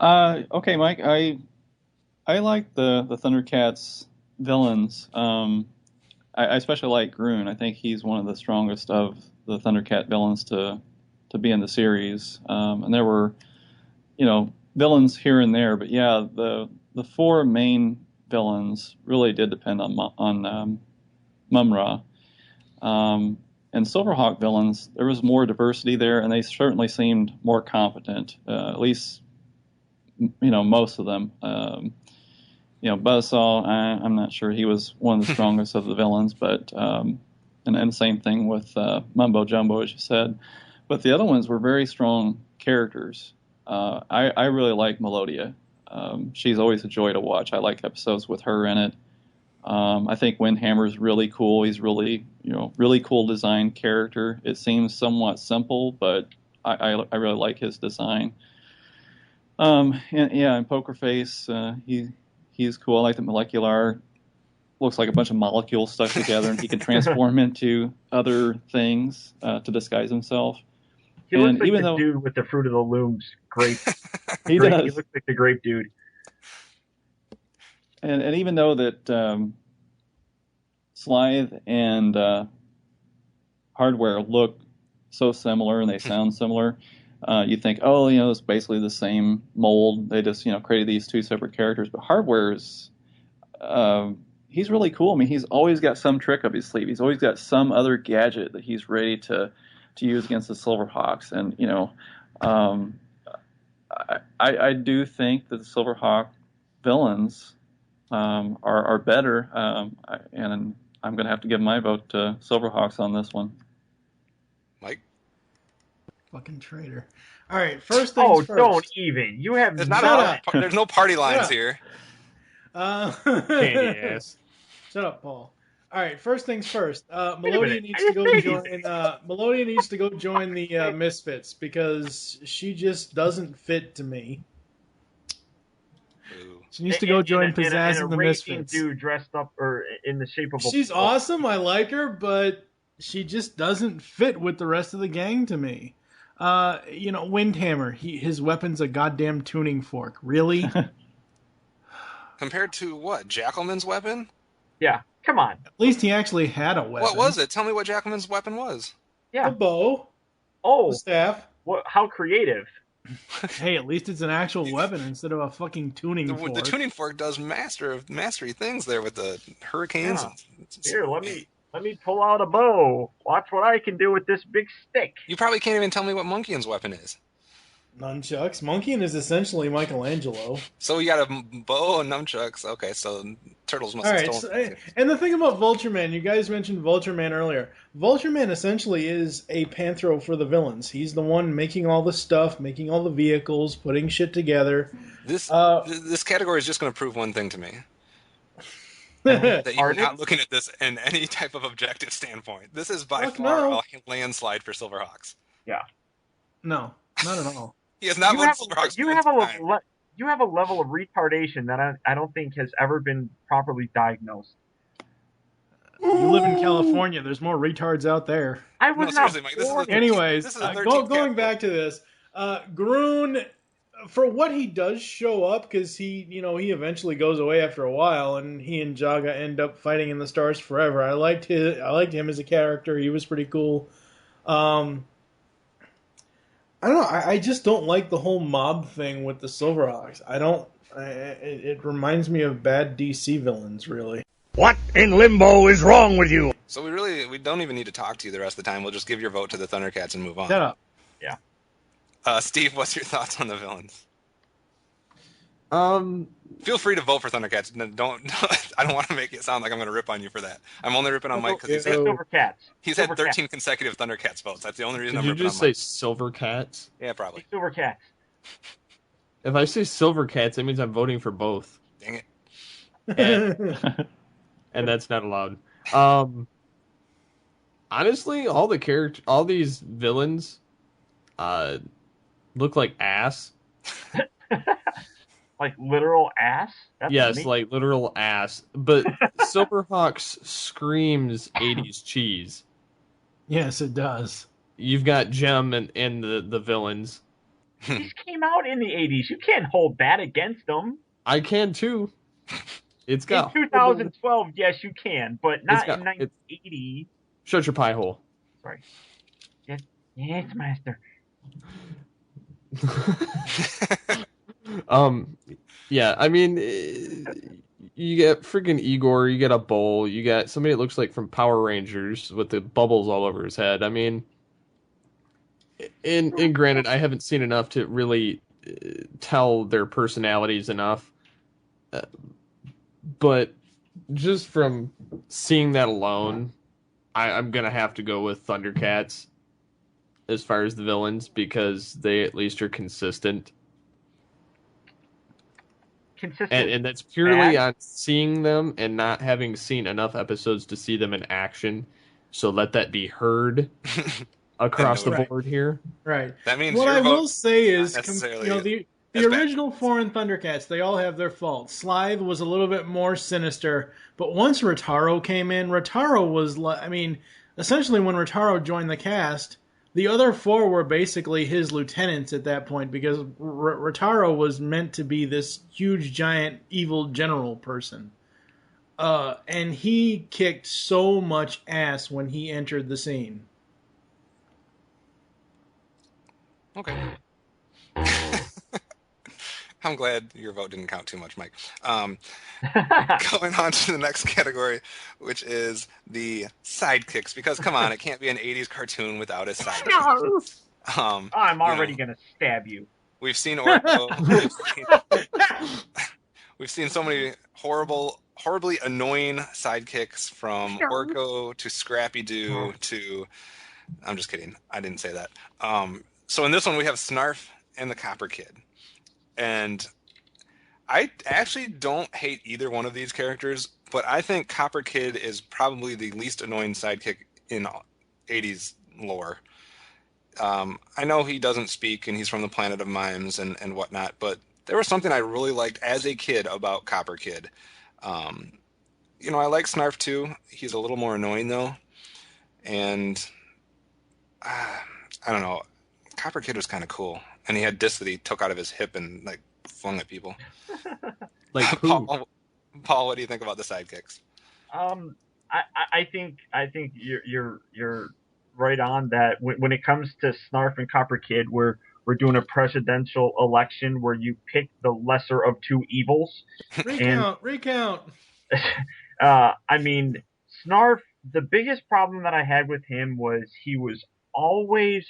Okay, Mike. I like the Thundercats villains. I especially like Groon. I think he's one of the strongest of the Thundercat villains to be in the series. And there were, villains here and there, but yeah, the 4 main villains really did depend on Mumra. And Silverhawk villains, there was more diversity there, and they certainly seemed more competent. At least, most of them. Buzzsaw, I'm not sure he was one of the strongest of the villains, but and the same thing with Mumbo Jumbo, as you said. But the other ones were very strong characters. I really like Melodia. She's always a joy to watch. I like episodes with her in it. I think Windhammer's really cool. He's really, really cool design character. It seems somewhat simple, but I really like his design. And Poker Face, he's cool. I like the Molecular. Looks like a bunch of molecules stuck together, and he can transform into other things to disguise himself. He looks like the dude with the Fruit of the Loom's grape. He does. He looks like the grape dude. And even though that Slythe and Hardware look so similar and they sound similar, you think, oh, it's basically the same mold. They just, created these two separate characters. But Hardware is, he's really cool. I mean, he's always got some trick up his sleeve. He's always got some other gadget that he's ready to use against the Silverhawks. And, I do think that the Silverhawk villains are better. And I'm going to have to give my vote to Silverhawks on this one. Mike? Fucking traitor. All right, first things first. Don't even. You have there's no party lines here. Candy ass. Shut up, Paul. All right, first things first. Melodia needs to go join. Melodia needs to go join the Misfits because she just doesn't fit to me. Ooh. She needs to go join Pizzazz and the Misfits. Dude dressed up or in the shape of a. She's awesome. I like her, but she just doesn't fit with the rest of the gang to me. Windhammer. His weapon's a goddamn tuning fork. Really? Compared to what? Jackalman's weapon? Yeah, come on. At least he actually had a weapon. What was it? Tell me what Jackalman's weapon was. Yeah. A bow. Oh. A staff. What? How creative. Hey, at least it's an actual weapon instead of a fucking tuning fork. The tuning fork does mastery things there with the hurricanes. Yeah. Here, let me pull out a bow. Watch what I can do with this big stick. You probably can't even tell me what Monkey's weapon is. Nunchucks. Monkey is essentially Michelangelo. So you got a bow and nunchucks. Okay, so Turtles must have stolen. And the thing about Vulture Man, you guys mentioned Vulture Man earlier. Vulture Man essentially is a Panthro for the villains. He's the one making all the stuff, making all the vehicles, putting shit together. This category is just going to prove one thing to me. That you're not looking at this in any type of objective standpoint. This is by far a landslide for Silverhawks. Yeah. No, not at all. He has not voted Silverhawks. You have a level of retardation that I don't think has ever been properly diagnosed. You live in California. There's more retards out there. I was not. Mike, anyways, going back to this, Groon, for what he does show up, because he eventually goes away after a while, and he and Jaga end up fighting in the Stars Forever. I liked him as a character. He was pretty cool. I don't know. I just don't like the whole mob thing with the Silverhawks. It reminds me of bad DC villains, really. What in limbo is wrong with you? So we don't even need to talk to you the rest of the time. We'll just give your vote to the Thundercats and move on. Shut up. Yeah. Steve, what's your thoughts on the villains? Feel free to vote for Thundercats. I don't want to make it sound like I'm going to rip on you for that. I'm only ripping on Mike because he's had 13 consecutive Thundercats votes. That's the only reason I'm ripping on Mike. Did you just say Silvercats? Yeah, probably. Silvercats. If I say Silvercats, that means I'm voting for both. Dang it. And that's not allowed. Honestly, all these villains look like ass. Like literal ass? Yes, like literal ass. But Silverhawks screams 80s cheese. Yes, it does. You've got Gem and the villains. These came out in the 80s. You can't hold that against them. I can too. It's got in 2012, yes, you can, but not in 1980. Shut your pie hole. Sorry. Yes, master. Yeah, I mean, you get freaking Igor, you get a Bull, you got somebody that looks like from Power Rangers with the bubbles all over his head. I mean, and granted, I haven't seen enough to really tell their personalities enough, but just from seeing that alone, I'm gonna have to go with Thundercats as far as the villains because they at least are consistent. And that's purely on seeing them and not having seen enough episodes to see them in action. So let that be heard across the board here. Right. That means what I will say is, the original foreign Thundercats, they all have their faults. Slythe was a little bit more sinister, but once Rotaro came in, Rotaro was, essentially when Rotaro joined the cast, The other four were basically his lieutenants at that point because Rotaro was meant to be this huge, giant, evil general person. And he kicked so much ass when he entered the scene. Okay. I'm glad your vote didn't count too much, Mike. Going on to the next category, which is the sidekicks. Because, come on, it can't be an 80s cartoon without a sidekick. I'm already going to stab you. We've seen Orko. We've seen so many horribly annoying sidekicks from Orko to Scrappy Doo to... I'm just kidding. I didn't say that. So in this one, we have Snarf and the Copper Kid. And I actually don't hate either one of these characters, but I think Copper Kid is probably the least annoying sidekick in 80s lore. I know he doesn't speak and he's from the planet of mimes and whatnot, but there was something I really liked as a kid about Copper Kid. I like Snarf too. He's a little more annoying though. And I don't know. Copper Kid was kind of cool. And he had discs that he took out of his hip and like flung at people. Like Paul, what do you think about the sidekicks? I think you're right on that. When it comes to Snarf and Copper Kid, we're doing a presidential election where you pick the lesser of two evils. Recount. I mean, Snarf. The biggest problem that I had with him was he was always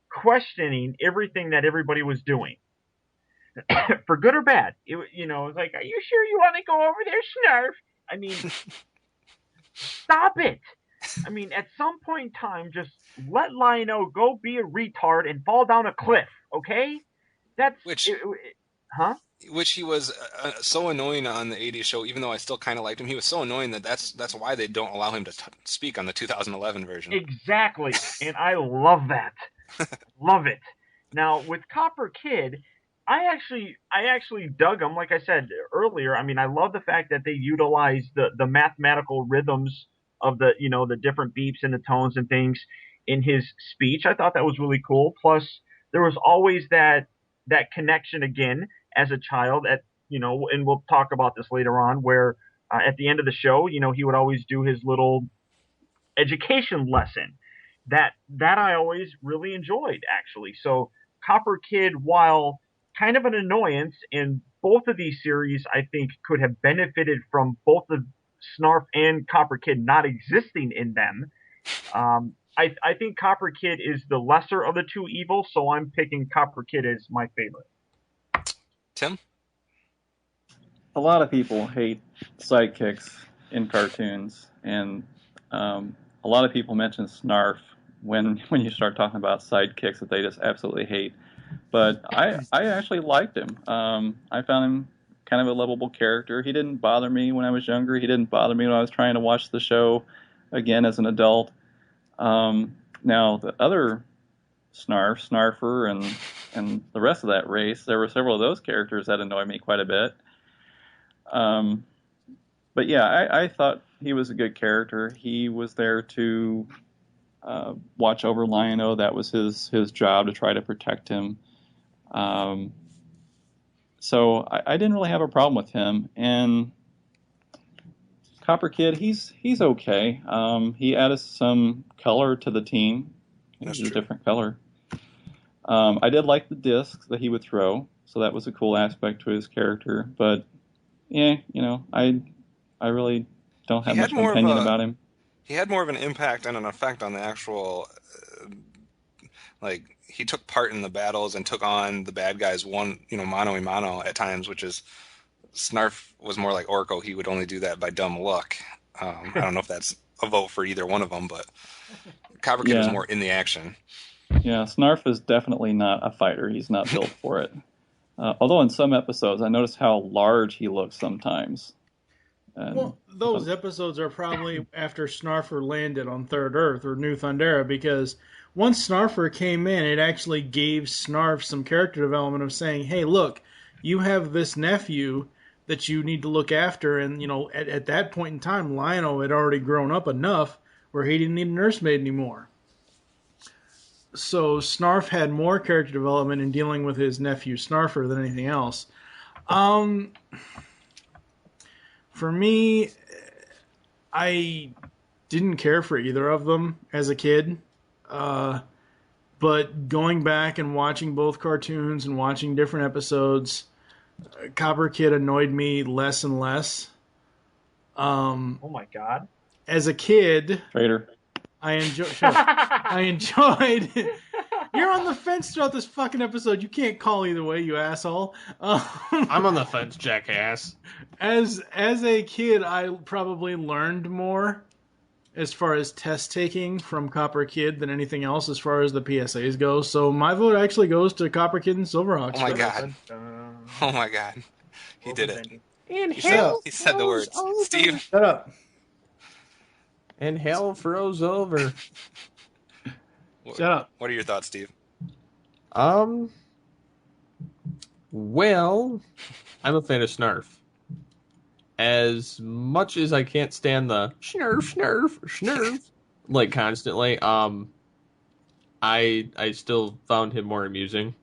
questioning everything that everybody was doing, for good or bad. It was like, are you sure you want to go over there, Snarf? I mean, stop it. I mean, at some point in time, just let Lion-O go be a retard and fall down a cliff, okay? Which he was so annoying on the 80s show, even though I still kind of liked him. He was so annoying that's why they don't allow him to speak on the 2011 version. Exactly, and I love that. Love it. Now, with Copper Kid, I actually dug him. Like I said earlier, I mean, I love the fact that they utilize the mathematical rhythms of the different beeps and the tones and things in his speech. I thought that was really cool. Plus, there was always that connection again as a child and we'll talk about this later on, where at the end of the show, he would always do his little education lesson. That I always really enjoyed, actually. So Copper Kid, while kind of an annoyance in both of these series, I think could have benefited from both of Snarf and Copper Kid not existing in them. I think Copper Kid is the lesser of the two evils, so I'm picking Copper Kid as my favorite. Tim? A lot of people hate sidekicks in cartoons, and a lot of people mention Snarf when you start talking about sidekicks that they just absolutely hate. But I actually liked him. I found him kind of a lovable character. He didn't bother me when I was younger. He didn't bother me when I was trying to watch the show again as an adult. Now, the other Snarfer, and the rest of that race, there were several of those characters that annoyed me quite a bit. But yeah, I thought he was a good character. He was there to watch over Lion-O. That was his job, to try to protect him. So I didn't really have a problem with him. And Copper Kid, he's okay. He added some color to the team. It's a different color. I did like the discs that he would throw, so that was a cool aspect to his character. But yeah, I really don't have much of an opinion about him. He had more of an impact and an effect on the actual, he took part in the battles and took on the bad guys mano a mano at times, which is, Snarf was more like Orko. He would only do that by dumb luck. I don't know if that's a vote for either one of them, but Copper Kid was more in the action. Yeah, Snarf is definitely not a fighter. He's not built for it. Although in some episodes, I noticed how large he looks sometimes. Well, those episodes are probably after Snarfer landed on Third Earth or New Thundera, because once Snarfer came in, it actually gave Snarf some character development of saying, hey, look, you have this nephew that you need to look after. And, at that point in time, Lion-O had already grown up enough where he didn't need a nursemaid anymore. So Snarf had more character development in dealing with his nephew Snarfer than anything else. For me, I didn't care for either of them as a kid. But going back and watching both cartoons and watching different episodes, Copper Kid annoyed me less and less. Oh my god. As a kid, Traitor. I enjoyed. You're on the fence throughout this fucking episode. You can't call either way, you asshole. I'm on the fence, jackass. As a kid, I probably learned more as far as test taking from Copper Kid than anything else as far as the PSAs go. So my vote actually goes to Copper Kid and Silverhawks. Oh my god. Oh my god. He did it. And He said the words. Steve. Shut up. And hell froze over. Shut up. What are your thoughts, Steve? Well, I'm a fan of Snarf. As much as I can't stand the snurf, like constantly, I still found him more amusing.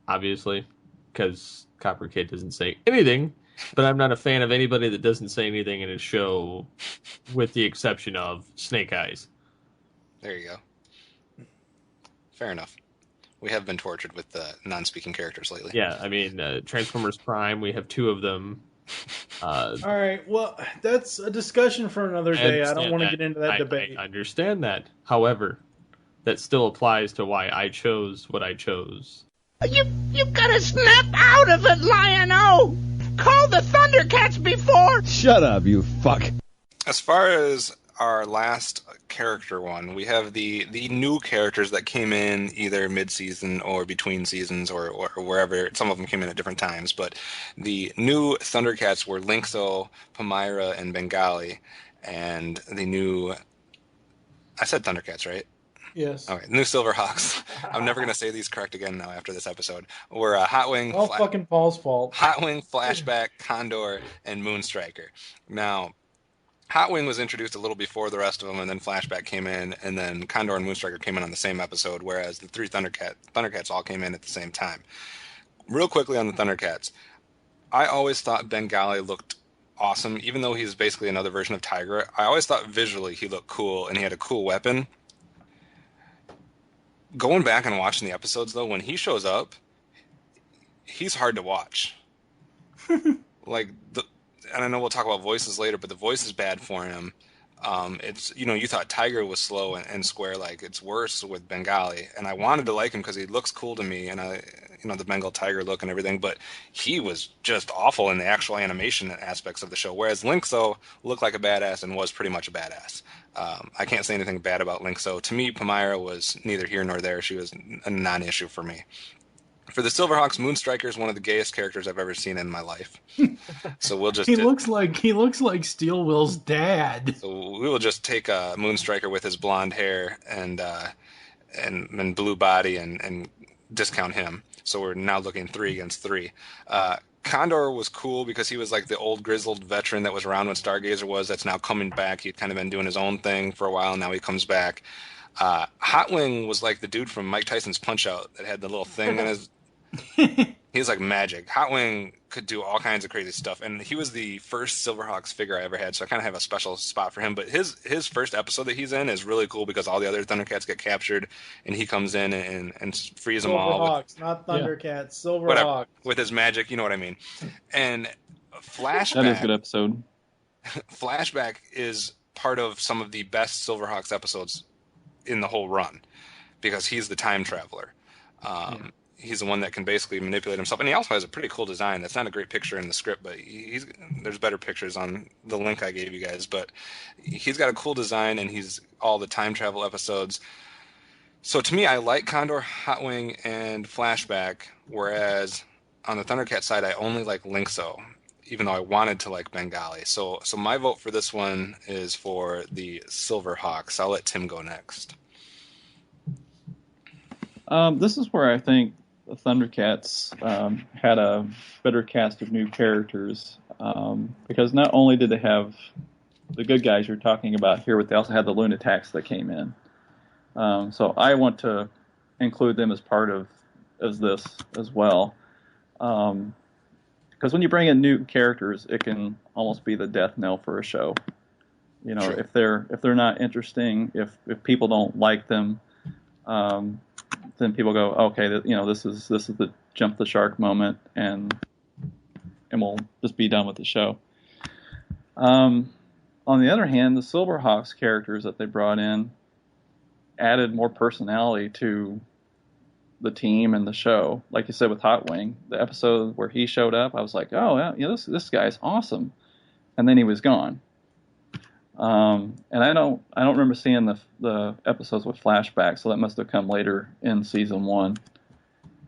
Obviously, because Copper Kid doesn't say anything, but I'm not a fan of anybody that doesn't say anything in a show, with the exception of Snake Eyes. There you go. Fair enough. We have been tortured with non-speaking characters lately. Yeah, I mean, Transformers Prime, we have 2 of them. All right, well, that's a discussion for another day. I don't want to get into that debate. I understand that. However, that still applies to why I chose what I chose. You gotta snap out of it, Lion-O! Call the Thundercats before... Shut up, you fuck. As far as our last character one, we have the new characters that came in either mid-season or between seasons or wherever. Some of them came in at different times, but the new Thundercats were Linkso, Palmyra, and Bengali, and the new... I said Thundercats, right? Yes. Okay, new Silverhawks. I'm never going to say these correct again now after this episode. We're Hotwing... All fucking Paul's fault. Hotwing, Flashback, Condor, and Moonstriker. Now... Hotwing was introduced a little before the rest of them, and then Flashback came in, and then Condor and Moonstriker came in on the same episode, whereas the 3 Thundercats all came in at the same time. Real quickly on the Thundercats, I always thought Bengali looked awesome, even though he's basically another version of Tiger. I always thought visually he looked cool, and he had a cool weapon. Going back and watching the episodes, though, when he shows up, he's hard to watch. And I know we'll talk about voices later, but the voice is bad for him. It's, you thought Tiger was slow and square, like it's worse with Bengali. And I wanted to like him because he looks cool to me, and the Bengal tiger look and everything, but he was just awful in the actual animation aspects of the show. Whereas Linkso looked like a badass and was pretty much a badass. I can't say anything bad about Linkso. To me, Palmyra was neither here nor there. She was a non-issue for me. For the Silverhawks, Moonstriker is one of the gayest characters I've ever seen in my life. So we'll just... He looks like Steel Will's dad. So we will just take Moonstriker with his blonde hair and blue body and discount him. So we're now looking 3 against 3. Condor was cool because he was like the old grizzled veteran that was around when Stargazer was. That's now coming back. He'd kind of been doing his own thing for a while, and now he comes back. Hotwing was like the dude from Mike Tyson's Punch-Out that had the little thing in his... He's like magic. Hotwing could do all kinds of crazy stuff, and he was the first Silverhawks figure I ever had, so I kind of have a special spot for him. But his first episode that he's in is really cool because all the other Thundercats get captured, and he comes in and frees them all. Silverhawks, not Thundercats. Silverhawks. With his magic, you know what I mean. And Flashback... That is a good episode. Flashback is part of some of the best Silverhawks episodes in the whole run because he's the time traveler. He's the one that can basically manipulate himself, and he also has a pretty cool design. That's not a great picture in the script, but there's better pictures on the link I gave you guys. But he's got a cool design, and he's all the time travel episodes. So to me, I like Condor, Hotwing, and Flashback, whereas on the Thundercat side, I only like Linkso, even though I wanted to like Bengali. So my vote for this one is for the Silverhawks. I'll let Tim go next. This is where I think the Thundercats had a better cast of new characters because not only did they have the good guys you're talking about here, but they also had the Lunatics that came in. So I want to include them as part of this as well. Because when you bring in new characters, it can almost be the death knell for a show. You know, Sure. if they're not interesting, if people don't like them, then people go, okay, this is the jump the shark moment, and we'll just be done with the show. On the other hand, the Silverhawks characters that they brought in added more personality to the team and the show. Like you said with Hot Wing, the episode where he showed up, I was like, oh yeah, this guy's awesome, and then he was gone. And I don't remember seeing the episodes with flashbacks, so that must have come later in season 1.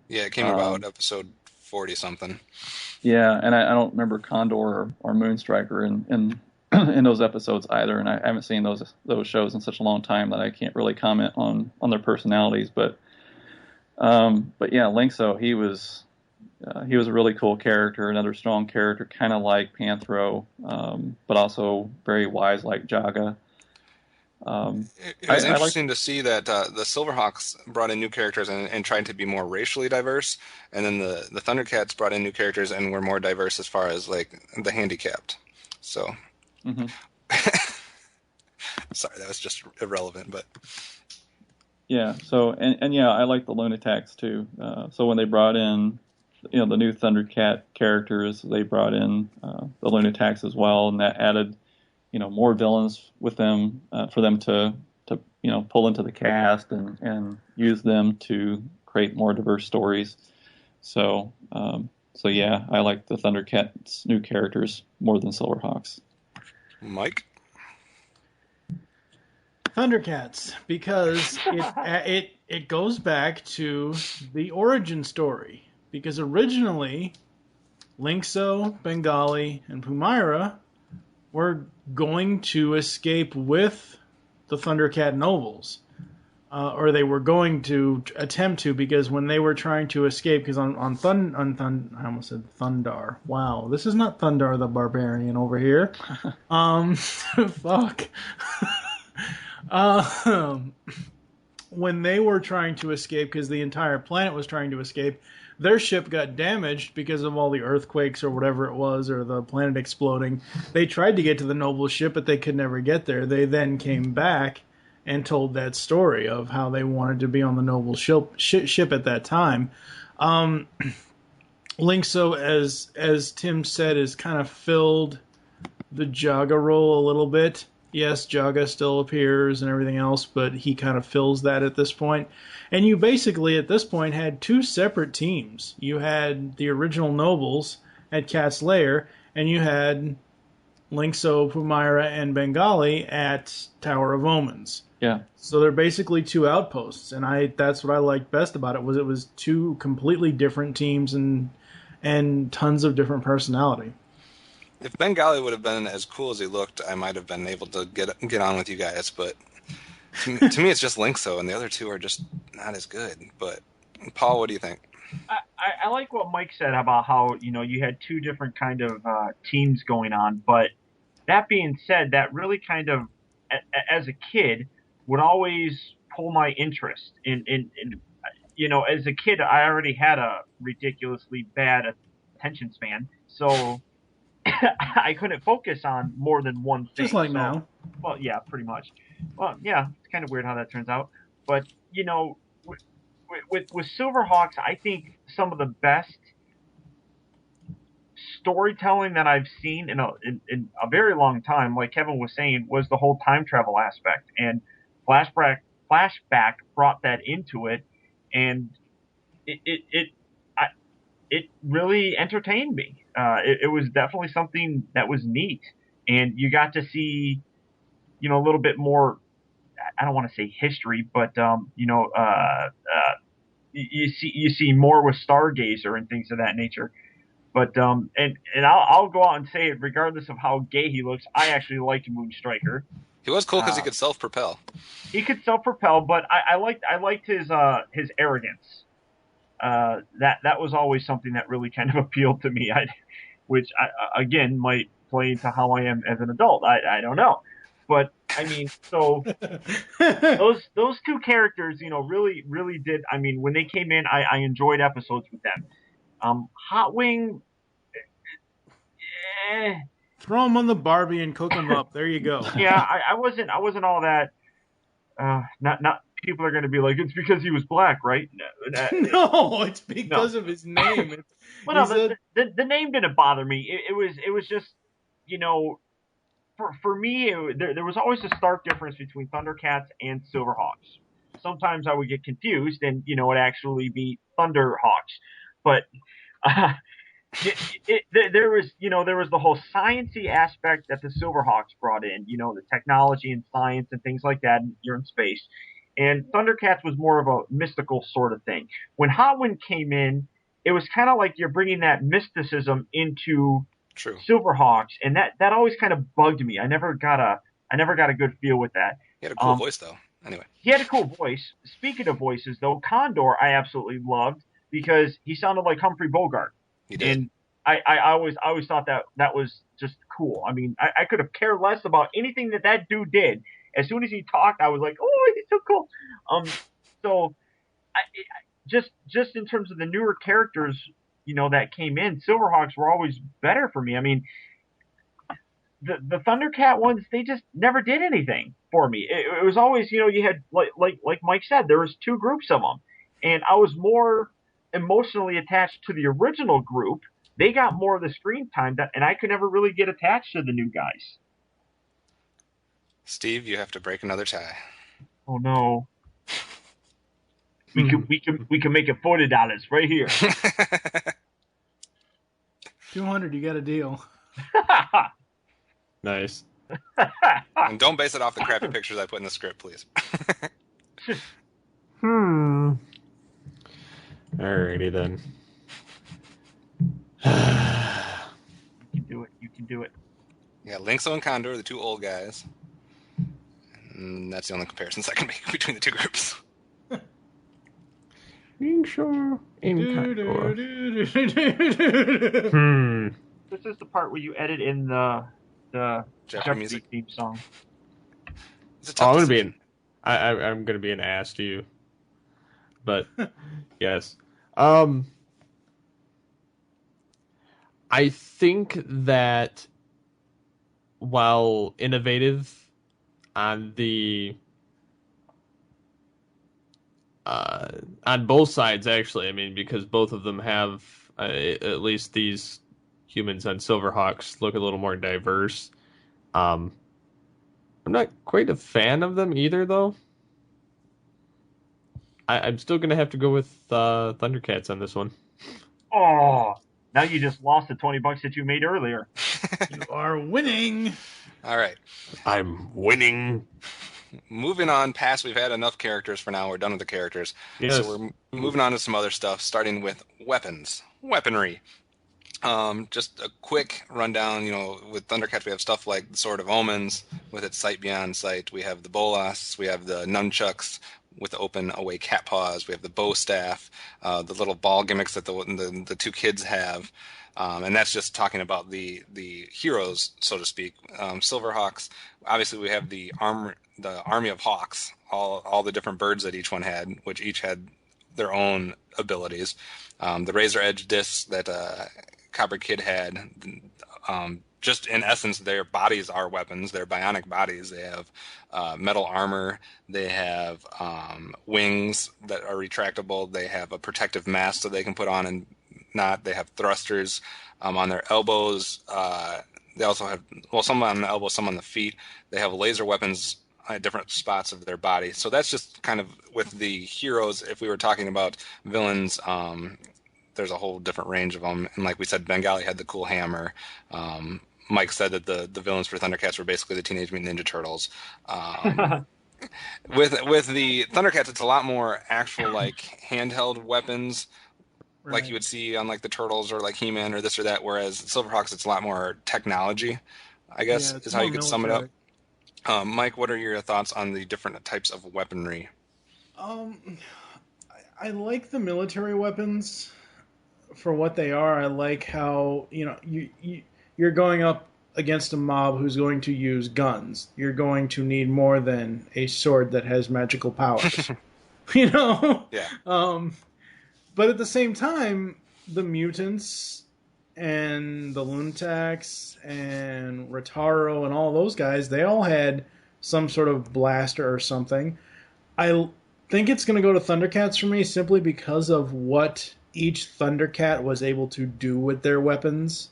Yeah, it came about episode 40 something. Yeah, and I don't remember Condor or Moonstriker in in those episodes either, and I haven't seen those shows in such a long time that I can't really comment on their personalities. But yeah, Linkso, he was a really cool character, another strong character, kind of like Panthro, but also very wise like Jaga. It was interesting to see that the Silverhawks brought in new characters and tried to be more racially diverse, and then the Thundercats brought in new characters and were more diverse as far as like the handicapped. So, sorry, that was just irrelevant, but yeah. So and yeah, I like the Lunatics too. So when they brought in, the new Thundercat characters, they brought in the Lunatics as well, and that added, more villains with them for them to pull into the cast and use them to create more diverse stories. So yeah, I like the Thundercats' new characters more than Silverhawks. Mike? Thundercats, because it goes back to the origin story. Because originally, Linkso, Bengali, and Pumaira were going to escape with the Thundercat nobles. Or they were going to attempt to, because when they were trying to escape, because I almost said Thundar. Wow, this is not Thundar the Barbarian over here. Fuck. When they were trying to escape, because the entire planet was trying to escape, their ship got damaged because of all the earthquakes or whatever it was, or the planet exploding. They tried to get to the noble ship, but they could never get there. They then came back and told that story of how they wanted to be on the noble ship at that time. Linkso, as Tim said, has kind of filled the Jaga role a little bit. Yes, Jaga still appears and everything else, but he kind of fills that at this point. And you basically, at this point, had two separate teams. You had the original nobles at Cat's Lair, and you had Linkso, Pumaira, and Bengali at Tower of Omens. Yeah. So they're basically two outposts, and that's what I liked best about it, was two completely different teams and tons of different personality. If Bengali would have been as cool as he looked, I might have been able to get on with you guys, but to me it's just Linkso, and the other two are just not as good. But Paul, what do you think? I like what Mike said about how, you had two different kind of teams going on, but that being said, that really kind of, as a kid, would always pull my interest in as a kid, I already had a ridiculously bad attention span, so I couldn't focus on more than one thing. Just like now. Well, yeah, pretty much. Well, yeah, it's kind of weird how that turns out. But, with Silverhawks, I think some of the best storytelling that I've seen in a very long time, like Kevin was saying, was the whole time travel aspect. And Flashback brought that into it, and it really entertained me. It was definitely something that was neat, and you got to see, a little bit more. I don't want to say history, but you see more with Stargazer and things of that nature. But and I'll go out and say it, regardless of how gay he looks, I actually liked Moonstriker. He was cool because he could self-propel. He could self-propel, but I liked his arrogance. That was always something that really kind of appealed to me. Which again might play into how I am as an adult. I don't know. But I mean, so those two characters, really did. I mean, when they came in, I enjoyed episodes with them. Hot Wing, eh, Throw him on the Barbie and cook him up. There you go. yeah, I wasn't all that. Not people are going to be like, it's because he was black, right? No, it's because of his name. Well, no, the name didn't bother me. It was just, for me, there was always a stark difference between Thundercats and Silverhawks. Sometimes I would get confused, and it actually be Thunderhawks. But there was the whole sciencey aspect that the Silverhawks brought in. The technology and science and things like that. And you're in space, and Thundercats was more of a mystical sort of thing. When Hot Wind came in, it was kind of like you're bringing that mysticism into True. Silverhawks, and that always kind of bugged me. I never got a good feel with that. He had a cool voice, though. Anyway, he had a cool voice. Speaking of voices, though, Condor I absolutely loved because he sounded like Humphrey Bogart. he did. And I always thought that was just cool. I mean, I could have cared less about anything that dude did. As soon as he talked, I was like, oh, he's so cool. So just in terms of the newer characters, that came in, Silverhawks were always better for me. I mean, the Thundercat ones, they just never did anything for me. It was always, you had like Mike said, there was two groups of them, and I was more emotionally attached to the original group. They got more of the screen time, and I could never really get attached to the new guys. Steve, you have to break another tie. Oh no. We can make it $40 right here. 200, you got a deal. Nice. And don't base it off the crappy pictures I put in the script, please. Alrighty then. You can do it. Yeah, Lynxo and Condor, the two old guys. And that's the only comparisons I can make between the two groups. Lynxo and Condor. This is the part where you edit in the Jeopardy music theme song. I'm gonna be an ass to you. But yes. I think that while innovative on on both sides, actually, I mean, because both of them have at least these humans on Silverhawks look a little more diverse. I'm not quite a fan of them either, though. I'm still gonna have to go with Thundercats on this one. Oh, now you just lost the $20 that you made earlier. You are winning. All right. I'm winning. Moving on past, we've had enough characters for now. We're done with the characters. Yes. So we're moving on to some other stuff, starting with weaponry. Just a quick rundown, with Thundercats we have stuff like the Sword of Omens with its sight beyond sight. We have the Bolas, we have the nunchucks with the open away cat paws. We have the bow staff, the little ball gimmicks that the two kids have. And that's just talking about the heroes, so to speak. Silverhawks, obviously we have the army of hawks, all the different birds that each one had, which each had their own abilities. The razor edge discs that Copper Kid had, just in essence, their bodies are weapons. They're bionic bodies. They have metal armor. They have wings that are retractable. They have a protective mask so they can put on and not. They have thrusters on their elbows. They also have, some on the elbows, some on the feet. They have laser weapons at different spots of their body. So that's just kind of with the heroes. If we were talking about villains, there's a whole different range of them. And like we said, Bengali had the cool hammer. Mike said that the villains for Thundercats were basically the Teenage Mutant Ninja Turtles. With the Thundercats, it's a lot more actual like handheld weapons, Right. like you would see on like the Turtles or like He-Man or this or that. Whereas Silverhawks, it's a lot more technology, I guess, Yeah, it's is how you more could sum it up. military. Mike, what are your thoughts on the different types of weaponry? I like the military weapons for what they are. I like how you're going up against a mob who's going to use guns. You're going to need more than a sword that has magical powers. You know? Yeah. But at the same time, the mutants and the Lunatacs and Rotaro and all those guys, they all had some sort of blaster or something. I think it's going to go to Thundercats for me simply because of what each Thundercat was able to do with their weapons.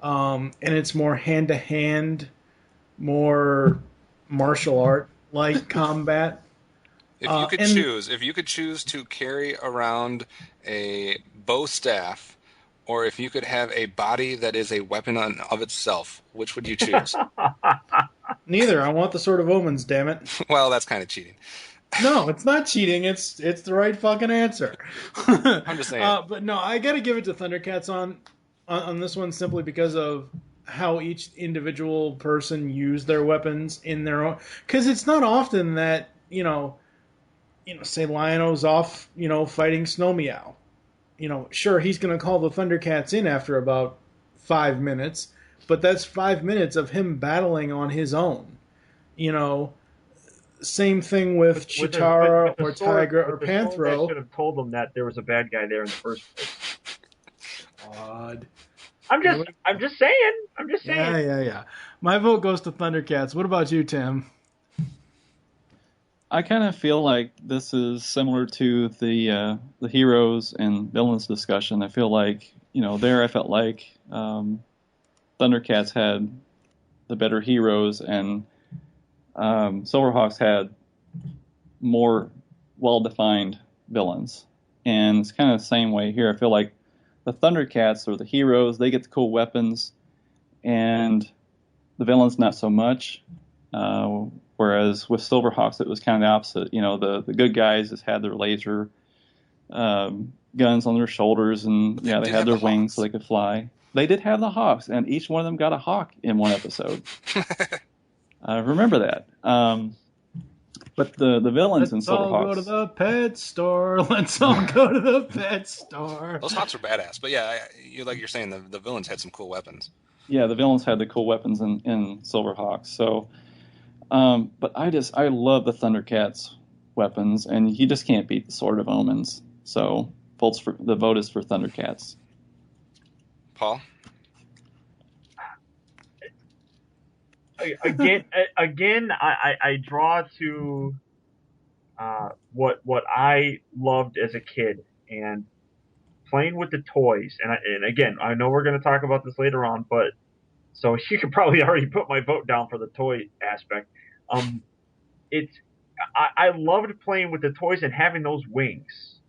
And it's more hand-to-hand, more martial art-like combat. If you could choose to carry around a bow staff, or if you could have a body that is a weapon of itself, which would you choose? Neither. I want the Sword of Omens, damn it. Well, that's kind of cheating. No, it's not cheating. It's the right fucking answer. I'm just saying. But no, I got to give it to Thundercats on this one simply because of how each individual person used their weapons in their own. Because it's not often that say Lion-O's off, fighting Snow Meow. Sure, he's going to call the Thundercats in after about 5 minutes, but that's 5 minutes of him battling on his own. Same thing with Chitara or Tigra or Panthro. I should have told them that there was a bad guy there in the first place. Odd. I'm just saying. Yeah. My vote goes to Thundercats. What about you, Tim? I kind of feel like this is similar to the heroes and villains discussion. I feel like I felt like Thundercats had the better heroes, and Silverhawks had more well-defined villains. And it's kind of the same way here. I feel like the Thundercats are the heroes; they get the cool weapons, and the villains not so much. Whereas with Silverhawks, it was kind of the opposite. The good guys just had their laser guns on their shoulders, and they had their wings so they could fly. They did have the Hawks, and each one of them got a hawk in one episode. I remember that. But the villains in Silverhawks. Let's all go to the pet store. Let's all go to the pet store. Those Hawks are badass. But yeah, like you're saying, the villains had some cool weapons. Yeah, the villains had the cool weapons in Silverhawks. So. But I love the Thundercats weapons, and you just can't beat the Sword of Omens. So the vote is for Thundercats. Paul? Again, I draw to what I loved as a kid, and playing with the toys. And again, I know we're going to talk about this later on, but so you could probably already put my vote down for the toy aspect. I loved playing with the toys and having those wings.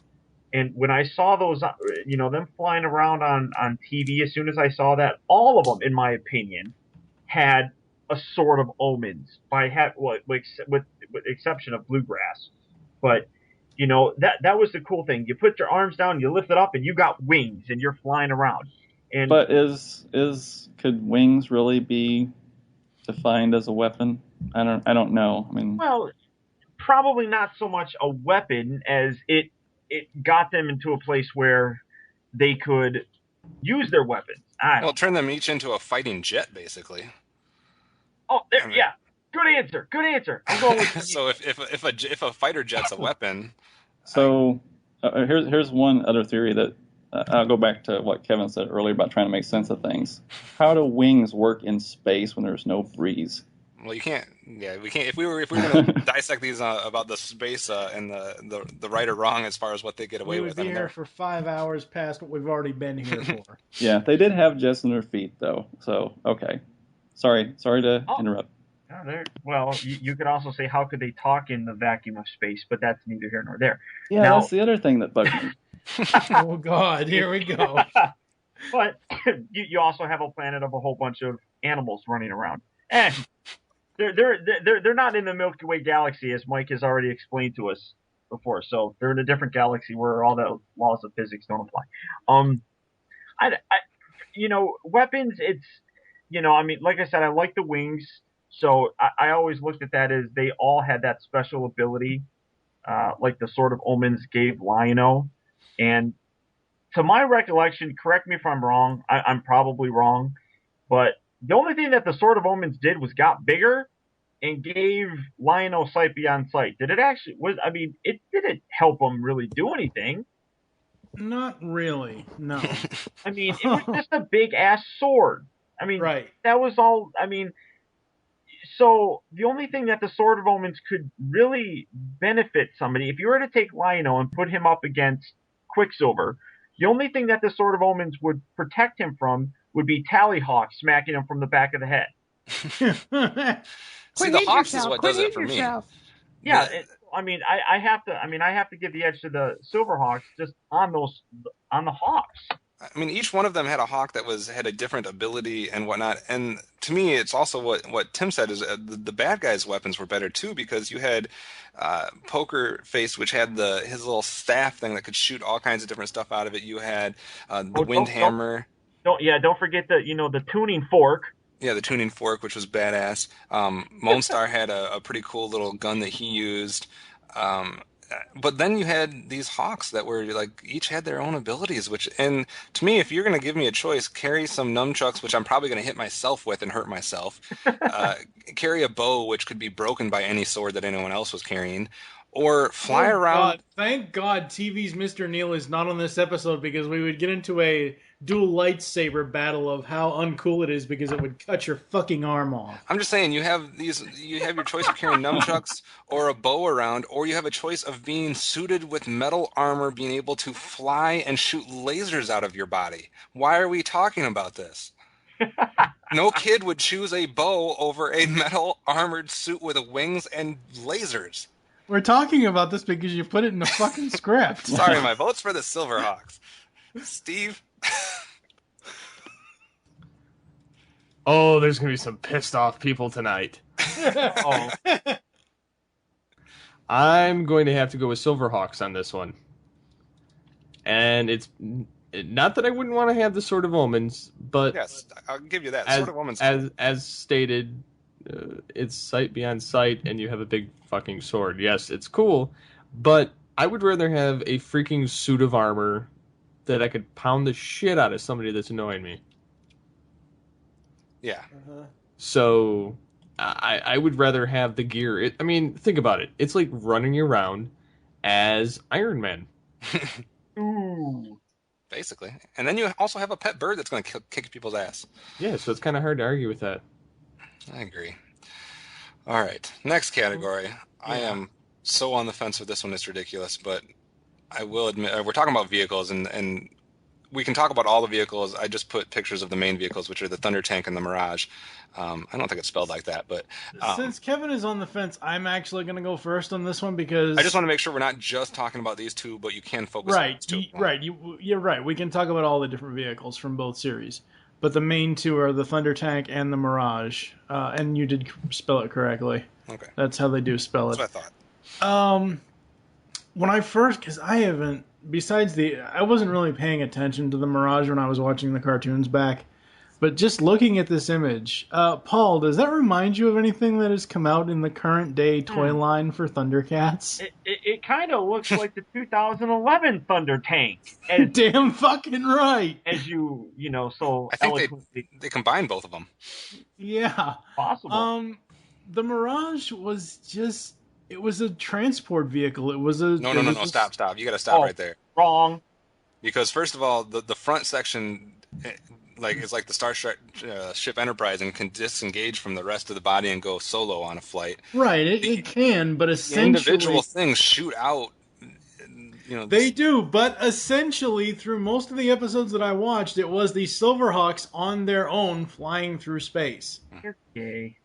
And when I saw those, them flying around on TV, as soon as I saw that, all of them, in my opinion, had a Sword of Omens, with exception of Bluegrass. But that was the cool thing. You put your arms down, you lift it up, and you got wings, and you're flying around. But could wings really be defined as a weapon? I don't know. I mean, well, probably not so much a weapon as it got them into a place where they could use their weapons. Turn them each into a fighting jet, basically. Oh, there, yeah. Good answer. I'm going with So if a fighter jet's a weapon. So here's one other theory that. I'll go back to what Kevin said earlier about trying to make sense of things. How do wings work in space when there's no breeze? Well, you can't. Yeah, we can't. If we were going to dissect these about the space and the right or wrong as far as what they get away with, we would be here for 5 hours past what we've already been here for. Yeah, they did have jets in their feet though. So okay, sorry to interrupt. Well, you could also say how could they talk in the vacuum of space, but that's neither here nor there. Yeah, now, that's the other thing that bugs me. Oh God, here we go. But you also have a planet of a whole bunch of animals running around, and they're not in the Milky Way galaxy, as Mike has already explained to us before. So they're in a different galaxy where all the laws of physics don't apply. Weapons. It's like I said, I like the wings, so I always looked at that as they all had that special ability, like the Sword of Omens gave Lion-O. And to my recollection, correct me if I'm wrong, I'm probably wrong, but the only thing that the Sword of Omens did was got bigger and gave Lion-O sight beyond sight. Did it actually? It didn't help him really do anything. Not really. No. I mean, it was just a big ass sword. I mean, Right. that was all. I mean, so the only thing that the Sword of Omens could really benefit somebody, if you were to take Lion-O and put him up against Quicksilver, the only thing that the Sword of Omens would protect him from would be Tallyhawk smacking him from the back of the head. See, the Hawks is what does it for me. Yeah, I have to give the edge to the Silverhawks just on the Hawks. I mean, each one of them had a Hawk that had a different ability and whatnot. And to me, it's also what Tim said is the bad guys' weapons were better too, because you had Poker Face, which had his little staff thing that could shoot all kinds of different stuff out of it. You had the Wind Hammer. Don't forget the tuning fork. Yeah, the tuning fork, which was badass. Moonstar had a pretty cool little gun that he used. But then you had these Hawks that were like each had their own abilities. And to me, if you're going to give me a choice, carry some nunchucks, which I'm probably going to hit myself with and hurt myself. Carry a bow, which could be broken by any sword that anyone else was carrying. Or fly around. God, thank God TV's Mr. Neil is not on this episode, because we would get into a dual lightsaber battle of how uncool it is because it would cut your fucking arm off. I'm just saying, you have your choice of carrying nunchucks or a bow around, or you have a choice of being suited with metal armor, being able to fly and shoot lasers out of your body. Why are we talking about this? No kid would choose a bow over a metal armored suit with wings and lasers. We're talking about this because you put it in the fucking script. Sorry, my vote's for the Silverhawks. Steve? Oh, there's going to be some pissed off people tonight. Oh. I'm going to have to go with Silverhawks on this one. And it's not that I wouldn't want to have the Sword of Omens, but yes, I'll give you that. Sword of Omens. As stated, it's sight beyond sight, and you have a big fucking sword. Yes, it's cool, but I would rather have a freaking suit of armor that I could pound the shit out of somebody that's annoying me. Yeah. So I would rather have the gear. Think about it. It's like running around as Iron Man. Ooh. Basically. And then you also have a pet bird that's going to kick people's ass. Yeah, so it's kind of hard to argue with that. I agree. All right. Next category. Yeah. I am so on the fence with this one. It's ridiculous, but I will admit, we're talking about vehicles, and we can talk about all the vehicles. I just put pictures of the main vehicles, which are the Thunder Tank and the Mirage. I don't think it's spelled like that, but since Kevin is on the fence, I'm actually going to go first on this one because I just want to make sure we're not just talking about these two, but you can focus on these two. Right, you're right. We can talk about all the different vehicles from both series, but the main two are the Thunder Tank and the Mirage. And you did spell it correctly. Okay, that's how they do spell it. That's what I thought. When I first, because I wasn't really paying attention to the Mirage when I was watching the cartoons back. But just looking at this image, Paul, does that remind you of anything that has come out in the current day toy line for Thundercats? It kind of looks like the 2011 Thunder Tank. Damn fucking right. As you so I think they combine both of them. Yeah. Possible. The Mirage was just, it was a transport vehicle. It was a... No, stop. You got to stop right there. Wrong. Because first of all, the front section... it's like the Starship Enterprise and can disengage from the rest of the body and go solo on a flight. Right, it can, but essentially... individual things shoot out. They do, but essentially, through most of the episodes that I watched, it was the Silverhawks on their own flying through space. You're gay.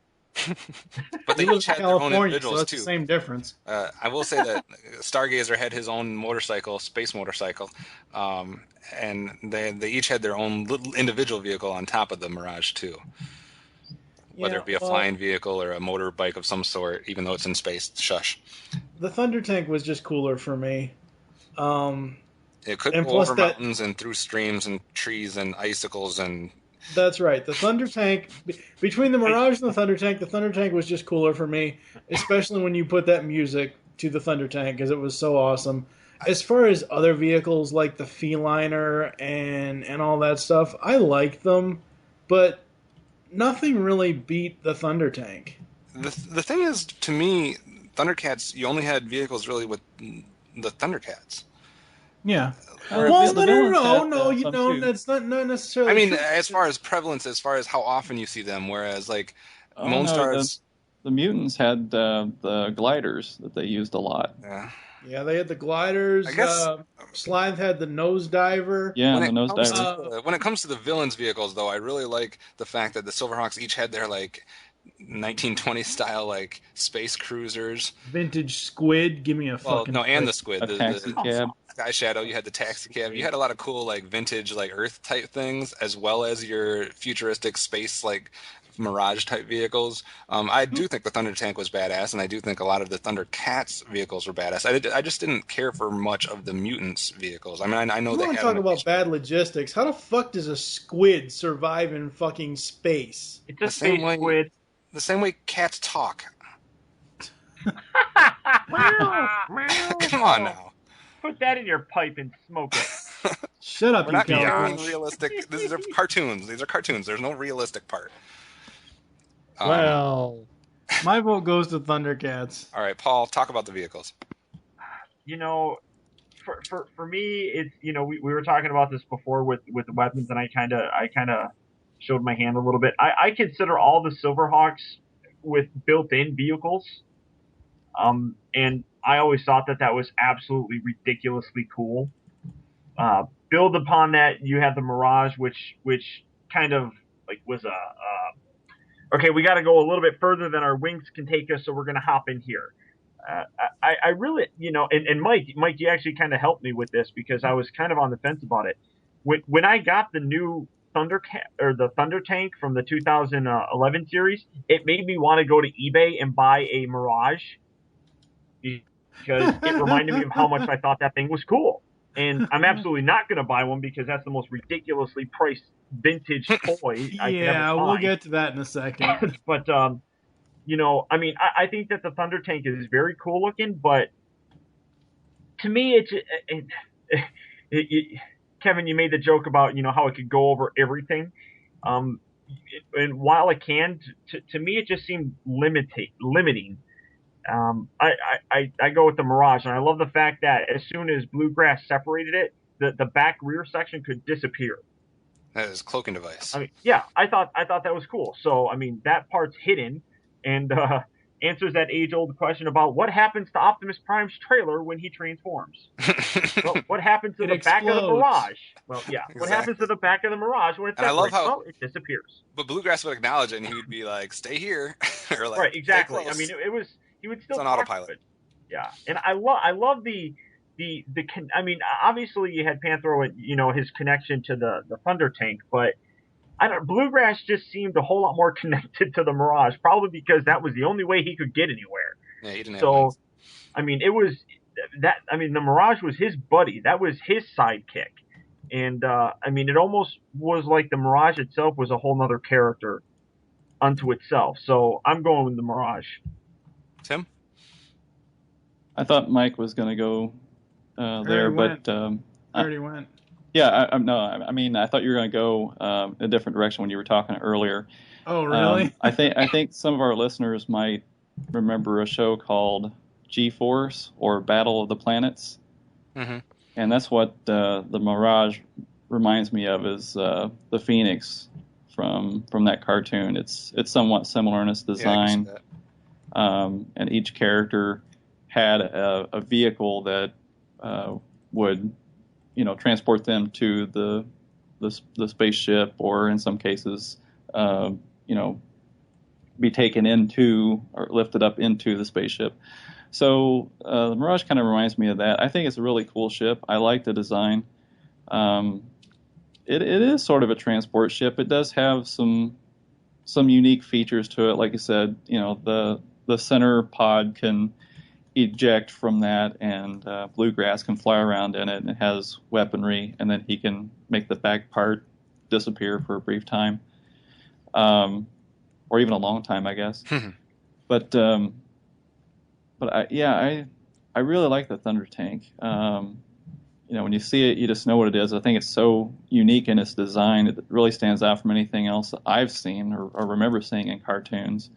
But they each had their own individuals, so that's too. The same difference. I will say that Stargazer had his own motorcycle, space motorcycle, and they each had their own little individual vehicle on top of the Mirage, too. Whether it be a flying vehicle or a motorbike of some sort, even though it's in space. Shush. The Thunder Tank was just cooler for me. It could go over mountains and through streams and trees and icicles and... That's right. The Thunder Tank, between the Mirage and the Thunder Tank was just cooler for me, especially when you put that music to the Thunder Tank, because it was so awesome. As far as other vehicles like the Feliner and all that stuff, I like them, but nothing really beat the Thunder Tank. The thing is, to me, Thundercats, you only had vehicles really with the Thundercats. Yeah. Whereas Well, the no, villains had, you some know, too. that's not necessarily I mean, true. as far as prevalence, as far as how often you see them, whereas like Oh no, Monstars, the mutants had the gliders that they used a lot. yeah. Yeah, they had the gliders. I guess Slythe had the nose diver. Yeah, when and it the comes nosediver. to when it comes to the villains vehicles, though, I really like the fact that the Silverhawks each had their like 1920 style like space cruisers. Vintage squid. Give me a Well, fucking no, and break. the squid, A taxi cab. Sky Shadow. You had the taxi cab. You had a lot of cool like vintage like Earth type things, as well as your futuristic space like Mirage type vehicles. I do think the Thunder Tank was badass, and I do think a lot of the Thundercats vehicles were badass. I just didn't care for much of the Mutants vehicles. I mean, I know You they want to had talk them. about bad logistics? How the fuck does a squid survive in fucking space? It's The a same space way- squid. the same way cats talk. Come on now. Put that in your pipe and smoke it. Shut up, We're you not being California. realistic. These are cartoons. These are cartoons. There's no realistic part. Well, My vote goes to Thundercats. All right, Paul, talk about the vehicles. You know, for me, it's, you know, we were talking about this before with the weapons, and I kind of showed my hand a little bit. I consider all the Silverhawks with built-in vehicles, and I always thought that was absolutely ridiculously cool. Build upon that, you have the Mirage, which kind of like was okay, we got to go a little bit further than our wings can take us, so we're going to hop in here. I really, you know, and Mike, you actually kind of helped me with this because I was kind of on the fence about it. When I got the new Thundercat or the Thunder Tank from the 2011 series, it made me want to go to eBay and buy a Mirage because it reminded me of how much I thought that thing was cool. And I'm absolutely not going to buy one because that's the most ridiculously priced vintage toy I can ever Yeah, find. we'll get to that in a second. But you know, I mean, I think that the Thunder Tank is very cool looking, but to me, Kevin, you made the joke about, you know, how it could go over everything. And while it can, to me, it just seemed limiting. I go with the Mirage, and I love the fact that as soon as Bluegrass separated it, the back rear section could disappear. That is a cloaking device. I mean, yeah, I thought that was cool. So, I mean, that part's hidden and answers that age-old question about what happens to Optimus Prime's trailer when he transforms. Well, what happens to It the back of the explodes. Mirage? Well, yeah, what happens to the back of the Mirage when it And I love separates? how- Well, it disappears. But Bluegrass would acknowledge it, and he would be like, "Stay here," or like, Right, exactly. "Stay I close." mean, it was, he would still It's on talk autopilot. to it. Yeah, and I love I mean, obviously you had Panthro and, you know, his connection to the Thunder Tank, but Bluegrass just seemed a whole lot more connected to the Mirage, probably because that was the only way he could get anywhere. Yeah, he didn't have So, wings. I mean, it was that. I mean, the Mirage was his buddy. That was his sidekick, and I mean, it almost was like the Mirage itself was a whole nother character unto itself. So I'm going with the Mirage. Tim? I thought Mike was going to go there, already but I already went. yeah, I mean, I thought you were going to go a different direction when you were talking earlier. Oh, really? I think some of our listeners might remember a show called G-Force or Battle of the Planets, Mm-hmm. and that's what the Mirage reminds me of, is the Phoenix from that cartoon. It's somewhat similar in its Yeah, I can see design, that. and each character had a vehicle that would, you know, transport them to the spaceship, or in some cases, you know, be taken into or lifted up into the spaceship. So the Mirage kind of reminds me of that. I think it's a really cool ship. I like the design. It is sort of a transport ship. It does have some unique features to it. Like you said, you know, the center pod can eject from that, and Bluegrass can fly around in it, and it has weaponry, and then he can make the back part disappear for a brief time, or even a long time, I guess. But I really like the Thunder Tank. when you see it, you just know what it is. I think it's so unique in its design. It really stands out from anything else that I've seen or remember seeing in cartoons.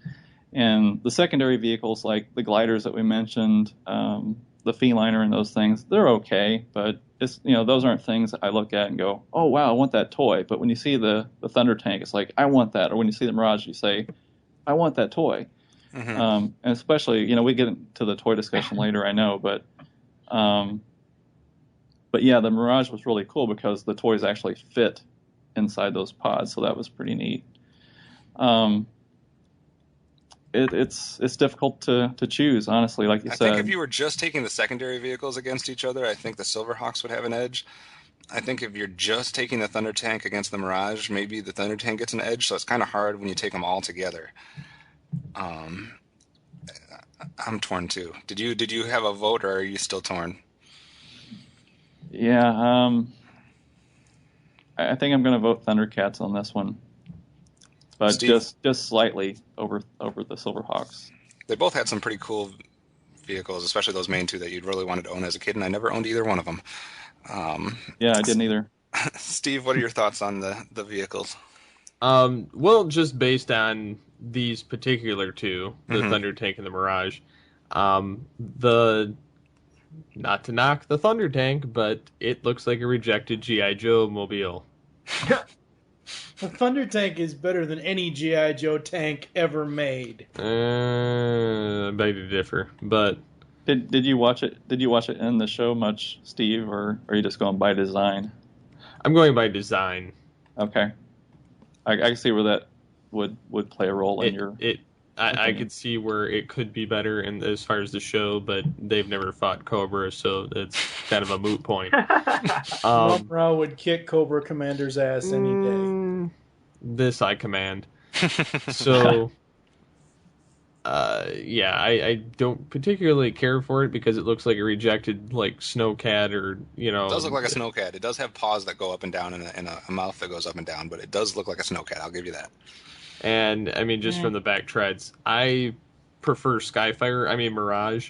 And the secondary vehicles, like the gliders that we mentioned, the feliner and those things, they're okay, but it's, those aren't things that I look at and go, oh wow, I want that toy. But when you see the Thunder Tank, it's like, I want that. Or when you see the Mirage, you say, I want that toy. Mm-hmm. And especially, we get into the toy discussion later, I know, but yeah, the Mirage was really cool because the toys actually fit inside those pods, so that was pretty neat. It's difficult to choose, honestly, like you said. I think if you were just taking the secondary vehicles against each other, I think the Silverhawks would have an edge. I think if you're just taking the Thunder Tank against the Mirage, maybe the Thunder Tank gets an edge, so it's kind of hard when you take them all together. I'm torn too. Did you have a vote, or are you still torn? Yeah, I think I'm going to vote Thundercats on this one, but Steve? just slightly over the Silverhawks. They both had some pretty cool vehicles, especially those main two that you'd really wanted to own as a kid, and I never owned either one of them. Yeah, I didn't either. Steve, what are your thoughts on the vehicles? Well, just based on these particular two, the Mm-hmm. Thunder Tank and the Mirage, not to knock the Thunder Tank, but it looks like a rejected G.I. Joe mobile. The Thunder Tank is better than any G.I. Joe tank ever made. I beg to differ, but Did you watch it? Did you watch it in the show much, Steve, or are you just going by design? I'm going by design. Okay, I can see where that would play a role in your. I could see where it could be better as far as the show, but they've never fought Cobra, so it's kind of a moot point. Mumra would kick Cobra Commander's ass any day. This I command. So, yeah, I don't particularly care for it because it looks like a rejected Snowcat or It does look like a Snowcat. It does have paws that go up and down and a mouth that goes up and down, but it does look like a Snowcat. I'll give you that. And I mean, just from the back treads, I prefer Mirage.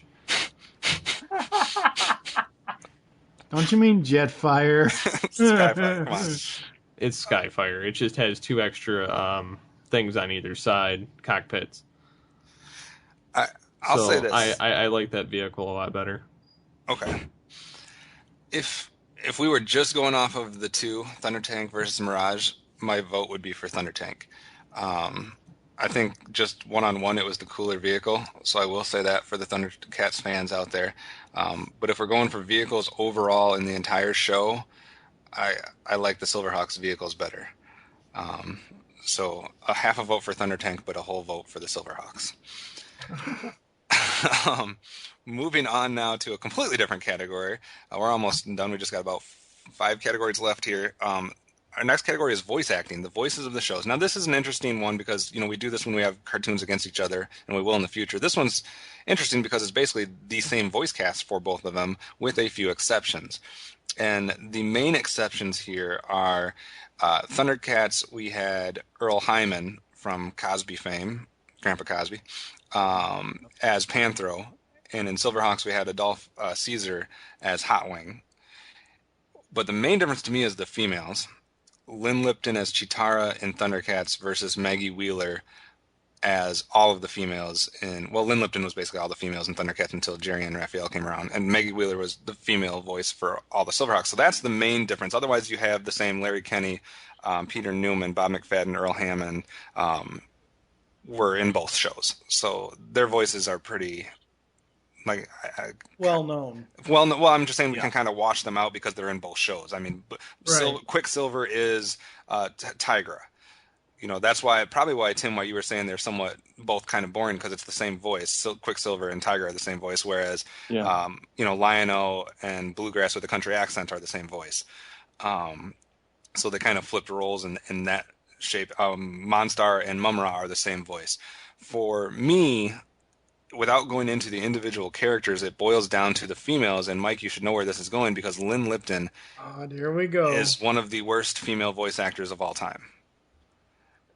Don't you mean Jetfire? Skyfire, come on. It's Skyfire. It just has two extra things on either side, cockpits. I'll say this. I like that vehicle a lot better. Okay. If we were just going off of the two, Thunder Tank versus Mirage, my vote would be for Thunder Tank. I think just one-on-one, it was the cooler vehicle, so I will say that for the Thundercats fans out there. But if we're going for vehicles overall in the entire show, I like the Silverhawks vehicles better. So a half a vote for Thunder Tank, but a whole vote for the Silverhawks. Moving on now to a completely different category. We're almost done. We just got about 5 categories left here. Our next category is voice acting, the voices of the shows. Now, this is an interesting one because, we do this when we have cartoons against each other, and we will in the future. This one's interesting because it's basically the same voice cast for both of them with a few exceptions. And the main exceptions here are Thundercats, we had Earl Hyman from Cosby fame, Grandpa Cosby, as Panthro. And in Silverhawks, we had Adolph Caesar as Hot Wing. But the main difference to me is the females. Lynn Lipton as Chitara in Thundercats versus Maggie Wheeler as all of the females Lynn Lipton was basically all the females in Thundercats until Jerry and Raphael came around, and Maggie Wheeler was the female voice for all the Silverhawks. So that's the main difference. Otherwise, you have the same Larry Kenney, Peter Newman, Bob McFadden, Earl Hammond were in both shows. So their voices are pretty... well known. Well, I'm just saying we can kind of wash them out because they're in both shows. I mean, Right. Quicksilver is Tigra. That's probably why Tim, why you were saying they're somewhat both kind of boring because it's the same voice. So Quicksilver and Tigra are the same voice, whereas Lion-O and Bluegrass with a country accent are the same voice. So they kind of flipped roles in that shape. Monstar and Mumra are the same voice. For me, without going into the individual characters, it boils down to the females. And Mike, you should know where this is going because Lynn Lipton Here we go. is one of the worst female voice actors of all time.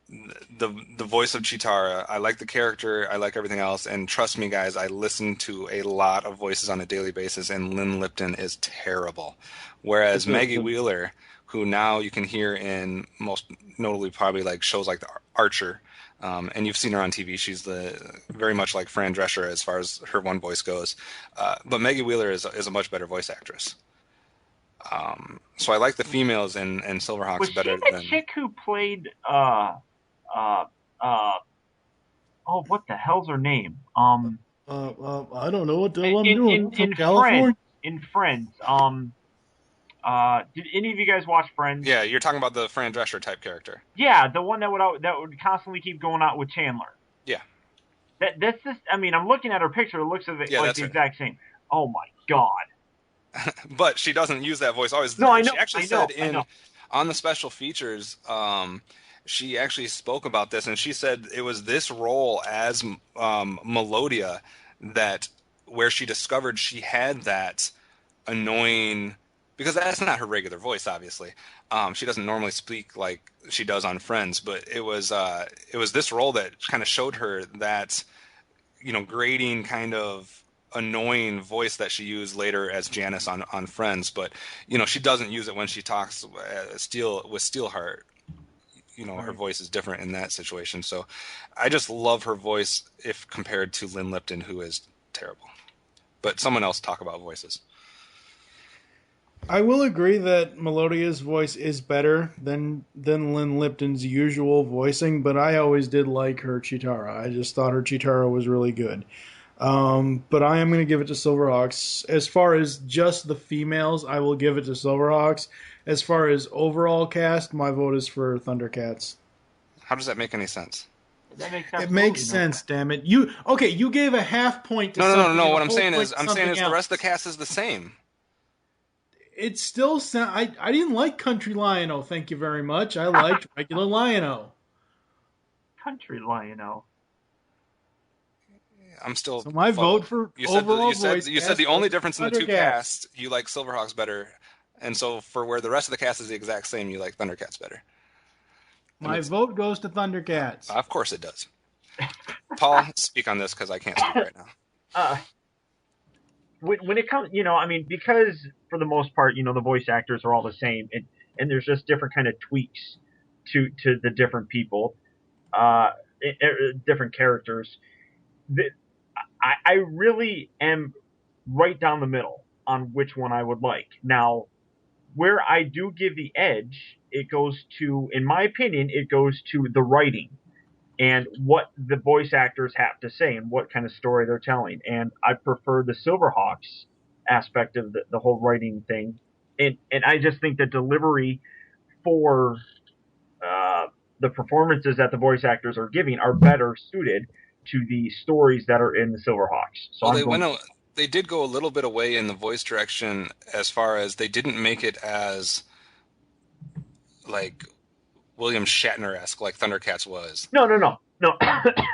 the voice of Chitara. I like the character. I like everything else. And trust me, guys, I listen to a lot of voices on a daily basis, and Lynn Lipton is terrible. Whereas Maggie Wheeler, who now you can hear in most notably probably like shows like The Archer, and you've seen her on TV. She's very much like Fran Drescher as far as her one voice goes. But Maggie Wheeler is a much better voice actress. So I like the females in Silverhawks Was better she the than. chick who played oh, what the hell's her name? I don't know what the hell I'm doing. In California. Friends. In Friends. Did any of you guys watch Friends? Yeah, you're talking about the Fran Drescher type character. Yeah, the one that would constantly keep going out with Chandler. Yeah. That's just. I mean, I'm looking at her picture. It looks like the exact same. Oh my god. But she doesn't use that voice always. No, I know. She actually on the special features, she actually spoke about this, and she said it was this role as Melodia where she discovered she had that annoying, because that's not her regular voice, obviously. She doesn't normally speak like she does on Friends, but it was this role that kind of showed her that, grating kind of annoying voice that she used later as Janice on Friends, but she doesn't use it when she talks with Steelheart. Her voice is different in that situation. So I just love her voice if compared to Lynn Lipton, who is terrible. But someone else talk about voices. I will agree that Melodia's voice is better than Lynn Lipton's usual voicing, but I always did like her Chitara. I just thought her Chitara was really good. But I am going to give it to Silverhawks. As far as just the females, I will give it to Silverhawks. As far as overall cast, my vote is for Thundercats. How does that make any sense? It makes sense, damn it. You gave a half point to something. No. What I'm saying is the rest of the cast is the same. It still sound. I didn't like Country Lion-O, thank you very much. I liked regular Lion-O. Country Lion-O. I'm still. So my vote for overall voice. You said the only difference in the two casts, you like Silverhawks better, and so for where the rest of the cast is the exact same, you like Thundercats better. My vote goes to Thundercats. Of course it does. Paul, speak on this because I can't speak right now. When it comes, because for the most part, the voice actors are all the same, and there's just different kind of tweaks to the different people, different characters. I really am right down the middle on which one I would like. Now, where I do give the edge, it goes to, in my opinion, it goes to the writing and what the voice actors have to say and what kind of story they're telling. And I prefer the Silverhawks aspect of the whole writing thing. And I just think the delivery for the performances that the voice actors are giving are better suited to the stories that are in the Silverhawks. So they did go a little bit away in the voice direction as far as they didn't make it as like William Shatner-esque like Thundercats was. No.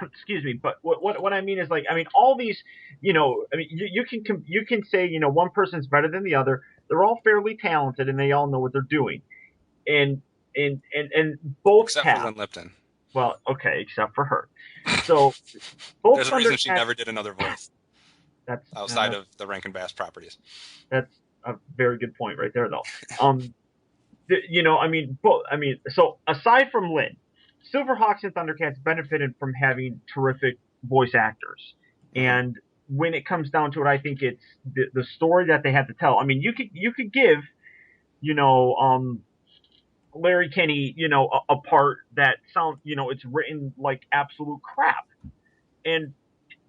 Excuse me, but what I mean is all these, you can say one person's better than the other. They're all fairly talented and they all know what they're doing, and both except have. for Lynn Lipton. Well, okay, except for her. So both there's a reason she never did another voice. That's outside of the Rankin Bass properties. That's a very good point right there, though. So aside from Lynn, Silverhawks and Thundercats benefited from having terrific voice actors. And when it comes down to it, I think it's the story that they had to tell. I mean, you could give, Larry Kenney, a part that sounds, it's written like absolute crap. And,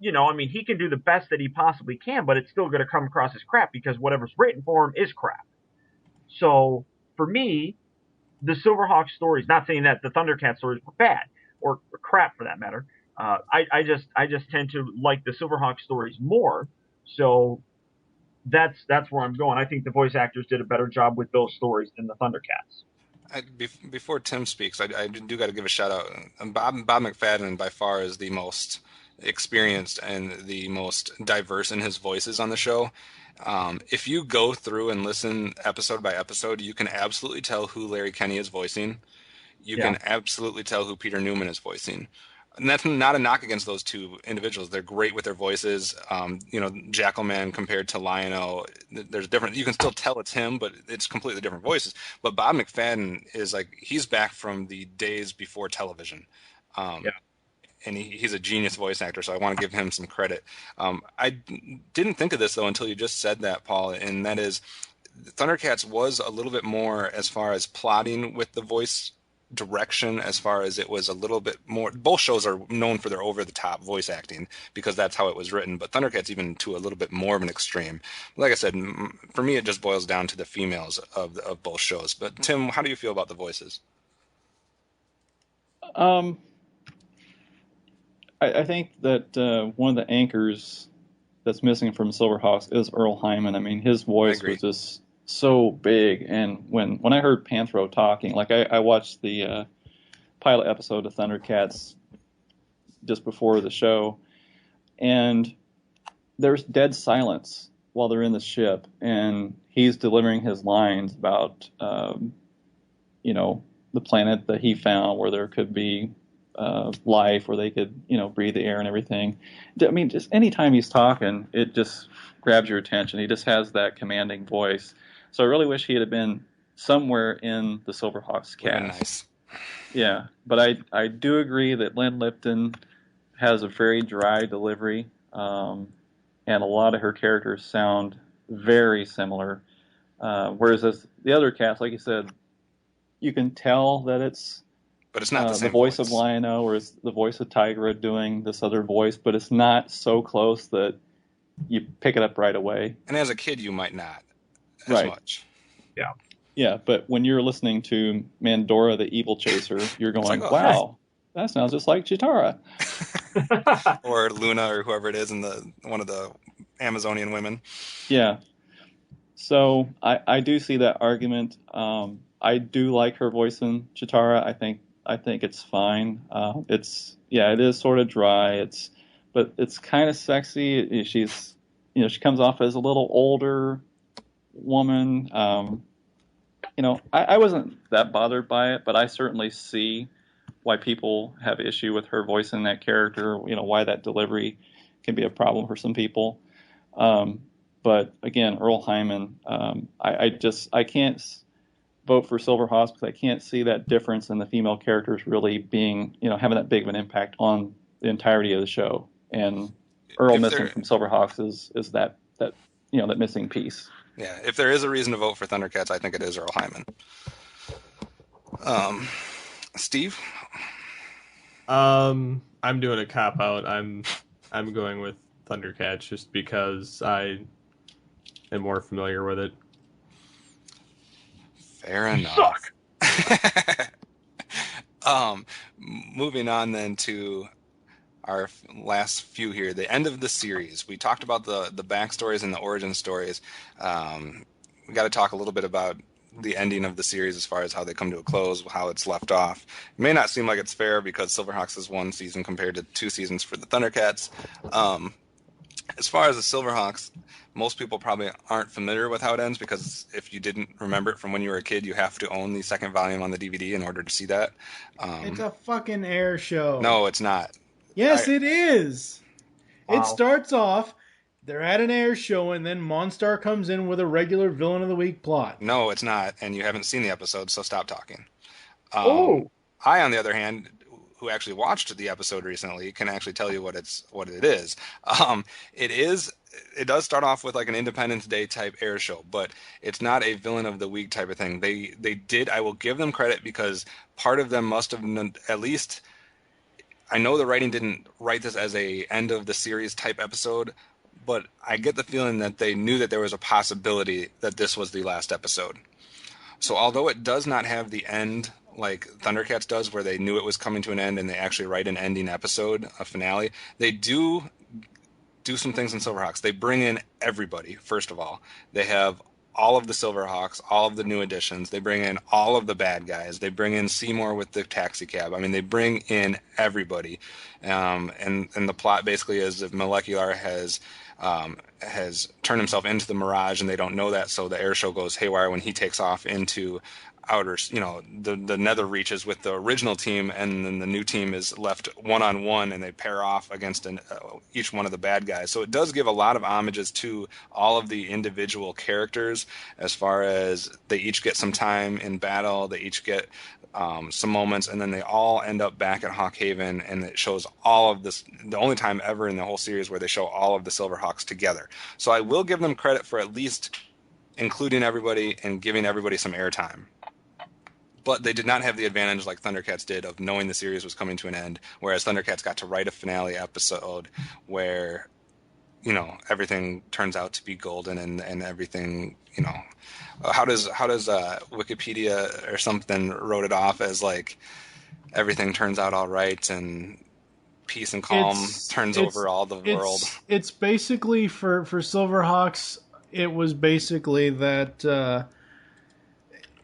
he can do the best that he possibly can, but it's still going to come across as crap because whatever's written for him is crap. So for me, the Silverhawks stories, not saying that the Thundercats stories were bad or crap for that matter. I just tend to like the Silverhawks stories more. So that's where I'm going. I think the voice actors did a better job with those stories than the Thundercats. Before Tim speaks, I do got to give a shout out. Bob McFadden by far is the most experienced and the most diverse in his voices on the show. If you go through and listen episode by episode, you can absolutely tell who Larry Kenney is voicing. you can absolutely tell who Peter Newman is voicing. And that's not a knock against those two individuals. They're great with their voices. Jackalman compared to Lion-O, there's different. You can still tell it's him, but it's completely different voices. But Bob McFadden is he's back from the days before television. And he's a genius voice actor, so I want to give him some credit. I didn't think of this, though, until you just said that, Paul, and that is Thundercats was a little bit more as far as plotting with the voice direction, as far as it was a little bit more. Both shows are known for their over-the-top voice acting because that's how it was written, but Thundercats even to a little bit more of an extreme. Like I said, for me, it just boils down to the females of both shows. But Tim, how do you feel about the voices? I think that one of the anchors that's missing from Silverhawks is Earl Hyman. I mean, his voice was just so big, and when I heard Panthro talking, I watched the pilot episode of Thundercats just before the show, and there's dead silence while they're in the ship, and he's delivering his lines about the planet that he found where there could be life, where they could breathe the air and everything. I mean, just anytime he's talking, it just grabs your attention. He just has that commanding voice. So I really wish he had been somewhere in the Silverhawks cast. Nice. Yeah, but I do agree that Lynn Lipton has a very dry delivery, and a lot of her characters sound very similar. Whereas the other cast, like you said, you can tell that it's but it's not the same voice of Lion-O, or it's the voice of Tigra doing this other voice, but it's not so close that you pick it up right away. And as a kid, you might not as much. Yeah. Yeah, but when you're listening to Mandora the Evil Chaser, you're going, wow, that sounds just like Chitara. Or Luna, or whoever it is in one of the Amazonian women. Yeah. So I do see that argument. I do like her voice in Chitara. I think it's fine. It is sort of dry. But it's kind of sexy. She's, she comes off as a little older woman. I wasn't that bothered by it, but I certainly see why people have issue with her voice in that character. Why that delivery can be a problem for some people. But again, Earl Hyman, I can't vote for Silverhawks because I can't see that difference in the female characters really being, having that big of an impact on the entirety of the show. And Earl missing from Silverhawks is that missing piece. Yeah, if there is a reason to vote for Thundercats, I think it is Earl Hyman. Steve? I'm doing a cop out. I'm going with Thundercats just because I am more familiar with it. Fair enough. Moving on then to our last few here, the end of the series. We talked about the backstories and the origin stories. We got to talk a little bit about the ending of the series as far as how they come to a close, how it's left off. It may not seem like it's fair because Silverhawks is one season compared to 2 seasons for the Thundercats. As far as the Silverhawks, most people probably aren't familiar with how it ends because if you didn't remember it from when you were a kid, you have to own the second volume on the DVD in order to see that. It's a fucking air show. No, it's not. Yes, it is. Wow. It starts off, they're at an air show, and then Monstar comes in with a regular Villain of the Week plot. No, it's not, and you haven't seen the episode, so stop talking. I, on the other hand, who actually watched the episode recently, can actually tell you what it is. It does start off with like an Independence Day type air show, but it's not a Villain of the Week type of thing. They did. I will give them credit because part of them must have at least. I know the writing didn't write this as a end of the series type episode, but I get the feeling that they knew that there was a possibility that this was the last episode. So although it does not have the end like Thundercats does, where they knew it was coming to an end and they actually write an ending episode, a finale, they do some things in Silverhawks. They bring in everybody, first of all. They have all of the Silverhawks, all of the new additions. They bring in all of the bad guys. They bring in Seymour with the taxi cab. I mean, they bring in everybody. And the plot basically is if Molecular has has turned himself into the Mirage, and they don't know that, so the air show goes haywire when he takes off into outer, the nether reaches with the original team, and then the new team is left one-on-one, and they pair off against each one of the bad guys. So it does give a lot of homages to all of the individual characters, as far as they each get some time in battle, they each get some moments, and then they all end up back at Hawkhaven, and it shows all of this, the only time ever in the whole series where they show all of the Silverhawks together. So I will give them credit for at least including everybody and giving everybody some airtime. But they did not have the advantage like Thundercats did of knowing the series was coming to an end, whereas Thundercats got to write a finale episode where, everything turns out to be golden and everything, how does Wikipedia or something wrote it off as like everything turns out all right and peace and calm turns over all the world? It's basically for Silverhawks, it was basically that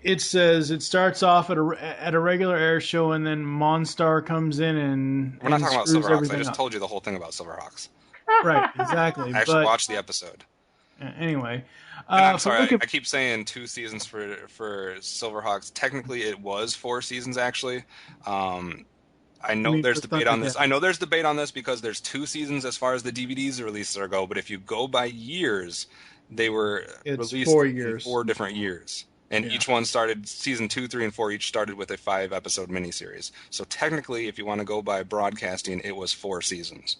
it says it starts off at a regular air show, and then Monstar comes in and we're not talking about screws Silverhawks. everything I just up. told you the whole thing about Silverhawks. Right, exactly. I actually watched the episode. Anyway, and I'm sorry, I keep saying 2 seasons for Silverhawks. Technically, it was 4 seasons actually. I know there's debate on this. I know there's debate on this because there's 2 seasons as far as the DVDs releases go. But if you go by years, they were released 4 years. in 4 different years. And each one started, season 2, 3, and 4 each started with a 5-episode miniseries. So technically, if you want to go by broadcasting, it was 4 seasons.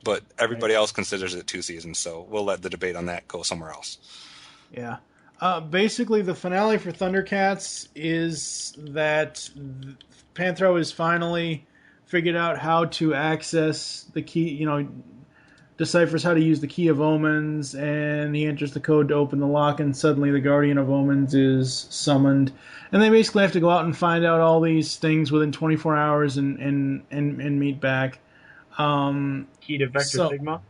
But everybody else considers it 2 seasons, so we'll let the debate on that go somewhere else. Yeah. Basically, the finale for Thundercats is that Panthro has finally figured out how to access the key, deciphers how to use the Key of Omens, and he enters the code to open the lock, and suddenly the Guardian of Omens is summoned. And they basically have to go out and find out all these things within 24 hours and meet back. Key to Vector Sigma?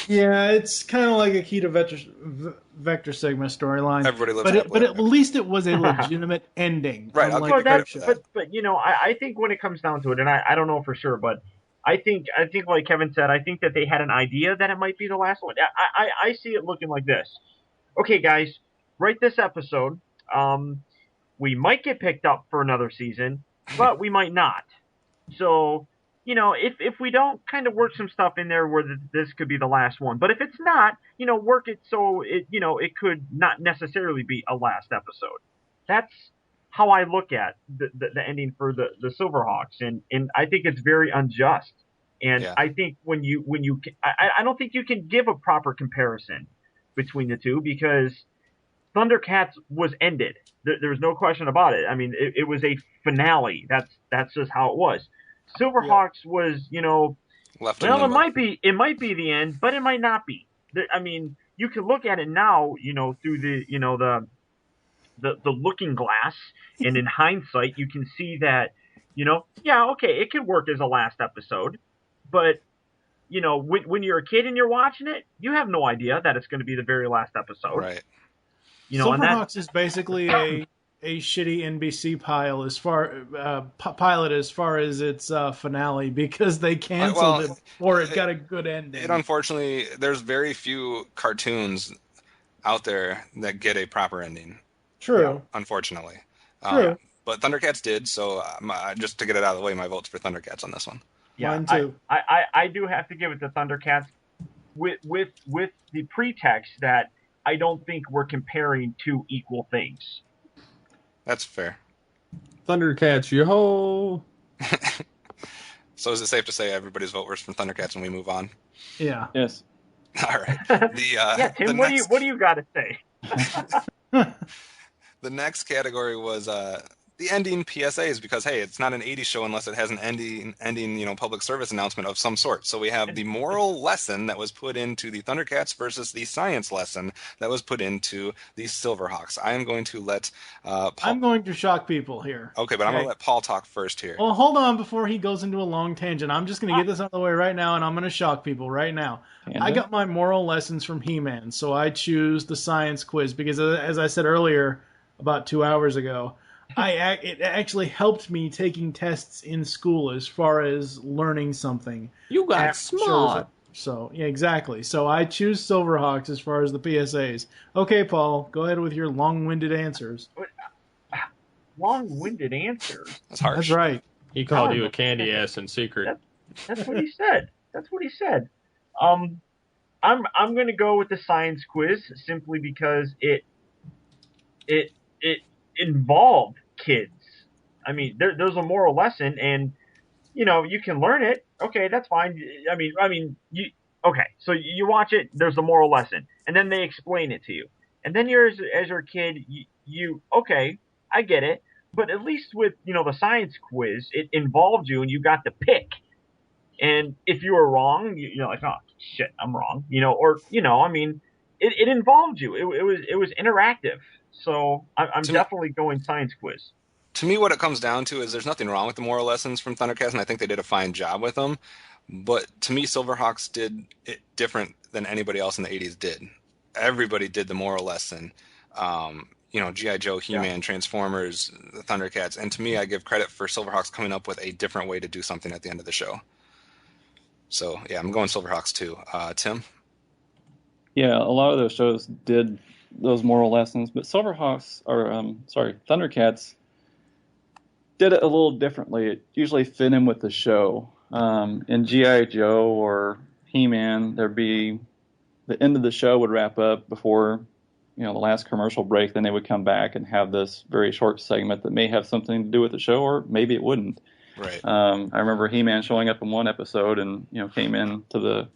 Yeah, it's kind of like a Key to Vector Sigma storyline. Everybody loves but at least it was a legitimate ending. Right. I think when it comes down to it, and I don't know for sure, but I think like Kevin said, I think that they had an idea that it might be the last one. I see it looking like this. Okay, guys, write this episode. We might get picked up for another season, but we might not. So, if we don't kind of work some stuff in there where this could be the last one. But if it's not, work it so it could not necessarily be a last episode. That's how I look at the ending for the Silverhawks, and I think it's very unjust. And I think I don't think you can give a proper comparison between the two, because Thundercats was ended. There's no question about it. I mean, it was a finale. That's just how it was. Silverhawks was, left. Well, it might be the end, but it might not be. I mean, you can look at it now, through the looking glass, and in hindsight, you can see that, okay, it could work as a last episode, but when you're a kid and you're watching it, you have no idea that it's going to be the very last episode. Right. Silverhawks is basically a shitty NBC pilot as far as its finale, because they canceled it before it got a good ending. Unfortunately, there's very few cartoons out there that get a proper ending. True. Unfortunately. True. But Thundercats did, so just to get it out of the way, my vote's for Thundercats on this one. Yeah, mine too. I do have to give it to Thundercats with the pretext that I don't think we're comparing 2 equal things. That's fair. Thundercats, yo-ho! So is it safe to say everybody's vote was for Thundercats and we move on? Yeah. Yes. All right. Tim, what do you got to say? The next category was the ending PSAs, because hey, it's not an 80s show unless it has an ending public service announcement of some sort. So we have the moral lesson that was put into the Thundercats versus the science lesson that was put into the Silverhawks. I am going to let Paul... I'm going to shock people here. Okay, but I'm going to let Paul talk first here. Well, hold on before he goes into a long tangent. I'm just going to get this out of the way right now, and I'm going to shock people right now. I got my moral lessons from He-Man, so I choose the science quiz because, as I said earlier, about 2 hours ago, it actually helped me taking tests in school as far as learning something. You got smart. So, yeah, exactly. So I choose Silverhawks as far as the PSAs. Okay, Paul, go ahead with your long-winded answers. Long-winded answers. That's harsh. That's right. He called you a candy ass in secret. That's what he said. That's what he said. I'm going to go with the science quiz simply because it involved kids. I mean, there's a moral lesson, and you can learn it. Okay, that's fine. So you watch it. There's a moral lesson, and then they explain it to you, and then as your kid, you okay, I get it. But at least with the science quiz, it involved you, and you got to pick. And if you were wrong, you're like, oh shit, I'm wrong. It involved you. It was interactive. So I'm definitely going science quiz. To me, what it comes down to is there's nothing wrong with the moral lessons from Thundercats, and I think they did a fine job with them. But to me, Silverhawks did it different than anybody else in the 80s did. Everybody did the moral lesson. G.I. Joe, He-Man, Transformers, the Thundercats. And to me, I give credit for Silverhawks coming up with a different way to do something at the end of the show. So, yeah, I'm going Silverhawks too. Tim? Yeah, a lot of those shows did those moral lessons, but Thundercats did it a little differently. It usually fit in with the show. In G.I. Joe or He-Man, there'd be the end of the show would wrap up before the last commercial break. Then they would come back and have this very short segment that may have something to do with the show, or maybe it wouldn't. Right. I remember He-Man showing up in one episode and came in to the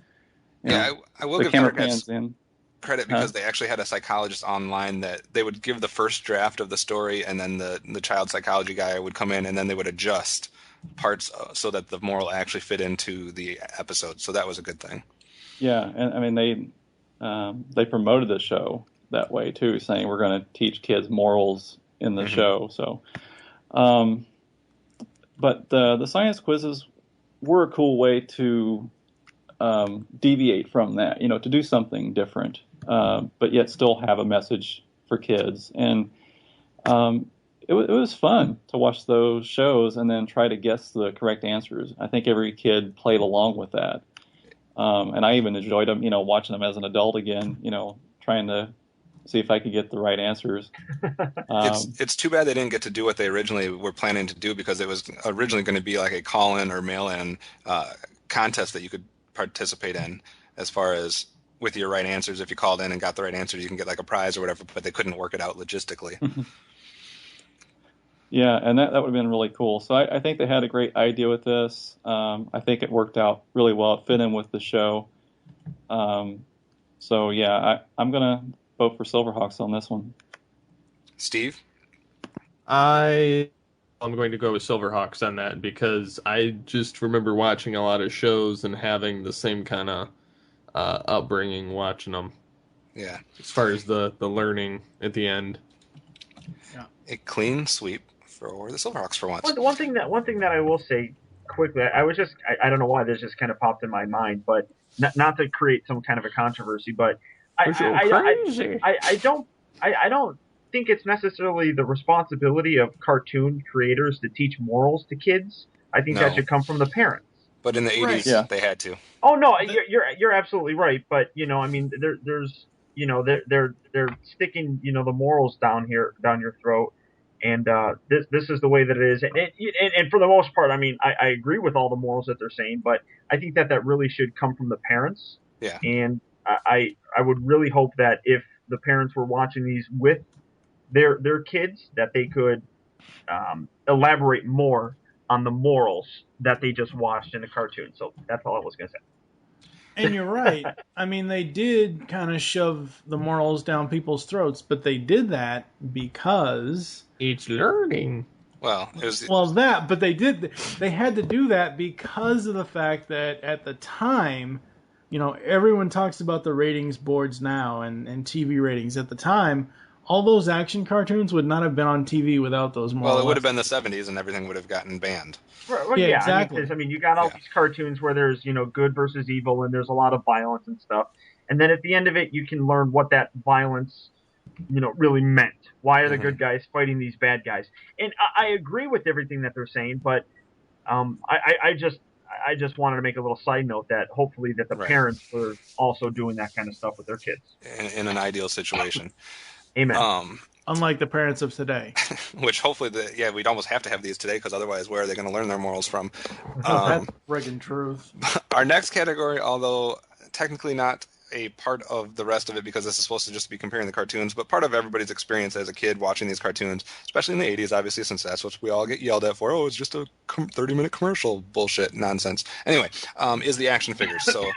I will the give camera Thundercats pans in. credit because they actually had a psychologist online that they would give the first draft of the story, and then the child psychology guy would come in, and then they would adjust parts so that the moral actually fit into the episode. So that was a good thing. Yeah, and I mean they promoted the show that way too, saying we're going to teach kids morals in the show. So, but the science quizzes were a cool way to deviate from that, to do something different, but yet still have a message for kids. And it was fun to watch those shows and then try to guess the correct answers. I think every kid played along with that. And I even enjoyed them, watching them as an adult again, trying to see if I could get the right answers. It's too bad they didn't get to do what they originally were planning to do, because it was originally going to be like a call-in or mail-in contest that you could participate in, as far as with your right answers. If you called in and got the right answers, you can get like a prize or whatever, but they couldn't work it out logistically. Yeah, and that would have been really cool. So I think they had a great idea with this. I think it worked out really well. It fit in with the show. So yeah, I'm going to vote for Silverhawks on this one. Steve? I'm going to go with Silverhawks on that, because I just remember watching a lot of shows and having the same kind of upbringing watching them. Yeah. As far as the learning at the end. Yeah. A clean sweep for the Silverhawks for once. One thing that I will say quickly, I don't know why this just kind of popped in my mind, but not to create some kind of a controversy, but I don't think it's necessarily the responsibility of cartoon creators to teach morals to kids. I think that should come from the parents. But in the 80s, they had to. Oh no, you're absolutely right. But I mean, there's they're sticking the morals down your throat, and this is the way that it is. And for the most part, I mean, I agree with all the morals that they're saying, but I think that really should come from the parents. Yeah. And I would really hope that if the parents were watching these with their kids, that they could elaborate more on the morals that they just watched in the cartoon. So that's all I was going to say. And you're right. I mean, they did kind of shove the morals down people's throats, but they did that because it's learning. Well, but they had to do that because of the fact that at the time, everyone talks about the ratings boards now and TV ratings. At the time, all those action cartoons would not have been on TV without those morals. Well, it would have been the 70s and everything would have gotten banned. Well, yeah, exactly. I mean, you got all these cartoons where there's, good versus evil, and there's a lot of violence and stuff. And then at the end of it, you can learn what that violence, really meant. Why are the good guys fighting these bad guys? And I agree with everything that they're saying, but I I just wanted to make a little side note that hopefully that the Right. parents were also doing that kind of stuff with their kids. In an ideal situation. Amen. Unlike the parents of today. Which hopefully, we'd almost have to have these today because otherwise, where are they going to learn their morals from? That's friggin' truth. Our next category, although technically not a part of the rest of it because this is supposed to just be comparing the cartoons, but part of everybody's experience as a kid watching these cartoons, especially in the 80s, obviously, since that's what we all get yelled at for. Oh, it's just a 30-minute commercial bullshit nonsense. Anyway, is the action figures. So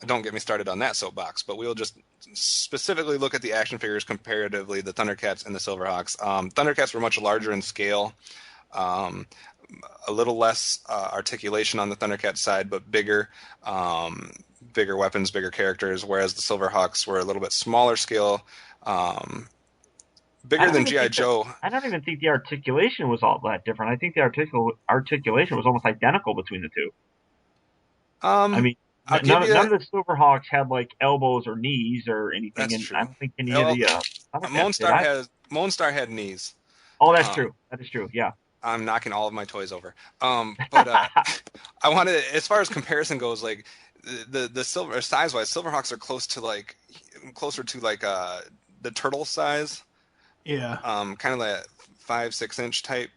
don't get me started on that soapbox, but we'll just specifically look at the action figures comparatively, the Thundercats and the Silverhawks. Thundercats were much larger in scale, a little less articulation on the Thundercats side, but bigger. Bigger weapons, bigger characters, whereas the Silverhawks were a little bit smaller scale, bigger than G.I. Joe. I don't even think the articulation was all that different. I think the articulation was almost identical between the two. I mean, none of the Silverhawks had like elbows or knees or anything. That's and true. I don't think any of the Moonstar had knees. Oh, that's true. That is true. Yeah. I'm knocking all of my toys over. But I wanted, as far as comparison goes, like the silver size-wise, Silverhawks are closer to the turtle size. Yeah. Kind of like 5-6 inch type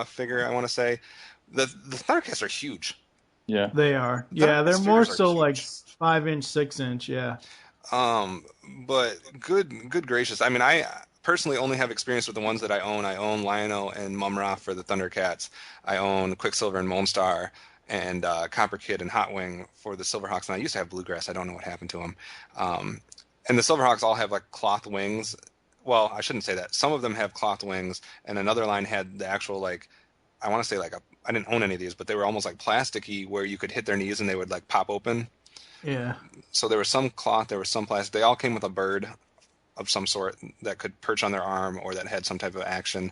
figure. I want to say the Thundercats are huge. Yeah, they are. Yeah, they're more so like 5-inch, 6-inch. Yeah. But good gracious. I mean, I personally only have experience with the ones that I own. I own Lion-O and Mum-Ra for the Thundercats. I own Quicksilver and Moonstar and Copper Kid and Hot Wing for the Silverhawks. And I used to have Bluegrass. I don't know what happened to them. And the Silverhawks all have like cloth wings. Well, I shouldn't say that. Some of them have cloth wings, and another line had the actual I want to say I didn't own any of these, but they were almost like plasticky where you could hit their knees and they would like pop open. Yeah. So there was some cloth, there was some plastic. They all came with a bird of some sort that could perch on their arm or that had some type of action.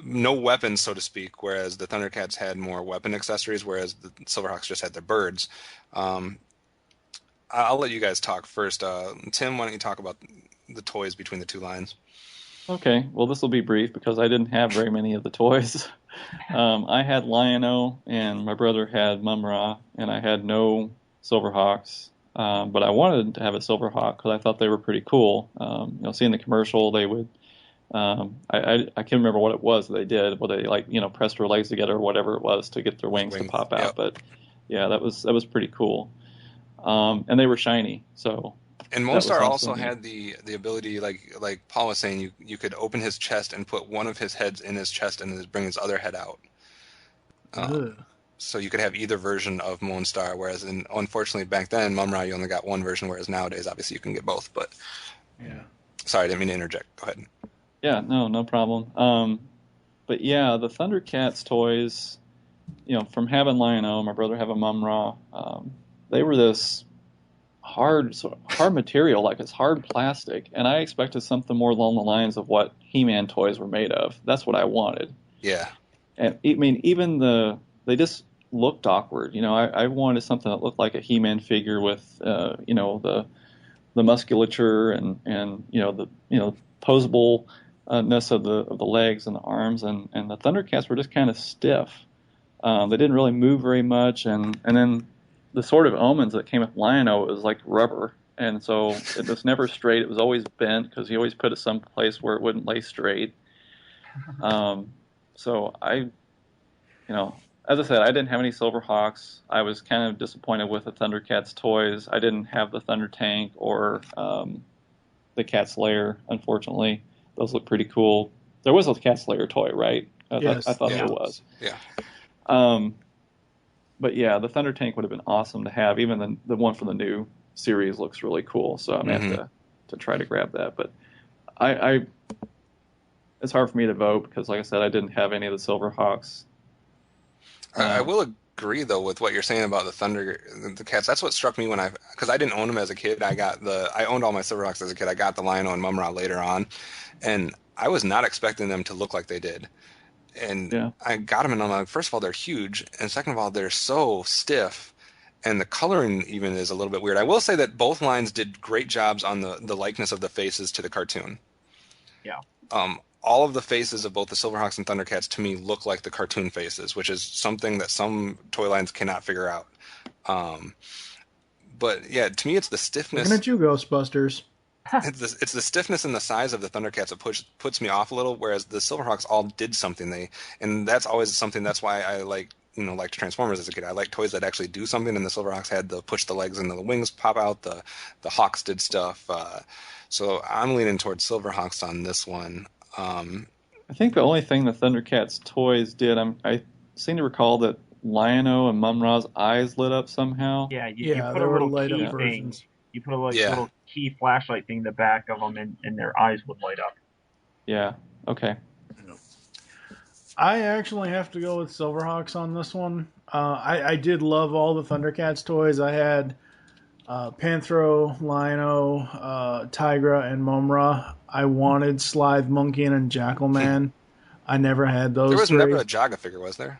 No weapons, so to speak, whereas the Thundercats had more weapon accessories, whereas the Silverhawks just had their birds. I'll let you guys talk first. Tim, why don't you talk about the toys between the two lines? Okay, well, this will be brief because I didn't have very many of the toys. I had Lion-O, and my brother had Mum-Ra, and I had no Silverhawks. But I wanted to have a Silverhawk because I thought they were pretty cool. Seeing the commercial, they would. I can't remember what it was they did, but they pressed their legs together or whatever it was to get their wings to pop out. Yep. But yeah, that was pretty cool. And they were shiny, so. And Moonstar also had the ability, like Paul was saying, you could open his chest and put one of his heads in his chest and bring his other head out. So you could have either version of Moonstar, whereas unfortunately back then, Mum-Ra, you only got one version, whereas nowadays, obviously, you can get both. But yeah. Sorry, I didn't mean to interject. Go ahead. Yeah, no problem. But yeah, the Thundercats toys, from having Lion-O, my brother having Mum-Ra, they were this hard material, like it's hard plastic, and I expected something more along the lines of what He-Man toys were made of. That's what I wanted. Yeah. And I mean, even they just looked awkward. I wanted something that looked like a He-Man figure with, the musculature and the posableness of the legs and the arms, and the Thundercats were just kind of stiff. They didn't really move very much, and then the sort of omens that came with Lion-O was like rubber, and so it was never straight. It was always bent because he always put it someplace where it wouldn't lay straight. So I, as I said, I didn't have any Silverhawks. I was kind of disappointed with the Thundercats toys. I didn't have the Thunder Tank or the Cat's Lair, unfortunately. Those look pretty cool. There was a Cat's Lair toy, right? Yes. I thought there was. Yeah. But yeah, the Thunder Tank would have been awesome to have. Even the one from the new series looks really cool. So I'm going to have to try to grab that. But I it's hard for me to vote because, like I said, I didn't have any of the Silverhawks. I will agree though with what you're saying about the Cats. That's what struck me because I didn't own them as a kid. I owned all my Silverhawks as a kid. I got the Lion-O and Mum-Ra later on, and I was not expecting them to look like they did. And I got them, and I'm like, first of all, they're huge, and second of all, they're so stiff, and the coloring even is a little bit weird. I will say that both lines did great jobs on the likeness of the faces to the cartoon. Yeah. all of the faces of both the Silverhawks and Thundercats to me look like the cartoon faces, which is something that some toy lines cannot figure out. But yeah, to me, it's the stiffness. Looking at you, Ghostbusters. It's the stiffness and the size of the Thundercats that puts me off a little, whereas the Silverhawks all did something. And that's always something. That's why I liked Transformers as a kid. I liked toys that actually do something, and the Silverhawks had the push the legs and the wings pop out. The Hawks did stuff. So I'm leaning towards Silverhawks on this one. I think the only thing the Thundercats toys did, I seem to recall that Lion-O and Mum-Ra's eyes lit up somehow. Yeah, you put there a were little light key up thing. versions. You put a little key flashlight thing in the back of them, and their eyes would light up. Yeah. Okay. I actually have to go with Silverhawks on this one. I did love all the Thundercats toys. I had Panthro, Lion-O, Tigra, and Mumra. I wanted Slithe Monkey and Jackalman. I never had those. There was three. never a Jaga figure, was there?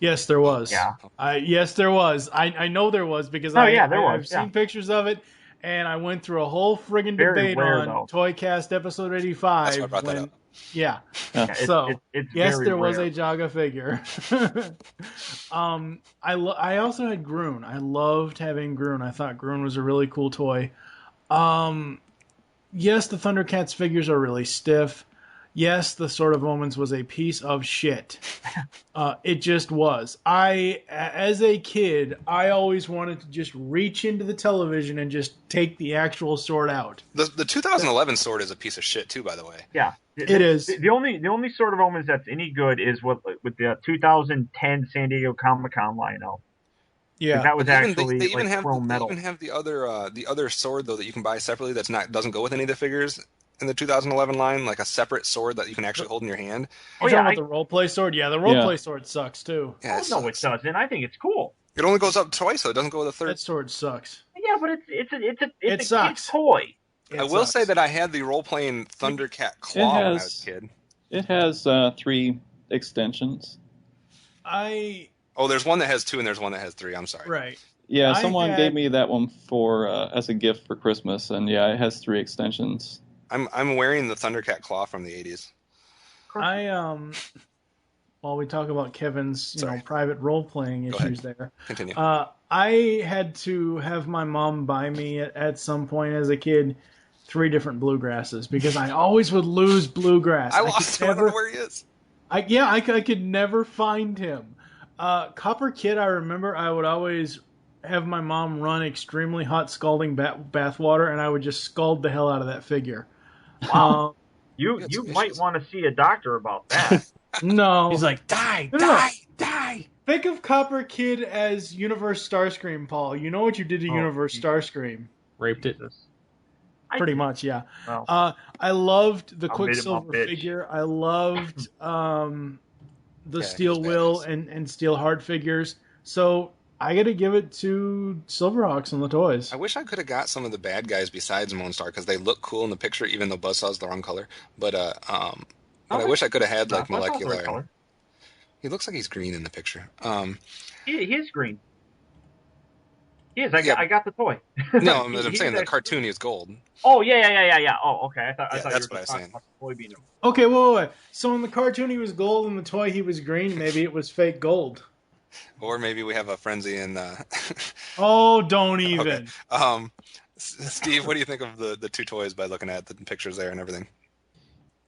Yes, there was. Yeah. Yes, there was. I know there was because I've seen pictures of it, and I went through a whole friggin' debate on Toycast episode 85. That's why I brought that up. Yeah. So it's yes, there was rare. a Jaga figure. I also had Groon. I loved having Groon. I thought Groon was a really cool toy. Yes, the Thundercats figures are really stiff. Yes, the Sword of Omens was a piece of shit. It just was. As a kid, I always wanted to just reach into the television and just take the actual sword out. The 2011 sword is a piece of shit too, by the way. Yeah, it is. The only Sword of Omens that's any good is with the 2010 San Diego Comic-Con Lion-O. Yeah, that was actually they even like chrome metal. They even have the other sword though that you can buy separately doesn't go with any of the figures in the 2011 line, like a separate sword that you can actually hold in your hand. Oh yeah, the roleplay sword. Yeah, the roleplay sword sucks too. Yeah, no, it doesn't. I think it's cool. It only goes up twice, so it doesn't go with a third. That sword sucks. Yeah, but it's a kid's toy. I will say that I had the role-playing Thundercat claw when I was a kid. It has 3 extensions. There's one that has 2 and there's one that has 3. I'm sorry. Right. Yeah, someone gave me that one for as a gift for Christmas, and yeah, it has 3 extensions. I'm wearing the Thundercat claw from the 80s. While we talk about Kevin's private role-playing issues there. Continue. I had to have my mom buy me at some point as a kid 3 different Bluegrasses because I always would lose Bluegrass. I lost him. I don't know where he is. I could never find him. Copper Kid, I remember I would always have my mom run extremely hot scalding bath water, and I would just scald the hell out of that figure. You might want to see a doctor about that. No. He's like, die. Think of Copper Kid as Universe Starscream, Paul. You know what you did to Universe Starscream. Raped it. Pretty much, yeah. Well, I loved the I made him Quicksilver a bitch. figure. I loved the Steel Will and Steel Heart figures. So I got to give it to Silverhawks on the toys. I wish I could have got some of the bad guys besides Moonstar because they look cool in the picture, even though Buzzsaw's the wrong color. But I wish I could have had like Molecular. He looks like he's green in the picture. He is green. He is. I got the toy. No, I'm saying the cartoon is gold. Oh yeah. Oh, okay. I thought that's you were what I was saying. about the toy being. Okay, wait. So in the cartoon he was gold, and the toy he was green. Maybe it was fake gold. Or maybe we have a frenzy in. Oh, don't even. Okay. Steve, what do you think of the 2 toys by looking at the pictures there and everything?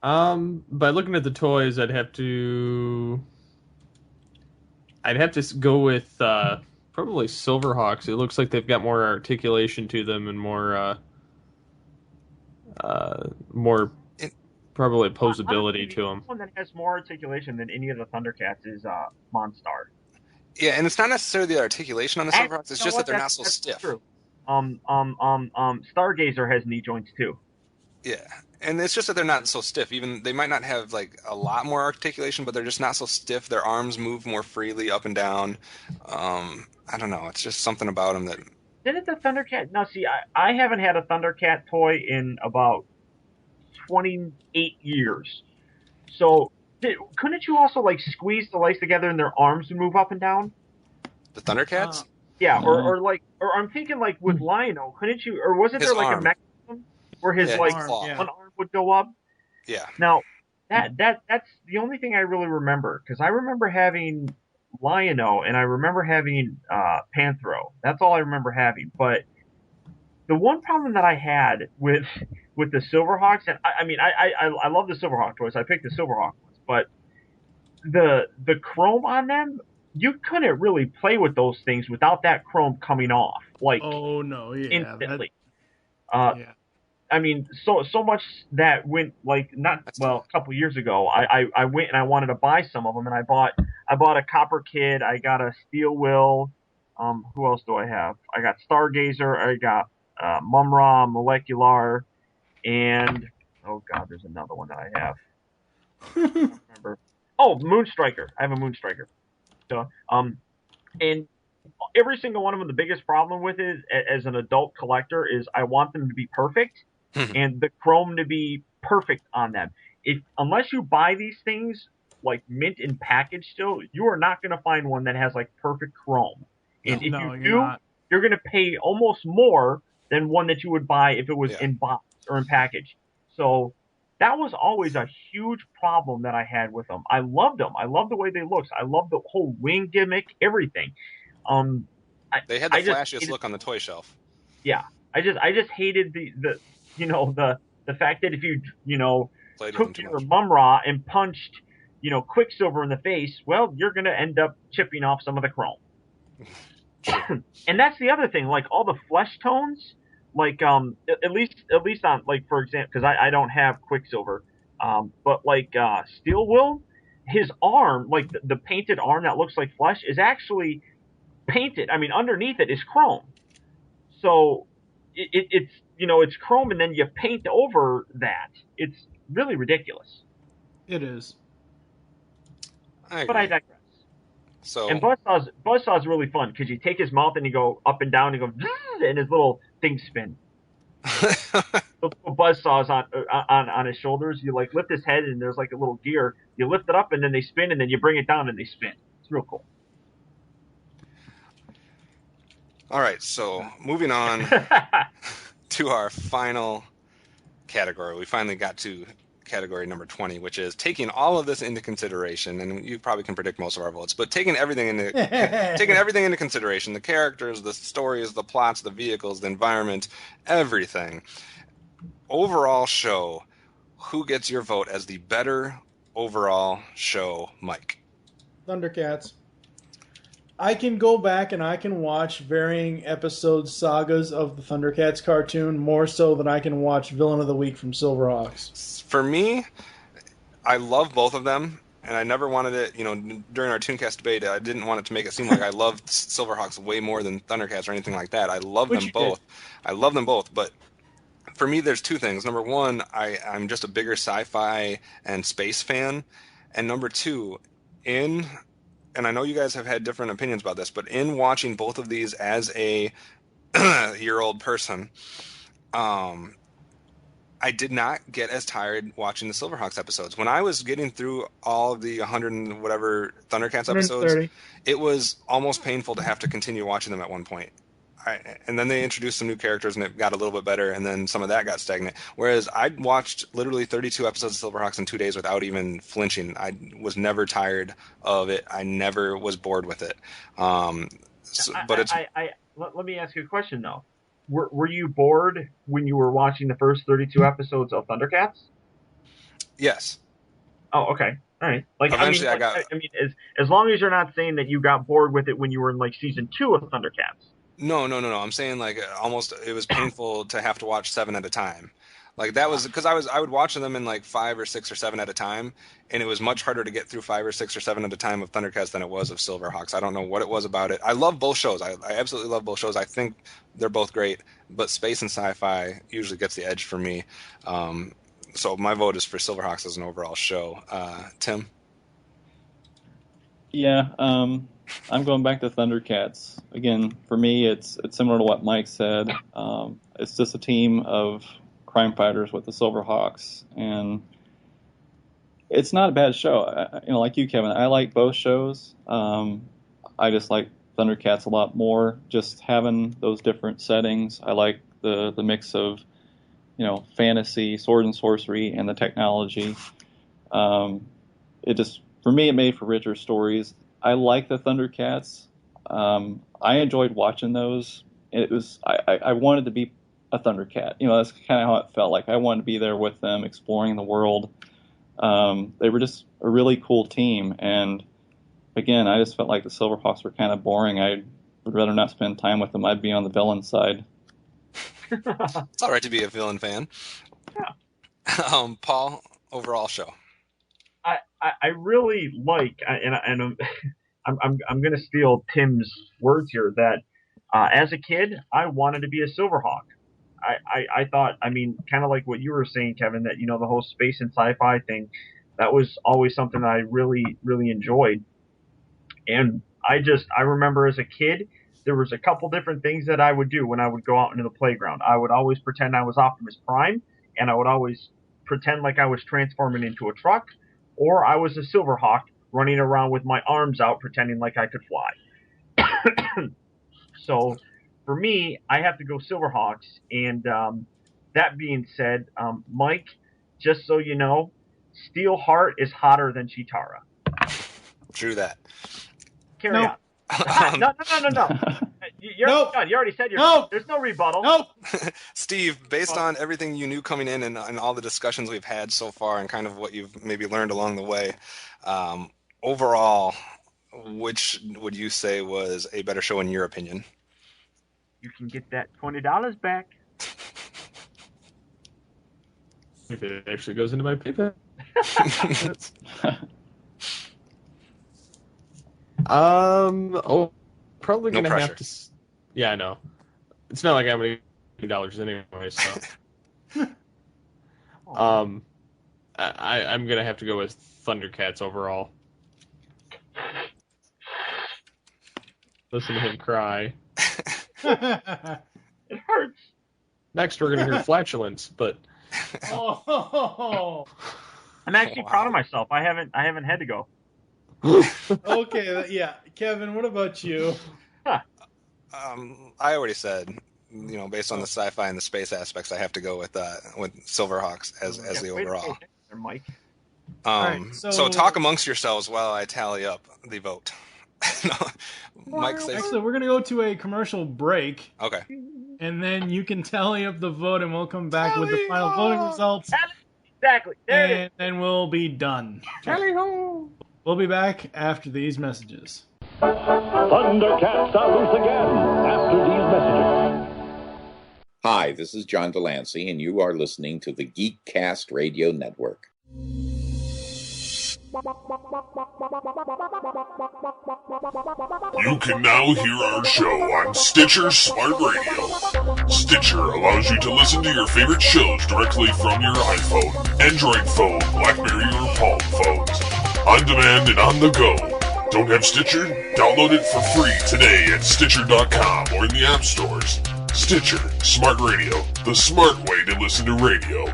By looking at the toys, I'd have to go with probably Silverhawks. It looks like they've got more articulation to them and more probably posability to them. The one that has more articulation than any of the Thundercats is Monstar. Yeah, and it's not necessarily the articulation on the Silverhawks. It's just that they're not so stiff. True. Stargazer has knee joints too. Yeah, and it's just that they're not so stiff. Even they might not have like a lot more articulation, but they're just not so stiff. Their arms move more freely up and down. I don't know. It's just something about them that. Didn't the Thundercat? Now, see, I haven't had a Thundercat toy in about 28 years. So, couldn't you also like squeeze the legs together and their arms would move up and down? The Thundercats? Yeah, or I'm thinking like with Lion-O, couldn't you? Or wasn't His there like arm. a mechanism where his Yeah, like his claw. one arm would go up? Yeah. Now, That's the only thing I really remember, because I remember having Lion-O and I remember having Panthro. That's all I remember having. But the one problem that I had with the Silverhawks, and I mean I love the Silverhawk toys. I picked the Silverhawk ones, but the chrome on them, you couldn't really play with those things without that chrome coming off like Oh no, yeah, instantly. Uh, yeah. I mean, so much that went like not well a couple years ago. I went and I wanted to buy some of them, and I bought a Copper Kid. I got a Steel Will. Who else do I have? I got Stargazer. I got Mumra, Molecular, and oh god, there's another one that I have. I don't remember. Oh, Moonstriker. I have a Moonstriker. So and every single one of them, the biggest problem with it as an adult collector is I want them to be perfect and the chrome to be perfect on them. Unless you buy these things like mint and packaged still, you are not going to find one that has like perfect chrome. And if you do, you're going to pay almost more than one that you would buy if it was in box or in package. So that was always a huge problem that I had with them. I loved them. I loved the way they looked. I loved the whole wing gimmick, everything. They had the flashiest look on the toy shelf. Yeah, I just hated the fact that if you took your Mumra and punched Quicksilver in the face, well, you're gonna end up chipping off some of the chrome. And that's the other thing, like all the flesh tones, like at least on like for example, because I don't have Quicksilver, but like Steel Will, his arm, like the painted arm that looks like flesh, is actually painted. I mean, underneath it is chrome. So it's chrome, and then you paint over that. It's really ridiculous. It is. But I digress. So and Buzzsaw's really fun because you take his mouth and you go up and down and go and his little things spin. The Buzzsaws on his shoulders. You like lift his head and there's like a little gear. You lift it up and then they spin, and then you bring it down and they spin. It's real cool. All right, so moving on to our final category. We finally got to category number 20, which is taking all of this into consideration, and you probably can predict most of our votes, but taking everything into consideration, the characters, the stories, the plots, the vehicles, the environment, everything. Overall show, who gets your vote as the better overall show, Mike? Thundercats. I can go back and I can watch varying episodes, sagas of the Thundercats cartoon more so than I can watch Villain of the Week from Silverhawks. For me, I love both of them, and I never wanted it, during our Tooncast debate, I didn't want it to make it seem like I loved Silverhawks way more than Thundercats or anything like that. I love them both. I love them both, but for me, there's two things. Number one, I'm just a bigger sci-fi and space fan, and number two, and I know you guys have had different opinions about this, but in watching both of these as a year-old person, I did not get as tired watching the Silverhawks episodes. When I was getting through all of the 100 and whatever Thundercats episodes, it was almost painful to have to continue watching them at one point. And then they introduced some new characters, and it got a little bit better, and then some of that got stagnant. Whereas I watched literally 32 episodes of Silverhawks in 2 days without even flinching. I was never tired of it. I never was bored with it. Let me ask you a question, though. Were you bored when you were watching the first 32 episodes of Thundercats? Yes. Oh, okay. All right. Like, eventually, as long as you're not saying that you got bored with it when you were in like season 2 of Thundercats. No. I'm saying like almost it was painful to have to watch 7 at a time. Like that was because I would watch them in like 5 or 6 or 7 at a time, and it was much harder to get through 5 or 6 or 7 at a time of Thundercats than it was of Silverhawks. I don't know what it was about it. I love both shows. I absolutely love both shows. I think they're both great, but space and sci-fi usually gets the edge for me. So my vote is for Silverhawks as an overall show. Tim? Yeah, I'm going back to Thundercats. Again, for me, it's similar to what Mike said. It's just a team of crime fighters with the Silverhawks, and it's not a bad show. Like you, Kevin, I like both shows. I just like Thundercats a lot more. Just having those different settings. I like the mix of, fantasy, sword and sorcery, and the technology. It just, for me, it made for richer stories. I like the Thundercats. I enjoyed watching those. It was I wanted to be a Thundercat. That's kind of how it felt like. I wanted to be there with them, exploring the world. They were just a really cool team, and again, I just felt like the Silverhawks were kind of boring. I would rather not spend time with them. I'd be on the villain side. It's all right to be a villain fan. Yeah. Paul, overall show. I really like, and I'm going to steal Tim's words here, that as a kid, I wanted to be a Silverhawk. I thought, kind of like what you were saying, Kevin, that, the whole space and sci-fi thing, that was always something that I really, really enjoyed. And I remember as a kid, there was a couple different things that I would do when I would go out into the playground. I would always pretend I was Optimus Prime, and I would always pretend like I was transforming into a truck, or I was a Silverhawk running around with my arms out pretending like I could fly. So for me, I have to go Silverhawks. And that being said, Mike, just so you know, Steelheart is hotter than Cheetara. True that. Carry on. No. You're Nope. done. You already said your. Nope. There's no rebuttal. Nope. Steve, based on everything you knew coming in and all the discussions we've had so far and kind of what you've maybe learned along the way, overall, which would you say was a better show in your opinion? You can get that $20 back. If it actually goes into my PayPal. Probably No gonna pressure. have to. Yeah, I know. It's not like I'm gonna get $2 anyway, so. I'm gonna have to go with Thundercats overall. Listen to him cry. It hurts. Next, we're gonna hear flatulence, but Oh. I'm actually proud of myself. I haven't had to go. Okay, yeah. Kevin, what about you? I already said, based on the sci-fi and the space aspects, I have to go with Silverhawks as the overall. There, Mike. right, So talk amongst yourselves while I tally up the vote. Mike, say Actually, we're going to go to a commercial break, okay. and then you can tally up the vote, and we'll come back with the final voting results, Exactly. There it is. and then we'll be done. tally ho! We'll be back after these messages. Thundercats are loose again after these messages. Hi, this is John Delancey, and you are listening to the Geekcast Radio Network. You can now hear our show on Stitcher Smart Radio. Stitcher allows you to listen to your favorite shows directly from your iPhone, Android phone, BlackBerry, or Palm phones. On demand and on the go. Don't have Stitcher? Download it for free today at Stitcher.com or in the app stores. Stitcher Smart Radio, the smart way to listen to radio.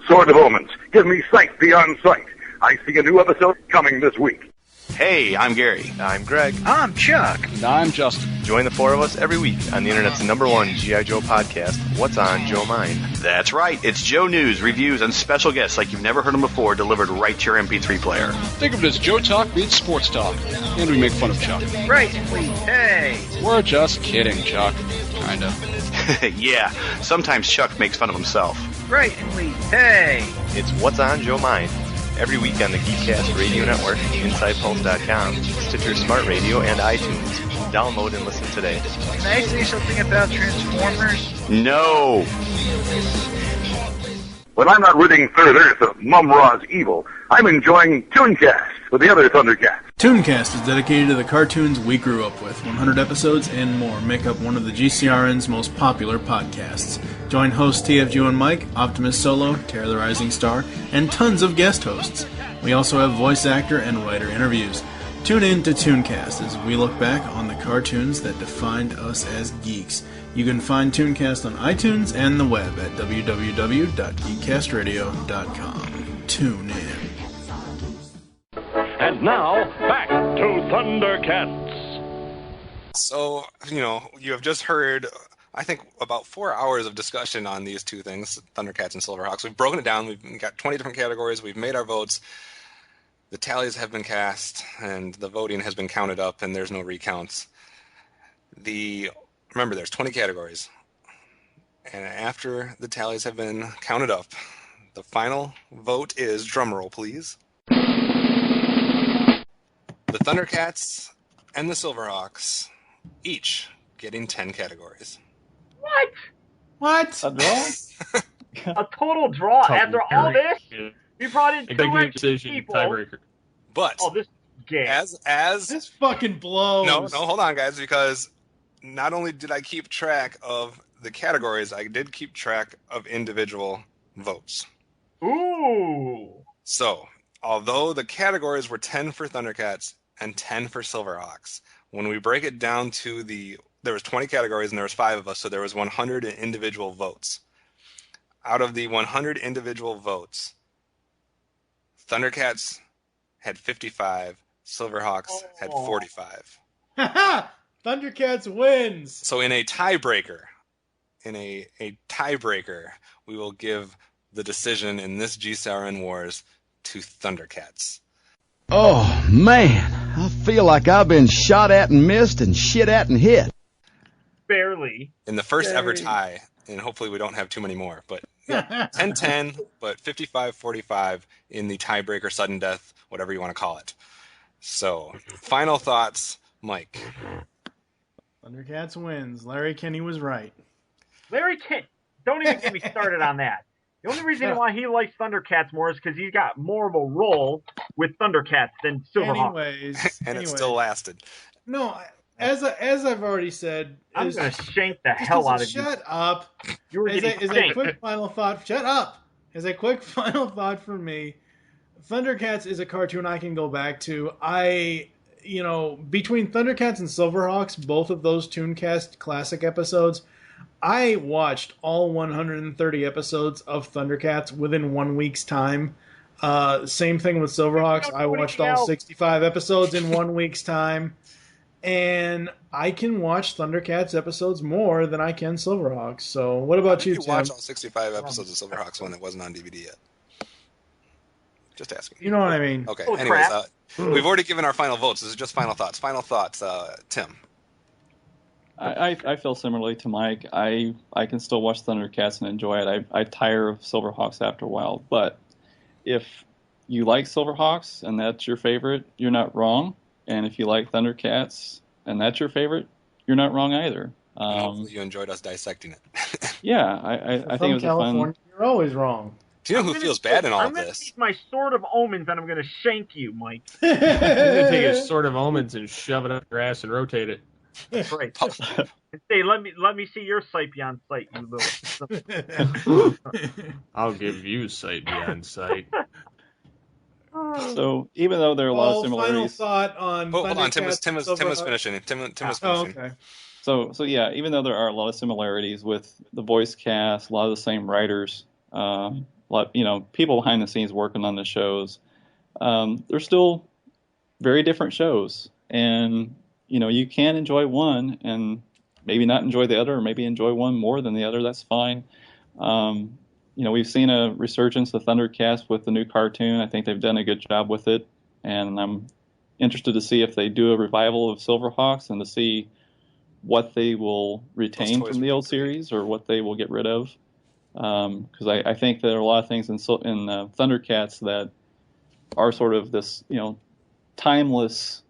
Sword of Omens, give me sight beyond sight. I see a new episode coming this week. Hey, I'm Gary. I'm Greg. I'm Chuck. And I'm Justin. Join the four of us every week on the internet's #1 G.I. Joe podcast, What's on Joe Mind? That's right. It's Joe news, reviews, and special guests like you've never heard them before delivered right to your MP3 player. Think of it as Joe Talk meets Sports Talk. And we make fun of Chuck. Right, please. Hey. We're just kidding, Chuck. Kinda. Yeah, sometimes Chuck makes fun of himself. Right, please. Hey. It's What's on Joe Mind? Every week on the Geekcast Radio Network, InsidePulse.com, Stitcher Smart Radio, and iTunes. Download and listen today. Can I say something about Transformers? No! When I'm not rooting Third Earth of Mum-Ra's evil, I'm enjoying Tooncast with the other Thundercats. Tooncast is dedicated to the cartoons we grew up with. 100 episodes and more make up one of the GCRN's most popular podcasts. Join hosts TFG and Mike, Optimus Solo, Terror the Rising Star, and tons of guest hosts. We also have voice actor and writer interviews. Tune in to Tooncast as we look back on the cartoons that defined us as geeks. You can find Tooncast on iTunes and the web at www.geekcastradio.com. Tune in. And now, back to Thundercats. So, you have just heard I think, about 4 hours of discussion on these two things, Thundercats and Silverhawks. We've broken it down. We've got 20 different categories. We've made our votes. The tallies have been cast, and the voting has been counted up, and there's no recounts. Remember, there's 20 categories. And after the tallies have been counted up, the final vote is, drumroll please, the Thundercats and the Silverhawks, each getting 10 categories. What? A draw? A total draw after all this? We brought in two Executive decision, people. tiebreaker. But this game. as This fucking blows. No, hold on, guys, because not only did I keep track of the categories, I did keep track of individual votes. Ooh. So, although the categories were 10 for Thundercats and 10 for Silverhawks, when we break it down to there was 20 categories and there was 5 of us, so there was 100 individual votes. Out of the 100 individual votes, Thundercats had 55, Silverhawks had 45. Thundercats wins. So in a tiebreaker, we will give the decision in this GCRN Wars to Thundercats. Oh, man. I feel like I've been shot at and missed and shit at and hit. Barely. In the first ever tie, and hopefully we don't have too many more, but 10-10, but 55-45 in the tiebreaker sudden death, whatever you want to call it. So, final thoughts, Mike. Thundercats wins. Larry Kenny was right. Larry Kent, don't even get me started on that. The only reason why he likes Thundercats more is because he's got more of a role with Thundercats than Silverhawks. It still lasted. No, as I've already said, I'm going to shank the hell out of you. Shut up. You were As a quick final thought, shut up. As a quick final thought from me, Thundercats is a cartoon I can go back to. Between Thundercats and Silverhawks, both of those Tooncast classic episodes, I watched all 130 episodes of Thundercats within 1 week's time. Same thing with Silverhawks. I watched all 65 episodes in 1 week's time. And I can watch Thundercats episodes more than I can Silverhawks. So what about you, Tim? Tim? Watch all 65 episodes of Silverhawks when it wasn't on DVD yet. Just asking. You know what I mean? Okay, anyways, we've already given our final votes. This is just final thoughts. Final thoughts, Tim. I feel similarly to Mike. I can still watch Thundercats and enjoy it. I tire of Silverhawks after a while. But if you like Silverhawks and that's your favorite, you're not wrong. And if you like Thundercats and that's your favorite, you're not wrong either. Hopefully you enjoyed us dissecting it. Yeah, I think it was California, a fun... You're always wrong. Do you know who feels bad in all of this? I'm going to take my Sword of Omens and I'm going to shank you, Mike. You're going to take a Sword of Omens and shove it up your ass and rotate it. That's right. And say, let me see your sight beyond sight, you little... I'll give you sight beyond sight. So even though there are a lot of similarities, Final thought on hold on. Tim was Silverhawks. finishing. Tim was finishing. Oh, okay. So yeah, even though there are a lot of similarities with the voice cast, a lot of the same writers, people behind the scenes working on the shows, they're still very different shows, and you can enjoy one and maybe not enjoy the other, or maybe enjoy one more than the other. That's fine. We've seen a resurgence of Thundercats with the new cartoon. I think they've done a good job with it, and I'm interested to see if they do a revival of Silverhawks and to see what they will retain from the old series or what they will get rid of. Because I think there are a lot of things in Thundercats that are sort of this, timeless,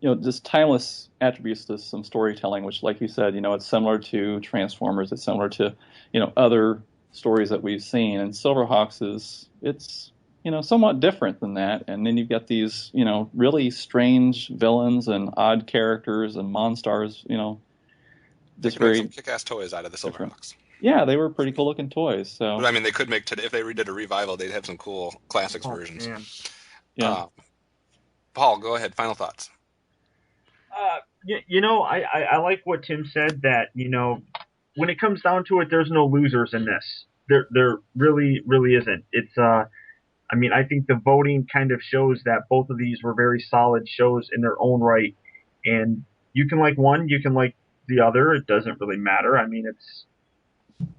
just timeless attributes to some storytelling, which, like you said, it's similar to Transformers. It's similar to, other stories that we've seen. And Silverhawks it's somewhat different than that. And then you've got these, really strange villains and odd characters and monsters, They could make some kick-ass toys out of the Silverhawks. Yeah, they were pretty cool looking toys. So, but, I mean, they could make if they redid a revival, they'd have some cool classics versions. Man. Yeah. Paul, go ahead. Final thoughts. I like what Tim said, that when it comes down to it, there's no losers in this. There really, really isn't. It's I think the voting kind of shows that both of these were very solid shows in their own right, and you can like one, you can like the other. It doesn't really matter. I mean,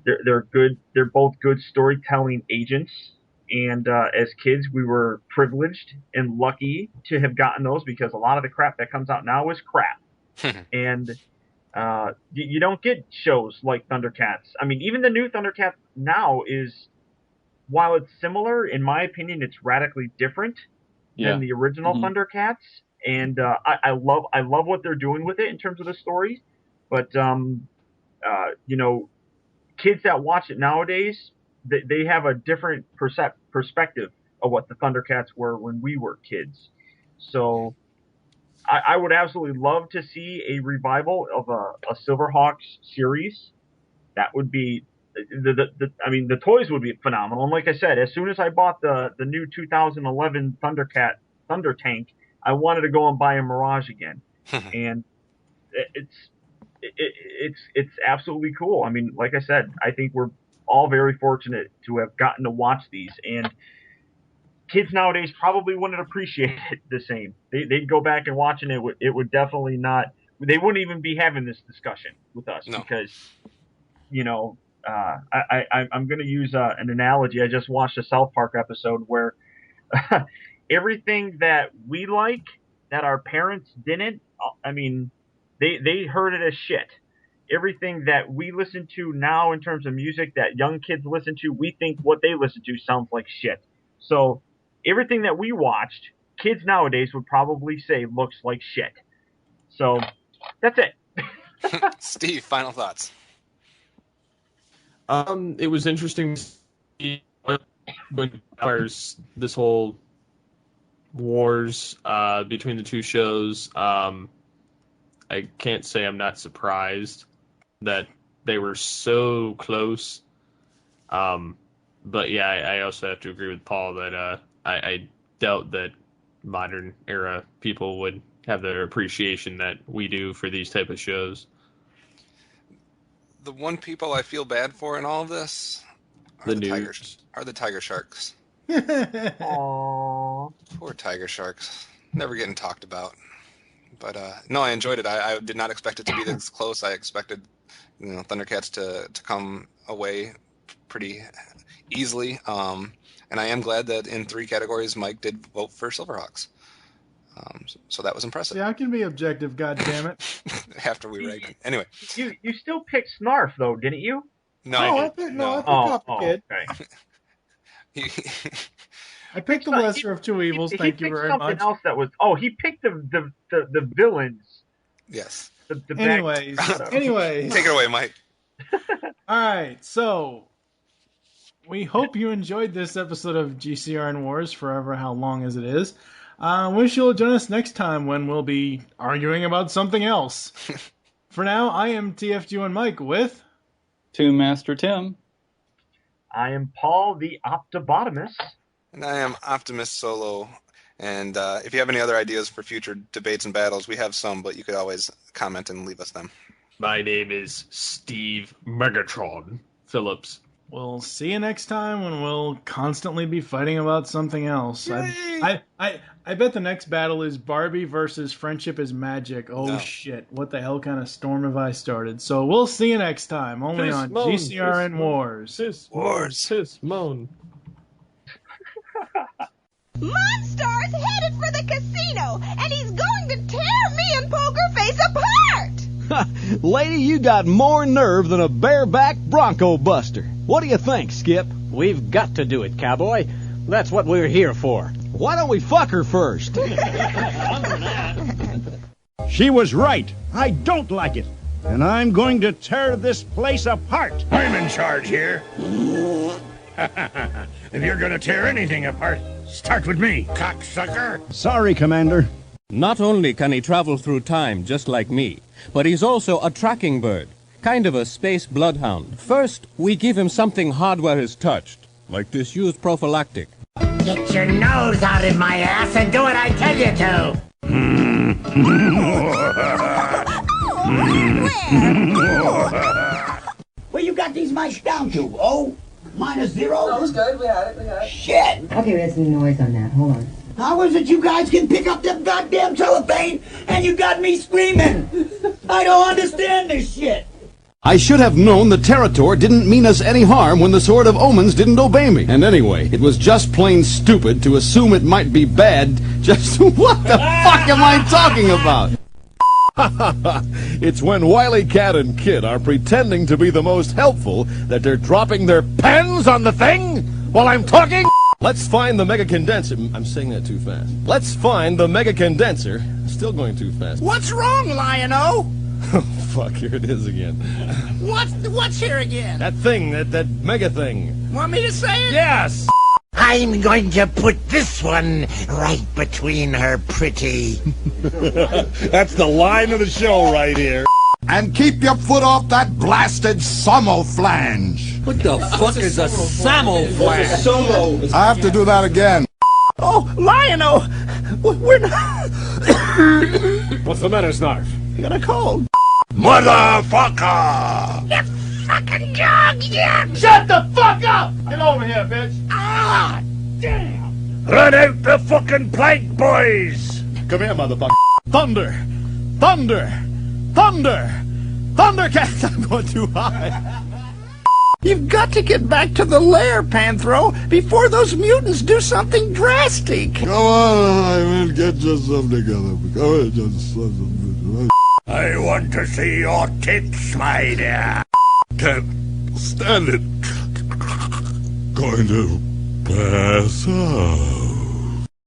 they're good. They're both good storytelling agents. And as kids, we were privileged and lucky to have gotten those, because a lot of the crap that comes out now is crap. And you don't get shows like Thundercats. I mean, even the new Thundercats now is, while it's similar, in my opinion, it's radically different than the original Thundercats. And I love what they're doing with it in terms of the stories. But kids that watch it nowadays, they have a different perspective of what the Thundercats were when we were kids. So I would absolutely love to see a revival of a Silverhawks series. That would be the toys would be phenomenal. And like I said, as soon as I bought the new 2011 Thunder Tank, I wanted to go and buy a Mirage again. And it's absolutely cool. I mean, like I said, I think we're all very fortunate to have gotten to watch these, and kids nowadays probably wouldn't appreciate it the same. They'd go back and watch, and it would definitely not. They wouldn't even be having this discussion with us because, I'm going to use an analogy. I just watched a South Park episode where everything that we like that our parents didn't. I mean, they heard it as shit. Everything that we listen to now in terms of music that young kids listen to, we think what they listen to sounds like shit. So everything that we watched, kids nowadays would probably say looks like shit. So that's it. Steve, final thoughts. It was interesting to see when there's this whole wars between the two shows. I can't say I'm not surprised that they were so close. But yeah, I also have to agree with Paul that I doubt that modern era people would have the appreciation that we do for these type of shows. The one people I feel bad for in all of this are the Tiger Sharks. Aww. Poor Tiger Sharks. Never getting talked about. But no, I enjoyed it. I did not expect it to be this close. I expected Thundercats to come away pretty easily. And I am glad that in 3 categories Mike did vote for Silverhawks. So that was impressive. Yeah, I can be objective, goddammit. After we ranked it. Anyway. You still picked Snarf, though, didn't you? No, I picked Copper Kid. Okay. I picked the lesser of two evils. Thank you very much. Something else that was. Oh, he picked the villains. Yes. Anyways, take it away, Mike. All right, so we hope you enjoyed this episode of GCRN Wars, forever how long as it is. Wish you'll join us next time when we'll be arguing about something else. For now, I am TFG and Mike with Toon Master Tim. I am Paul the Optobotomus. And I am Optimus Solo. And if you have any other ideas for future debates and battles, we have some, but you could always comment and leave us them. My name is Steve Megatron Phillips. We'll see you next time when we'll constantly be fighting about something else. I bet the next battle is Barbie versus Friendship is Magic. Oh, no. Shit. What the hell kind of storm have I started? So we'll see you next time, only on GCRN Wars. Moan. Monstar's headed for the casino, and he's going to tear me and Poker Face apart! Lady, you got more nerve than a bareback bronco buster. What do you think, Skip? We've got to do it, cowboy. That's what we're here for. Why don't we fuck her first? She was right. I don't like it. And I'm going to tear this place apart. I'm in charge here. If you're going to tear anything apart, start with me, cocksucker. Sorry, Commander. Not only can he travel through time just like me, but he's also a tracking bird, kind of a space bloodhound. First, we give him something hardware is touched, like this used prophylactic. Get your nose out of my ass and do what I tell you to! Where you got these mice down to? Oh? -0? No, it was good. We had it. Shit! Okay, we had some noise on that. Hold on. How is it you guys can pick up the goddamn cellophane and you got me screaming? I don't understand this shit. I should have known the Territor didn't mean us any harm when the Sword of Omens didn't obey me. And anyway, it was just plain stupid to assume it might be bad. Just what the fuck am I talking about? It's when Wily Cat and Kid are pretending to be the most helpful that they're dropping their pens on the thing while I'm talking. Let's find the mega condenser. I'm saying that too fast. Let's find the mega condenser. Still going too fast. What's wrong, Lion-O? Oh, fuck, here it is again. What's here again? That thing, that mega thing. Want me to say it? Yes! I'm going to put this one right between her pretty. That's the line of the show right here. And keep your foot off that blasted samoflange. What the fuck is a samoflange? I have to do that again. Oh, Lion-O! We're not... What's the matter, Snarf? You got a cold. Motherfucker! You fucking dog, yeah! Shut the fuck up! Get over here, bitch! Ah, damn! Run out the fucking plank, boys! Come here, motherfucker. Thunder! Thunder! Thunder! Thundercats! I'm going too high. You've got to get back to the lair, Panthro, before those mutants do something drastic. Come on, I will get yourself together. Go ahead, just I want to see your tits, my dear. Can't stand it. Going to pass out.